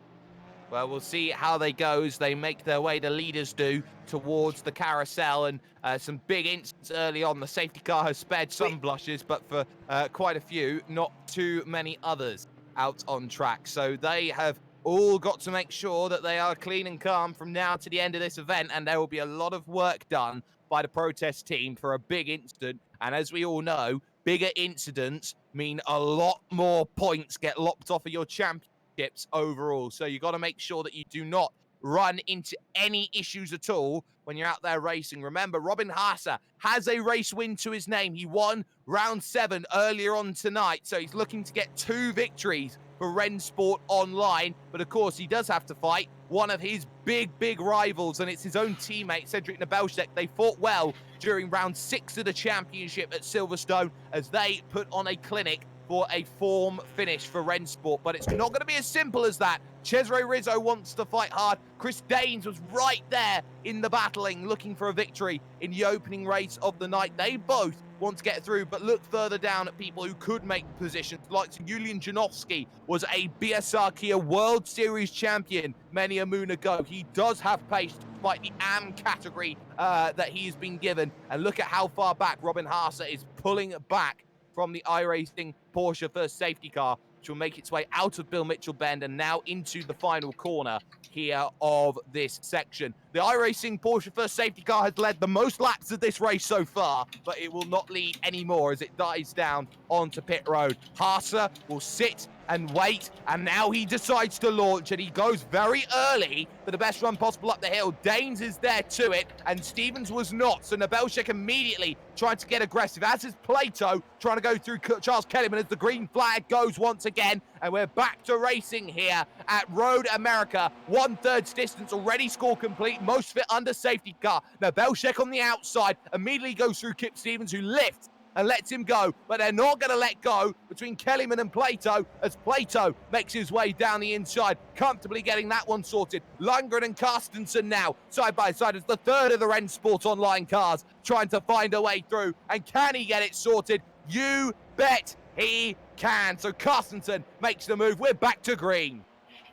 Well, we'll see how they go as they make their way, the leaders do, towards the carousel, and some big incidents early on. The safety car has spared some blushes, but for quite a few, not too many others out on track. So they have all got to make sure that they are clean and calm from now to the end of this event, and there will be a lot of work done by the protest team for a big incident. And as we all know, bigger incidents mean a lot more points get lopped off of your championships overall. So you got to make sure that you do not run into any issues at all when you're out there racing. Remember, Robin Haase has a race win to his name. He won round 7 earlier on tonight, so he's looking to get 2 victories for Rennsport Online. But of course, he does have to fight one of his big rivals, and it's his own teammate, Cedric Nebelsiak. They fought well during round 6 of the championship at Silverstone as they put on a clinic for a form finish for Rennsport. But it's not going to be as simple as that. Cesare Rizzo wants to fight hard. Chris Danes was right there in the battling, looking for a victory in the opening race of the night. They both want to get through, but look further down at people who could make positions, like Julian Janowski was a BSR Kia World Series champion many a moon ago. He does have pace despite the AM category that he's been given. And look at how far back Robin Haase is pulling back from the iRacing Porsche first safety car. which will make its way out of Bill Mitchell Bend and now into the final corner here of this section. The iRacing Porsche first safety car has led the most laps of this race so far, but it will not lead anymore as it dives down onto pit road. Haase will sit and wait, and now he decides to launch, and he goes very early for the best run possible up the hill. Danes is there to it, and Stevens was not, so Nebelshek immediately trying to get aggressive, as is Plato trying to go through Charles Kellyman as the green flag goes once again, and we're back to racing here at Road America. 1/3 distance already score complete, most of it under safety car. Nebelshek on the outside immediately goes through Kip Stevens, who lifts and lets him go, but they're not going to let go between Kellyman and Plato as Plato makes his way down the inside, comfortably getting that one sorted. Lundgren and Carstensen now side by side as the third of the Rennsport Online cars trying to find a way through, and can he get it sorted? You bet he can. So Carstensen makes the move. We're back to green.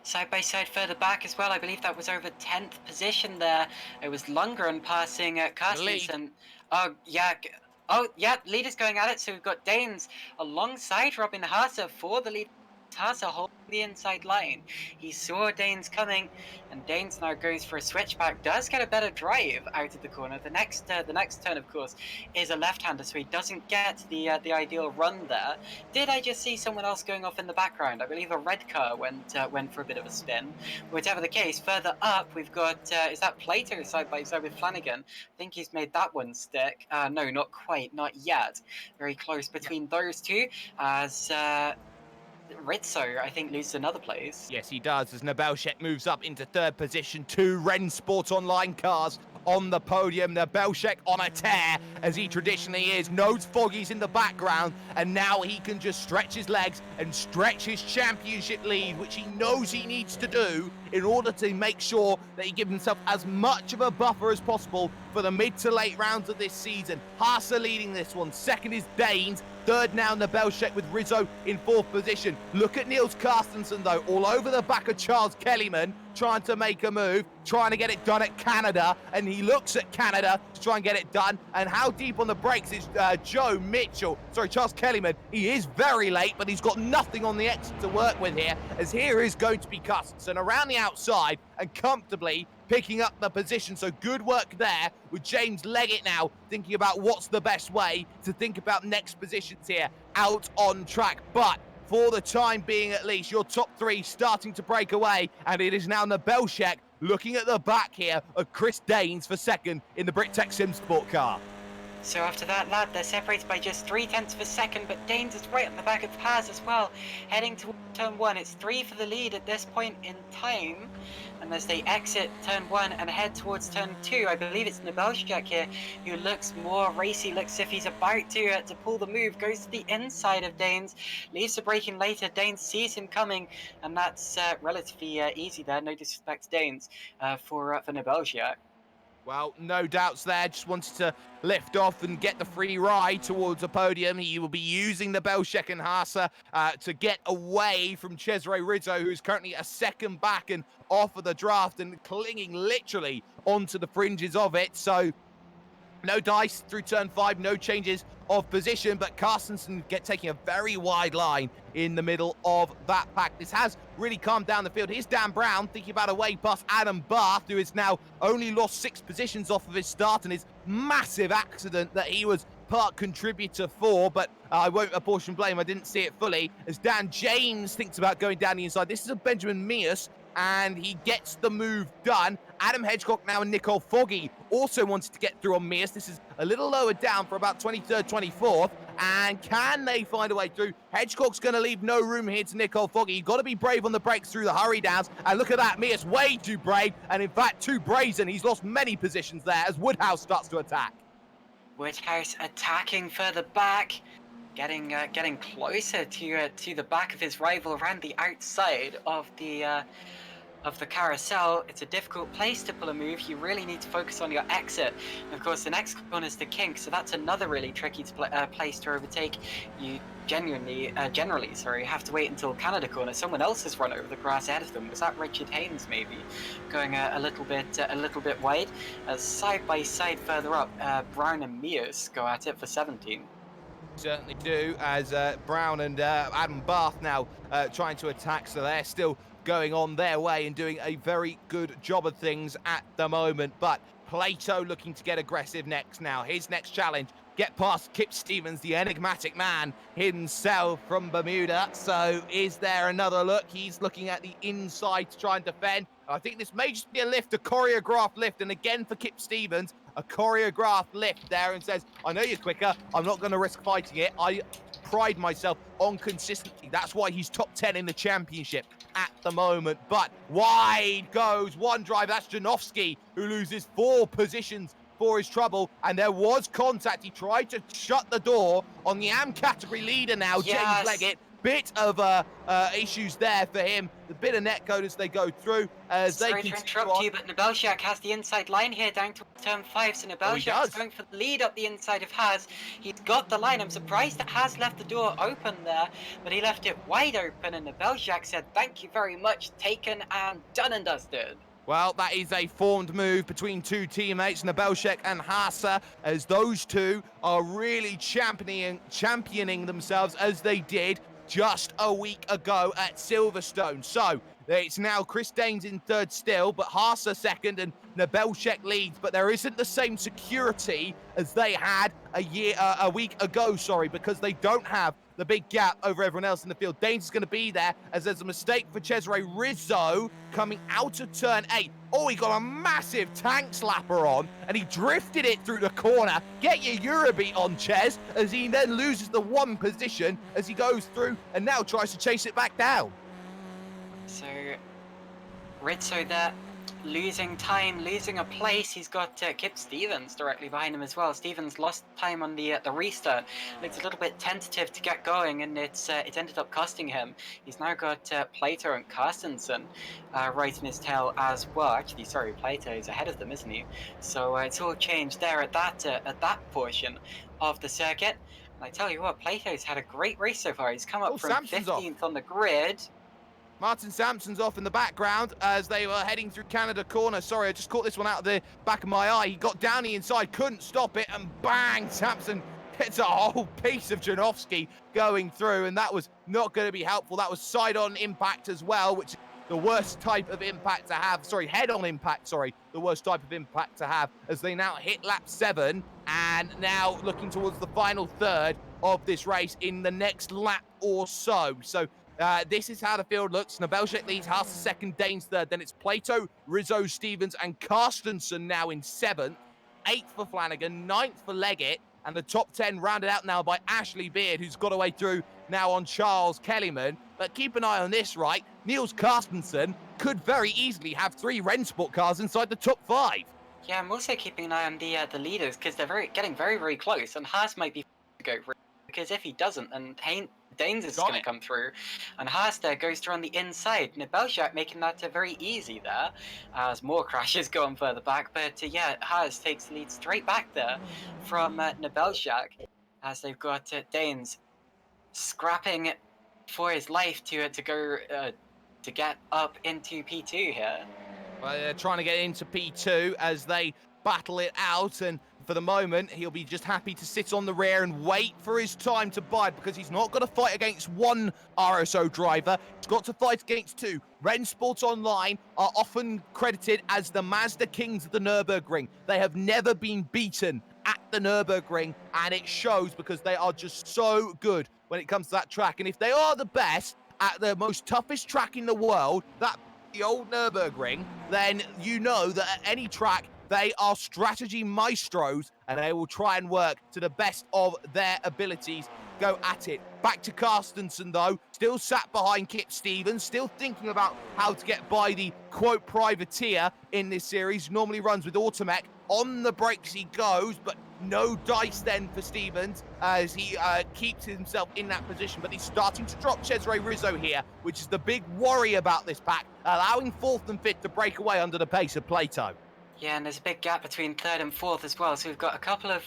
Side by side further back as well. I believe that was over 10th position there. It was Lundgren passing Carstensen. Oh, yeah, lead is going at it. So we've got Danes alongside Robin Haase for the lead. Haase holding the inside line. He saw Danes coming, and Danes now goes for a switchback. Does get a better drive out of the corner. The next turn, of course, is a left-hander, so he doesn't get the ideal run there. Did I just see someone else going off in the background? I believe a red car went for a bit of a spin. Whatever the case, further up we've got is that Plato side by side with Flanagan. I think he's made that one stick. No, not quite, not yet. Very close between those two as. Rizzo, I think, loses another place. Yes, he does, as Nebelshek moves up into third position. 2 Rennsport Online cars on the podium. Nebelshek on a tear, as he traditionally is. Knows Foggy's in the background, and now he can just stretch his legs and stretch his championship lead, which he knows he needs to do in order to make sure that he gives himself as much of a buffer as possible for the mid to late rounds of this season. Haase leading this one. Second is Danes. Third now Nebelshek with Rizzo in fourth position. Look at Niels Carstensen though, all over the back of Charles Kellyman, trying to make a move, trying to get it done at Canada, and he looks at Canada to try and get it done. And how deep on the brakes is Charles Kellyman. He is very late, but he's got nothing on the exit to work with here, as here is going to be Carstensen around the outside and comfortably picking up the position. So good work there with James Leggett now thinking about what's the best way to think about next positions here out on track. But for the time being at least, your top 3 starting to break away, and it is now Nebelshek looking at the back here of Chris Danes for second in the Brittech Sim Sport car. So after that lap, they're separated by just 0.3 of a second, but Danes is right on the back of Haas as well, heading to turn 1. It's 3 for the lead at this point in time, and as they exit turn 1 and head towards turn 2, I believe it's Nebelshek here, who looks more racy, looks as if he's about to pull the move, goes to the inside of Danes, leaves the braking later. Danes sees him coming, and that's relatively easy there. No disrespect to Danes for Nebelshek. Well, no doubts there. Just wanted to lift off and get the free ride towards the podium. He will be using the Nebelshek and Haase to get away from Cesare Rizzo, who's currently a second back and off of the draft and clinging literally onto the fringes of it. So no dice through turn 5, no changes of position, but Carstensen taking a very wide line in the middle of that pack. This has really calmed down the field. Here's Dan Brown thinking about a way past Adam Barth, who has now only lost 6 positions off of his start and his massive accident that he was part contributor for, but I won't apportion blame. I didn't see it fully, as Dan James thinks about going down the inside. This is a Benjamin Mears, and he gets the move done. Adam Hedgecock now and Nicole Foggy also wanted to get through on Mears. This is a little lower down for about 23rd, 24th. And can they find a way through? Hedgecock's going to leave no room here to Nicole Foggy. You've got to be brave on the brakes through the hurry downs. And look at that, Mears way too brave. And in fact, too brazen. He's lost many positions there as Woodhouse starts to attack. Woodhouse attacking further back. Getting closer to the back of his rival around the outside of the carousel. It's a difficult place to pull a move. You really need to focus on your exit. And of course, the next corner is the kink, so that's another really tricky place to overtake. You generally have to wait until Canada corner. Someone else has run over the grass ahead of them. Was that Richard Haynes maybe going a little bit wide? Side by side further up, Brown and Mears go at it for 17. Certainly do, as Brown and Adam Bath now trying to attack, so they're still going on their way and doing a very good job of things at the moment. But Plato looking to get aggressive next now. His next challenge, get past Kip Stevens, the enigmatic man himself from Bermuda. So is there another look? He's looking at the inside to try and defend. I think this may just be a lift, a choreographed lift, and again for Kip Stevens, a choreographed lift there, and says, I know you're quicker, I'm not going to risk fighting it. I pride myself on consistency. That's why he's top 10 in the championship at the moment. But wide goes one drive. That's Janowski, who loses 4 positions for his trouble, and there was contact. He tried to shut the door on the AM category leader now, Yes. James Leggett. Bit of issues there for him. The bit of netcode as they go through, as Sorry they to continue interrupt on. you, but Nebelshak has the inside line here down to turn 5, so he Nebelshak's does. going for the lead up the inside of Haas. He's got the line. I'm surprised that Haas left the door open there, but he left it wide open, and Nebelshak said, thank you very much, taken and done and dusted. Well, that is a formed move between two teammates, Nebelshek and Hasa, as those two are really championing themselves as they did just a week ago at Silverstone. So it's now Chris Danes in third still, but Hasa second and Nebelshek leads. But there isn't the same security as they had a week ago, because they don't have the big gap over everyone else in the field. Danes is going to be there as there's a mistake for Cesare Rizzo coming out of turn 8. Oh, he got a massive tank slapper on, and he drifted it through the corner. Get your Eurobeat on, Ches, as he then loses the 1 position as he goes through and now tries to chase it back down. So Rizzo there losing time, losing a place. He's got Kip Stevens directly behind him as well. Stevens lost time on the restart. Looks a little bit tentative to get going, and it ended up costing him. He's now got Plato and Carstensen right in his tail as well. Actually, sorry, Plato is ahead of them, isn't he? So it's all changed there at that portion of the circuit. And I tell you what, Plato's had a great race so far. He's come up from Samson's 15th on the grid. Martin Sampson's off in the background as they were heading through Canada corner. Sorry, I just caught this one out of the back of my eye. He got down the inside, couldn't stop it, and bang, Sampson hits a whole piece of Janowski going through, and that was not going to be helpful. That was side-on impact as well, which is the worst type of impact to have. Sorry, head-on impact, the worst type of impact to have, as they now hit lap 7, and now looking towards the final third of this race in the next lap or so. So this is how the field looks. Nebelshek leads, Haas second, Danes third. Then it's Plato, Rizzo, Stevens, and Carstensen now in 7th. 8th for Flanagan, 9th for Leggett, and the top 10 rounded out now by Ashley Beard, who's got away through now on Charles Kellyman. But keep an eye on this, right? Niels Carstensen could very easily have 3 Rennsport cars inside the top 5. Yeah, I'm also keeping an eye on the leaders, because they're getting very, very close, and Haas might be to go for it, because if he doesn't, then Danes is going to come through, and Haas there goes to run the inside. Nebelshak making that very easy there, as more crashes go on further back. But yeah, Haas takes the lead straight back there from Nebelshak, as they've got Danes scrapping for his life to go to get up into P2 here. Well, they're trying to get into P2 as they battle it out, and for the moment, he'll be just happy to sit on the rear and wait for his time to bide, because he's not got to fight against one RSO driver. He's got to fight against 2. Rennsport Online are often credited as the Mazda Kings of the Nürburgring. They have never been beaten at the Nürburgring, and it shows because they are just so good when it comes to that track. And if they are the best at the most toughest track in the world, that the old Nürburgring, then you know that at any track, they are strategy maestros, and they will try and work to the best of their abilities. Go at it. Back to Carstensen, though. Still sat behind Kip Stevens. Still thinking about how to get by the, quote, privateer in this series. Normally runs with Automech. On the brakes he goes, but no dice then for Stevens as he keeps himself in that position. But he's starting to drop Cesare Rizzo here, which is the big worry about this pack, allowing 4th and 5th to break away under the pace of Plato. Yeah, and there's a big gap between 3rd and 4th as well. So we've got a couple of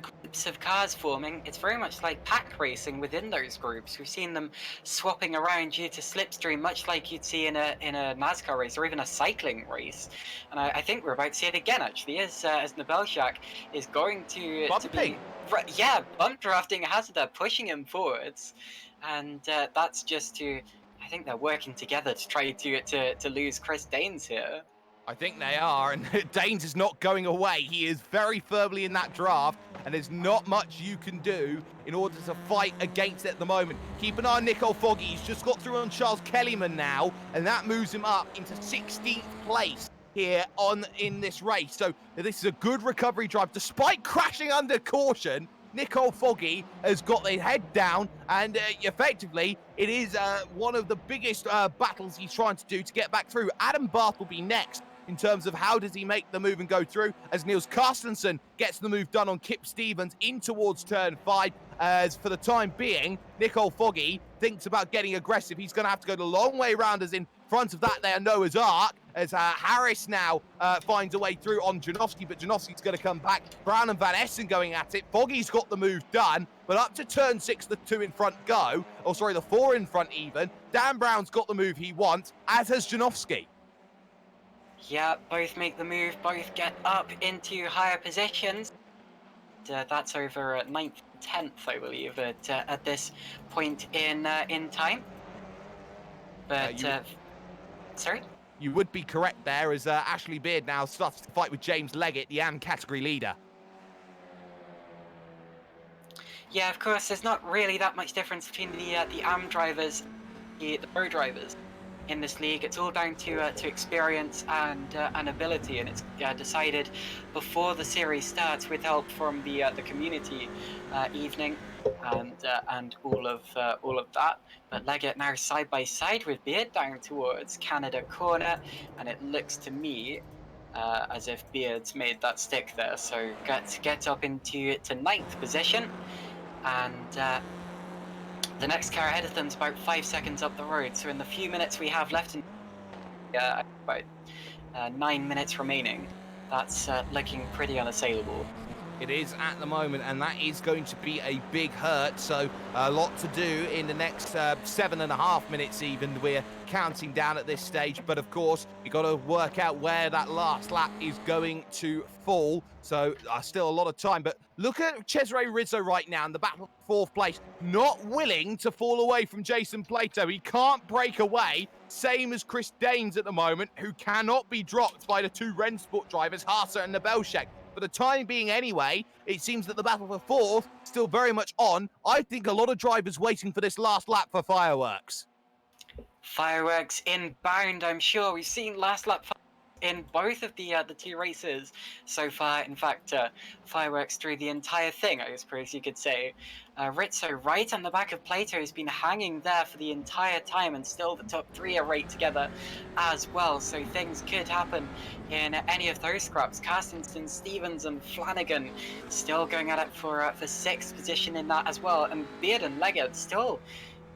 groups of cars forming. It's very much like pack racing within those groups. We've seen them swapping around due to slipstream, much like you'd see in a NASCAR race or even a cycling race. And I think we're about to see it again, actually, as Nabelshak is going to Bumping. be yeah, bump drafting Hazard, pushing him forwards, and that's just to. I think they're working together to try to lose Chris Danes here. I think they are, and Danes is not going away. He is very firmly in that draft, and there's not much you can do in order to fight against it at the moment. Keep an eye on Nicole Foggy. He's just got through on Charles Kellyman now, and that moves him up into 16th place here in this race. So this is a good recovery drive. Despite crashing under caution, Nicole Foggy has got their head down, and effectively, it is one of the biggest battles he's trying to do to get back through. Adam Barth will be next in terms of how does he make the move and go through, as Niels Carstensen gets the move done on Kip Stevens in towards turn 5. As for the time being, Nicole Foggy thinks about getting aggressive. He's going to have to go the long way round, as in front of that there, Noah's Ark, as Harris now finds a way through on Janowski, but Janowski's going to come back. Brown and Van Essen going at it. Foggy's got the move done, but up to turn 6, the 2 in front go. Oh, sorry, the 4 in front even. Dan Brown's got the move he wants, as has Janowski. Yeah, both make the move, both get up into higher positions. That's over 9th, 10th, I believe, at this point in time. But, sorry? You would be correct there, as Ashley Beard now starts to fight with James Leggett, the AM category leader. Yeah, of course, there's not really that much difference between the AM drivers, the pro drivers in this league. It's all down to experience and ability, and it's decided before the series starts with help from the community evening and all of that. But Leggett now side by side with Beard down towards Canada corner, and it looks to me as if Beard's made that stick there. So get up into 9th position, and the next car ahead of them is about 5 seconds up the road. So in the few minutes we have left, about 9 minutes remaining, that's looking pretty unassailable. It is at the moment, and that is going to be a big hurt. So a lot to do in the next 7.5 minutes even. We're counting down at this stage, but of course, you've got to work out where that last lap is going to fall. So still a lot of time, but look at Cesare Rizzo right now in the battle for 4th place, not willing to fall away from Jason Plato. He can't break away, same as Chris Danes at the moment, who cannot be dropped by the 2 Rennsport drivers, Haase and Nabelshek. For the time being anyway, it seems that the battle for 4th still very much on. I think a lot of drivers waiting for this last lap for fireworks. Fireworks inbound, I'm sure. We've seen last lap in both of the 2 races so far. In fact, fireworks through the entire thing, I suppose you could say. Rizzo right on the back of Plato has been hanging there for the entire time, and still the top 3 are right together as well. So things could happen in any of those scraps. Carstensen, Stevens, and Flanagan still going at it for 6th position in that as well. And Beard and Leggett still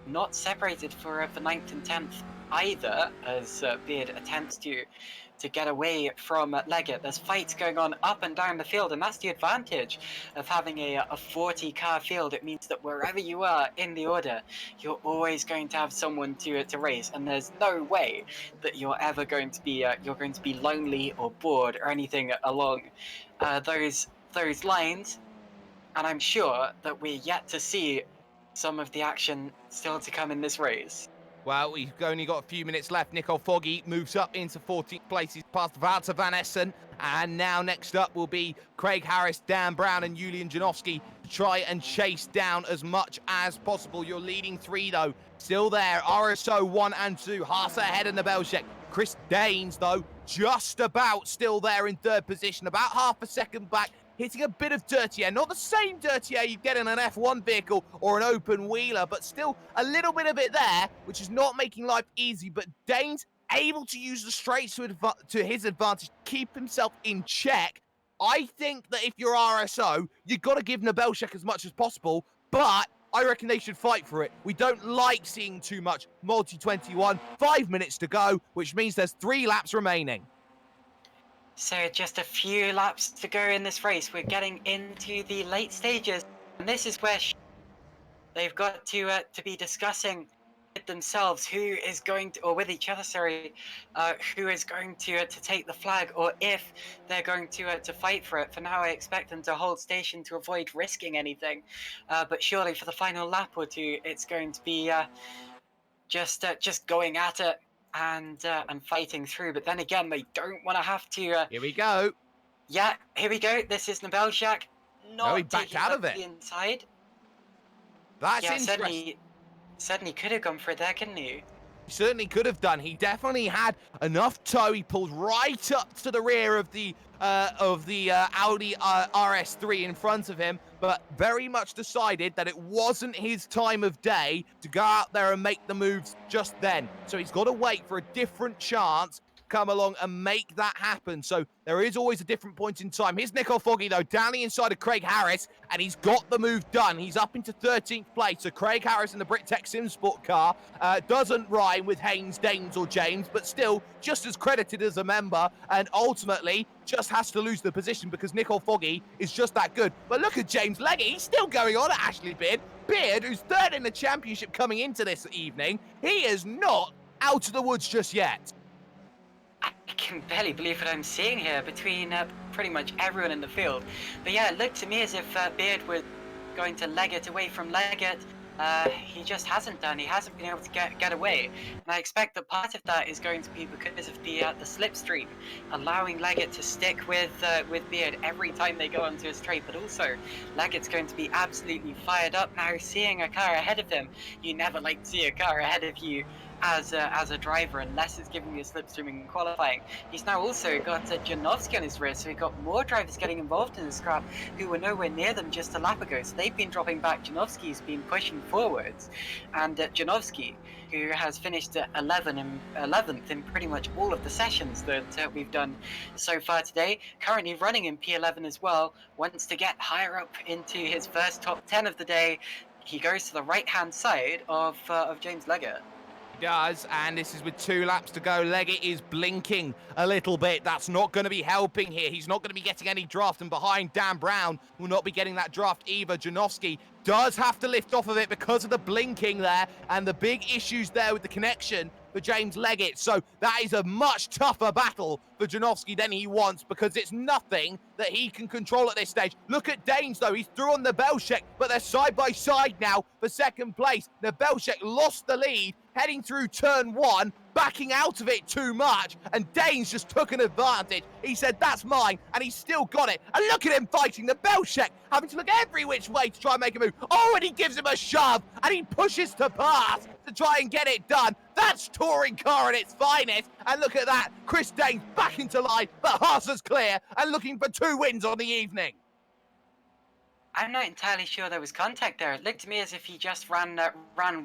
not separated for 9th and 10th either, as Beard attempts to get away from Leggett. There's fights going on up and down the field, and that's the advantage of having a 40-car field. It means that wherever you are in the order, you're always going to have someone to race, and there's no way that you're ever going to be lonely or bored or anything along those lines. And I'm sure that we're yet to see some of the action still to come in this race. Well, we've only got a few minutes left. Nicole Foggy moves up into 14th place. He's past Wouter Van Essen. And now next up will be Craig Harris, Dan Brown, and Julian Janowski to try and chase down as much as possible. Your leading 3, though, still there. RSO 1 and 2. Haase ahead of Nabelshek. Chris Danes, though, just about still there in 3rd position. About half a second back. Hitting a bit of dirty air. Not the same dirty air you get in an F1 vehicle or an open wheeler, but still a little bit of it there, which is not making life easy. But Danes able to use the straights to his advantage, keep himself in check. I think that if you're RSO, you've got to give Nabelshek as much as possible, but I reckon they should fight for it. We don't like seeing too much multi-21. 5 minutes to go, which means there's 3 laps remaining. So just a few laps to go in this race. We're getting into the late stages, and this is where they've got to be discussing with themselves who is going to, or with each other, sorry, who is going to take the flag, or if they're going to fight for it. For now, I expect them to hold station to avoid risking anything, but surely for the final lap or two, it's going to be just going at it and fighting through. But then again, they don't want to have to. Here we go. Yeah, here we go. This is Nabelshak No, he not backed taking out up of it. the inside. That's Yeah, interesting. certainly could have gone for it there, couldn't he? He certainly could have done. He definitely had enough toe. He pulled right up to the rear of the Audi RS3 in front of him, but very much decided that it wasn't his time of day to go out there and make the moves just then. So he's got to wait for a different chance come along and make that happen. So there is always a different point in time. Here's Nicole Foggy, though, down the inside of Craig Harris, and he's got the move done. He's up into 13th place. So Craig Harris in the Brittech Sim Sport car doesn't rhyme with Haynes, Danes, or James, but still just as credited as a member, and ultimately just has to lose the position because Nicole Foggy is just that good. But look at James Leggett. He's still going on at Ashley Beard. Beard, who's third in the championship coming into this evening, he is not out of the woods just yet. I can barely believe what I'm seeing here between pretty much everyone in the field. But yeah, it looked to me as if Beard was going to leg it away from Leggett. He just hasn't done. He hasn't been able to get away, and I expect that part of that is going to be because of the slipstream, allowing Leggett to stick with Beard every time they go onto a straight. But also, Leggett's going to be absolutely fired up now, seeing a car ahead of him. You never like to see a car ahead of you as a driver unless it's giving you a slipstream in qualifying. He's now also got Janowski on his rear, so we've got more drivers getting involved in the scrap who were nowhere near them just a lap ago. So they've been dropping back. Janowski's been pushing forwards, and Janowski, who has finished 11th in pretty much all of the sessions that we've done so far today, currently running in P11 as well, wants to get higher up into his first top 10 of the day. He goes to the right-hand side of James Leggett. Does, and this is with 2 laps to go. Leggett is blinking a little bit. That's not going to be helping here. He's not going to be getting any draft, and behind Dan Brown will not be getting that draft either. Janowski does have to lift off of it because of the blinking there and the big issues there with the connection for James Leggett. So that is a much tougher battle for Janowski than he wants, because it's nothing that he can control at this stage. Look at Danes, though. He's through on Nabelshak, but they're side by side now for second place. Nabelshak lost the lead heading through turn 1, backing out of it too much, and Danes just took an advantage. He said, that's mine, and he's still got it. And look at him fighting Nabelshak, having to look every which way to try and make a move. Oh, and he gives him a shove, and he pushes to pass to try and get it done. That's touring car at its finest. And look at that, Chris Danes back into line, but Haas's clear and looking for 2 wins on the evening. I'm not entirely sure there was contact there. It looked to me as if he just ran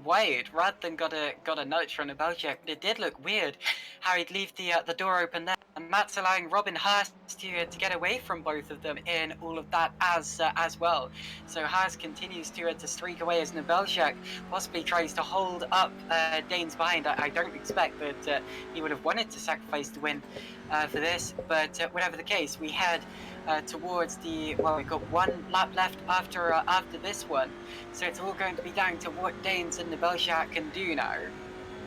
wide rather than got a nudge from Nabelshak. It did look weird how he'd leave the door open there, and that's allowing Robin Haas to get away from both of them in all of that as well. So Haas continues to streak away as Nabelshak possibly tries to hold up Danes behind. I don't expect that he would have wanted to sacrifice the win for this, but whatever the case, we head towards we've got 1 lap left after this one, so it's all going to be down to what Danes and Nabelshak can do now.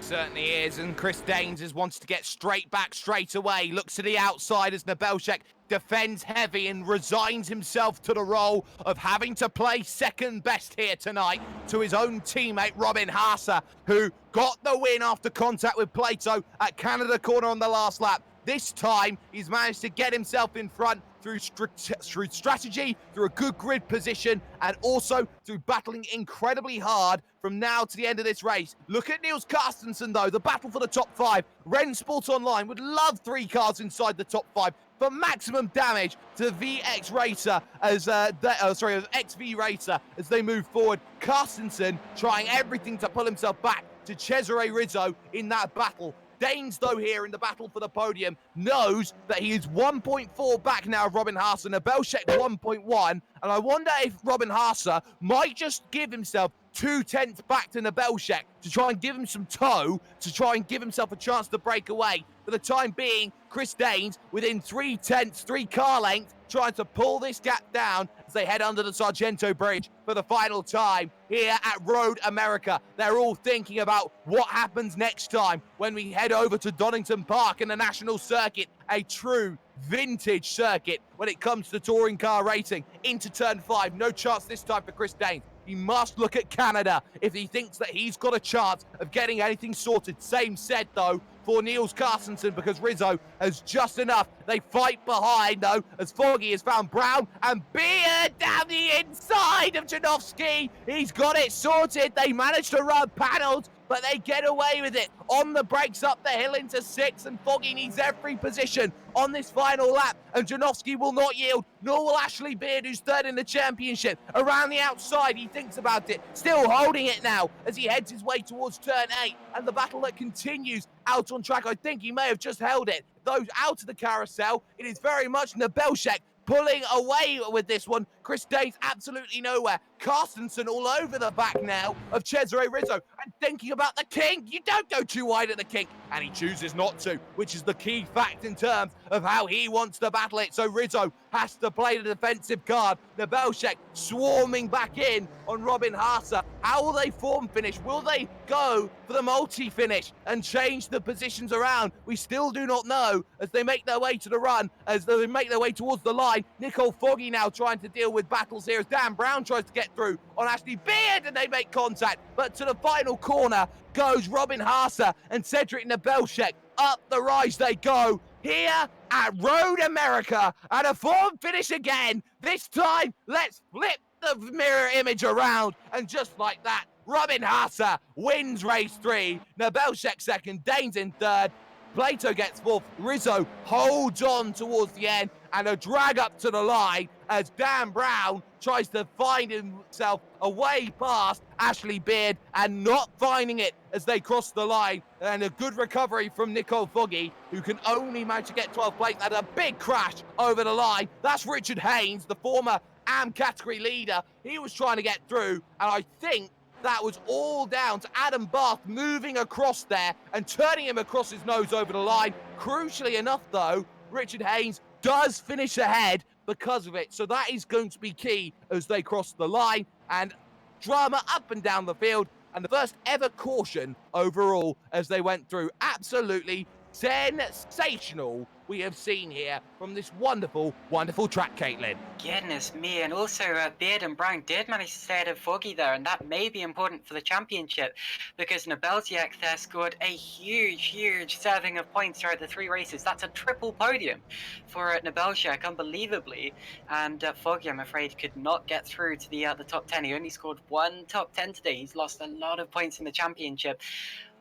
Certainly is, and Chris Danes wants to get straight back straight away. Looks to the outside as Nabelshak defends heavy and resigns himself to the role of having to play second best here tonight to his own teammate Robin Haase, who got the win after contact with Plato at Canada Corner on the last lap. This time, he's managed to get himself in front through strategy, through a good grid position, and also through battling incredibly hard from now to the end of this race. Look at Niels Carstensen, though, the battle for the top 5. Rensport Online would love 3 cars inside the top 5 for maximum damage to VX Racer as XV Racer as they move forward. Carstensen trying everything to pull himself back to Cesare Rizzo in that battle. Danes, though, here in the battle for the podium, knows that he is 1.4 back now of Robin Haase, and Nebelshek 1.1, and I wonder if Robin Haase might just give himself 2/10 back to Nebelshek to try and give him some toe, to try and give himself a chance to break away. For the time being, Chris Danes within 3/10, 3 car lengths, trying to pull this gap down as they head under the Sargento Bridge for the final time here at Road America. They're all thinking about what happens next time when we head over to Donington Park in the National Circuit, a true vintage circuit when it comes to touring car racing. Into turn 5, no chance this time for Chris Danes. He must look at Canada if he thinks that he's got a chance of getting anything sorted. Same said, though, for Niels Carstensen, because Rizzo has just enough. They fight behind, though, as Foggy has found Brown and Beard down the inside of Janowski. He's got it sorted. They managed to run panels, but they get away with it. On the brakes up the hill into 6, and Foggy needs every position on this final lap, and Janowski will not yield, nor will Ashley Beard, who's third in the championship. Around the outside, he thinks about it, still holding it now as he heads his way towards turn 8, and the battle that continues out on track. I think he may have just held it. Those out of the carousel, it is very much Nebelshek pulling away with this one. Chris Danes absolutely nowhere. Carstensen all over the back now of Cesare Rizzo, and thinking about the kink. You don't go too wide at the kink, and he chooses not to, which is the key fact in terms of how he wants to battle it. So Rizzo has to play the defensive card. Nebelshek swarming back in on Robin Haase. How will they form finish? Will they go for the multi-finish and change the positions around? We still do not know as they make their way to the run, as they make their way towards the line. Nicole Foggy now trying to deal with battles here as Dan Brown tries to get through on Ashley Beard, and they make contact. But to the final corner goes Robin Haase and Cedric Nebelshek. Up the rise they go here at Road America, and a form finish again. This time, let's flip the mirror image around, and just like that, Robin Haase wins race 3. Nebelshek second, Danes in third. Plato gets fourth. Rizzo holds on towards the end, and a drag up to the line as Dan Brown tries to find himself a way past Ashley Beard, and not finding it as they cross the line. And a good recovery from Nicole Foggy, who can only manage to get 12th place, and a big crash over the line. That's Richard Haynes, the former AM category leader. He was trying to get through, and I think that was all down to Adam Barth moving across there and turning him across his nose over the line. Crucially enough, though, Richard Haynes does finish ahead because of it. So that is going to be key as they cross the line, and drama up and down the field, and the first ever caution overall as they went through. Absolutely sensational we have seen here from this wonderful, wonderful track, Caitlin. Goodness me, and also Beard and Brown did manage to stay ahead of Foggy there, and that may be important for the championship because Nebelshek there scored a huge serving of points throughout the 3 races. That's a triple podium for Nebelshek, unbelievably, and Foggy, I'm afraid, could not get through to the top 10. He only scored 1 top 10 today. He's lost a lot of points in the championship.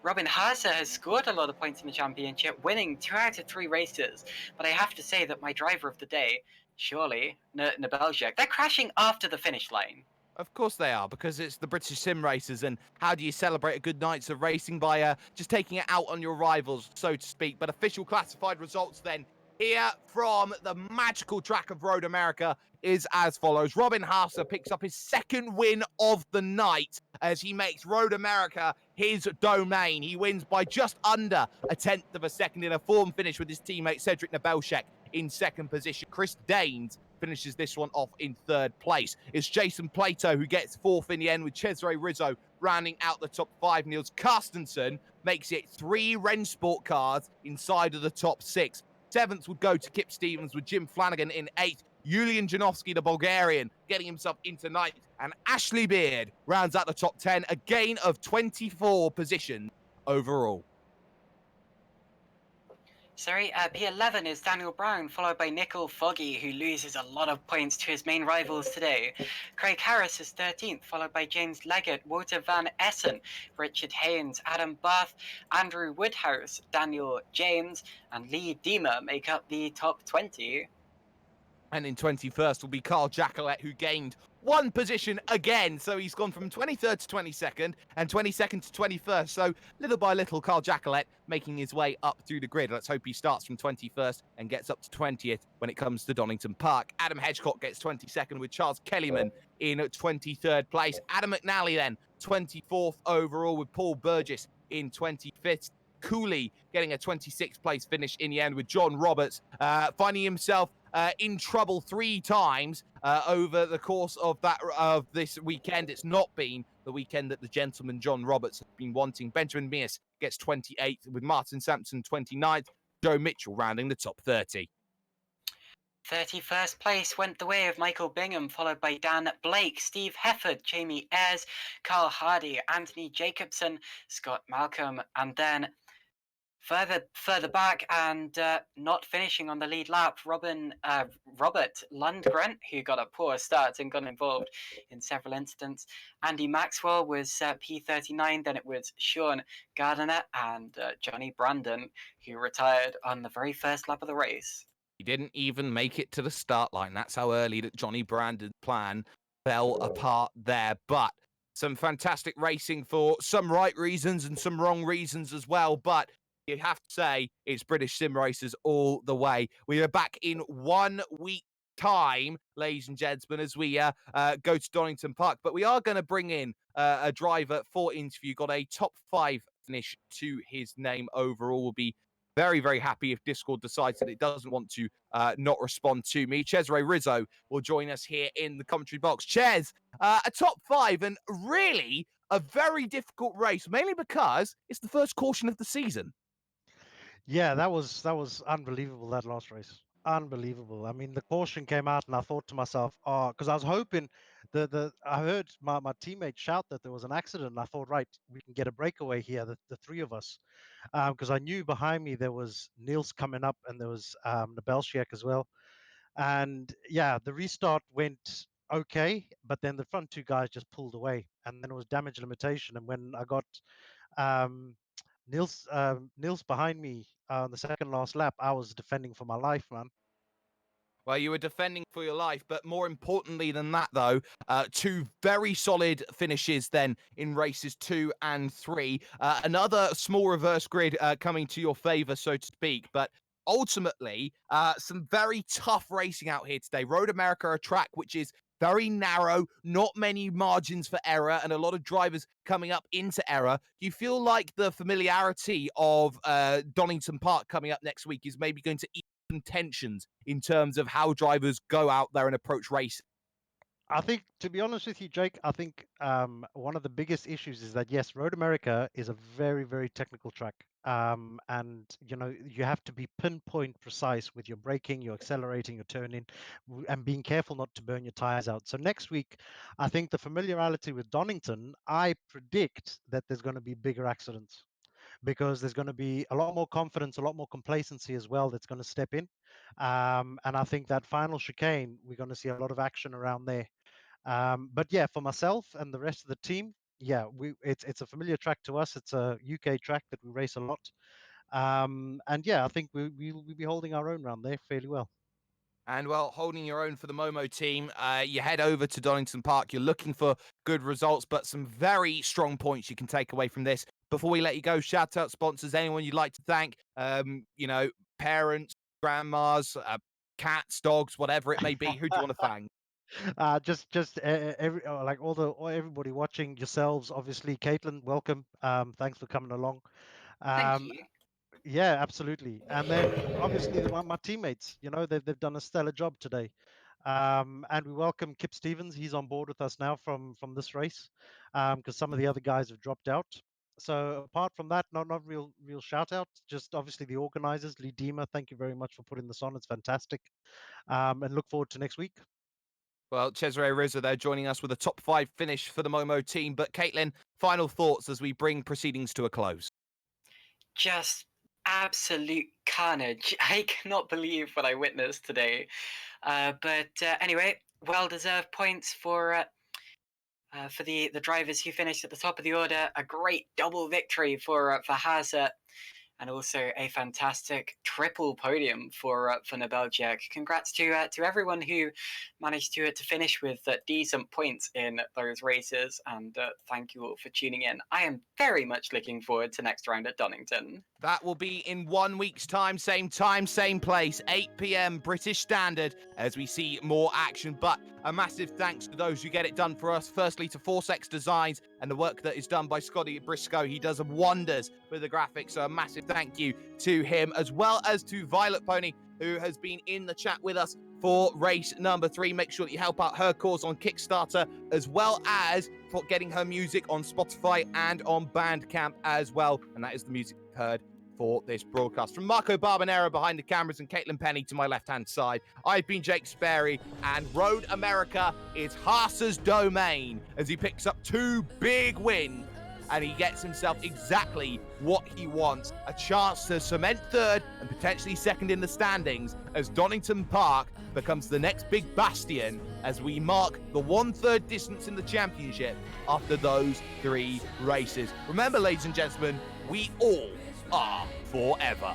Robin Haase has scored a lot of points in the championship, winning 2 out of 3 races. But I have to say that my driver of the day, surely, Nebelshek, they're crashing after the finish line. Of course they are, because it's the British sim racers, and how do you celebrate a good night of racing by just taking it out on your rivals, so to speak. But official classified results then here from the magical track of Road America is as follows. Robin Haase picks up his 2nd win of the night as he makes Road America his domain. He wins by just under a 1/10 of a second in a form finish with his teammate Cedric Nebelshek in 2nd position. Chris Danes finishes this one off in 3rd place. It's Jason Plato who gets 4th in the end, with Cesare Rizzo rounding out the top 5. Niels Carstensen makes it 3 Rennsport cars inside of the top 6. 7th would go to Kip Stevens, with Jim Flanagan in 8th. Julian Janowski, the Bulgarian, getting himself into 9th. And Ashley Beard rounds out the top 10, a gain of 24 positions overall. Sorry, P11 is Daniel Brown, followed by Nicole Foggy, who loses a lot of points to his main rivals today. Craig Harris is 13th, followed by James Leggett, Walter Van Essen, Richard Haynes, Adam Bath, Andrew Woodhouse, Daniel James, and Lee Deemer make up the top 20. And in 21st will be Carl Jacquelet, who gained one position again. So he's gone from 23rd to 22nd and 22nd to 21st. So little by little, Carl Jacquelet making his way up through the grid. Let's hope he starts from 21st and gets up to 20th when it comes to Donington Park. Adam Hedgecock gets 22nd with Charles Kellyman in 23rd place. Adam McNally then 24th overall with Paul Burgess in 25th. Cooley getting a 26th place finish in the end with John Roberts finding himself in trouble 3 times over the course of this weekend. It's not been the weekend that the gentleman John Roberts has been wanting. Benjamin Mears gets 28th with Martin Sampson 29th. Joe Mitchell rounding the top 30. 31st place went the way of Michael Bingham, followed by Dan Blake, Steve Hefford, Jamie Ayres, Carl Hardy, Anthony Jacobson, Scott Malcolm, and then further back and not finishing on the lead lap, Robert Lundgren, who got a poor start and got involved in several incidents. Andy Maxwell was P39. Then it was Sean Gardiner and Johnny Brandon, who retired on the very first lap of the race. He didn't even make it to the start line. That's how early that Johnny Brandon's plan fell apart there. But some fantastic racing for some right reasons and some wrong reasons as well. But you have to say it's British sim racers all the way. We are back in 1 week time, ladies and gentlemen, as we go to Donington Park. But we are going to bring in a driver for interview. Got a top 5 finish to his name overall. Will be very, very happy if Discord decides that it doesn't want to not respond to me. Cesare Rizzo will join us here in the commentary box. Ches, a top 5 and really a very difficult race, mainly because it's the first caution of the season. Yeah, that was unbelievable, that last race. Unbelievable. I mean, the caution came out, and I thought to myself, oh, because I was hoping I heard my teammate shout that there was an accident, and I thought, right, we can get a breakaway here, the three of us, because I knew behind me there was Niels coming up, and there was Nabelsiak as well, and yeah, the restart went okay, but then the front two guys just pulled away, and then it was damage limitation, and when I got um, Niels behind me on the second last lap, I was defending for my life, man. Well, you were defending for your life, but more importantly than that, though, 2 very solid finishes then in races 2 and 3. Another small reverse grid coming to your favor, so to speak, but ultimately, some very tough racing out here today. Road America, a track which is very narrow, not many margins for error, and a lot of drivers coming up into error. Do you feel like the familiarity of Donington Park coming up next week is maybe going to tensions in terms of how drivers go out there and approach racing? I think, to be honest with you, Jake, I think one of the biggest issues is that, yes, Road America is a very, very technical track. And, you have to be pinpoint precise with your braking, your accelerating, your turning, and being careful not to burn your tires out. So next week, I think the familiarity with Donington, I predict that there's going to be bigger accidents, because there's going to be a lot more confidence, a lot more complacency as well that's going to step in. And I think that final chicane, we're going to see a lot of action around there. But yeah, for myself and the rest of the team, yeah, it's a familiar track to us. It's a UK track that we race a lot. And yeah, I think we'll be holding our own around there fairly well. And well, holding your own for the Momo team, you head over to Donington Park. You're looking for good results, but some very strong points you can take away from this. Before we let you go, shout out sponsors, anyone you'd like to thank, parents, grandmas, cats, dogs, whatever it may be. Who do you want to thank? Just like everybody watching, yourselves, obviously. Caitlin, welcome. Thanks for coming along. Thank Um, you. Yeah, absolutely. And then obviously my teammates, they've done a stellar job today. And we welcome Kip Stevens. He's on board with us now from this race, because some of the other guys have dropped out. So apart from that, not real shout out. Just obviously the organizers, Lee Dima. Thank you very much for putting this on. It's fantastic. And look forward to next week. Well, Cesare Rizzo there joining us with a top 5 finish for the Momo team. But Caitlin, final thoughts as we bring proceedings to a close. Just absolute carnage. I cannot believe what I witnessed today. But anyway, well-deserved points for the drivers who finished at the top of the order. A great double victory for Haase. and also a fantastic triple podium for Nebeljak. Congrats to everyone who managed to finish with decent points in those races, and thank you all for tuning in. I am very much looking forward to next round at Donington. That will be in 1 week's time, same place, 8 p.m. British Standard, as we see more action. But a massive thanks to those who get it done for us. Firstly, to ForceX Designs and the work that is done by Scotty Briscoe. He does wonders with the graphics, so a massive thank you to him, as well as to Violet Pony, who has been in the chat with us for race number 3. Make sure that you help out her cause on Kickstarter, as well as for getting her music on Spotify and on Bandcamp as well. And that is the music you've heard for this broadcast. From Marco Barbanero behind the cameras and Caitlin Penny to my left-hand side, I've been Jake Sperry, and Road America is Haas's domain as he picks up 2 big wins, and he gets himself exactly what he wants, a chance to cement 3rd and potentially 2nd in the standings as Donington Park becomes the next big bastion as we mark the 1/3 distance in the championship after those 3 races. Remember, ladies and gentlemen, we all are forever.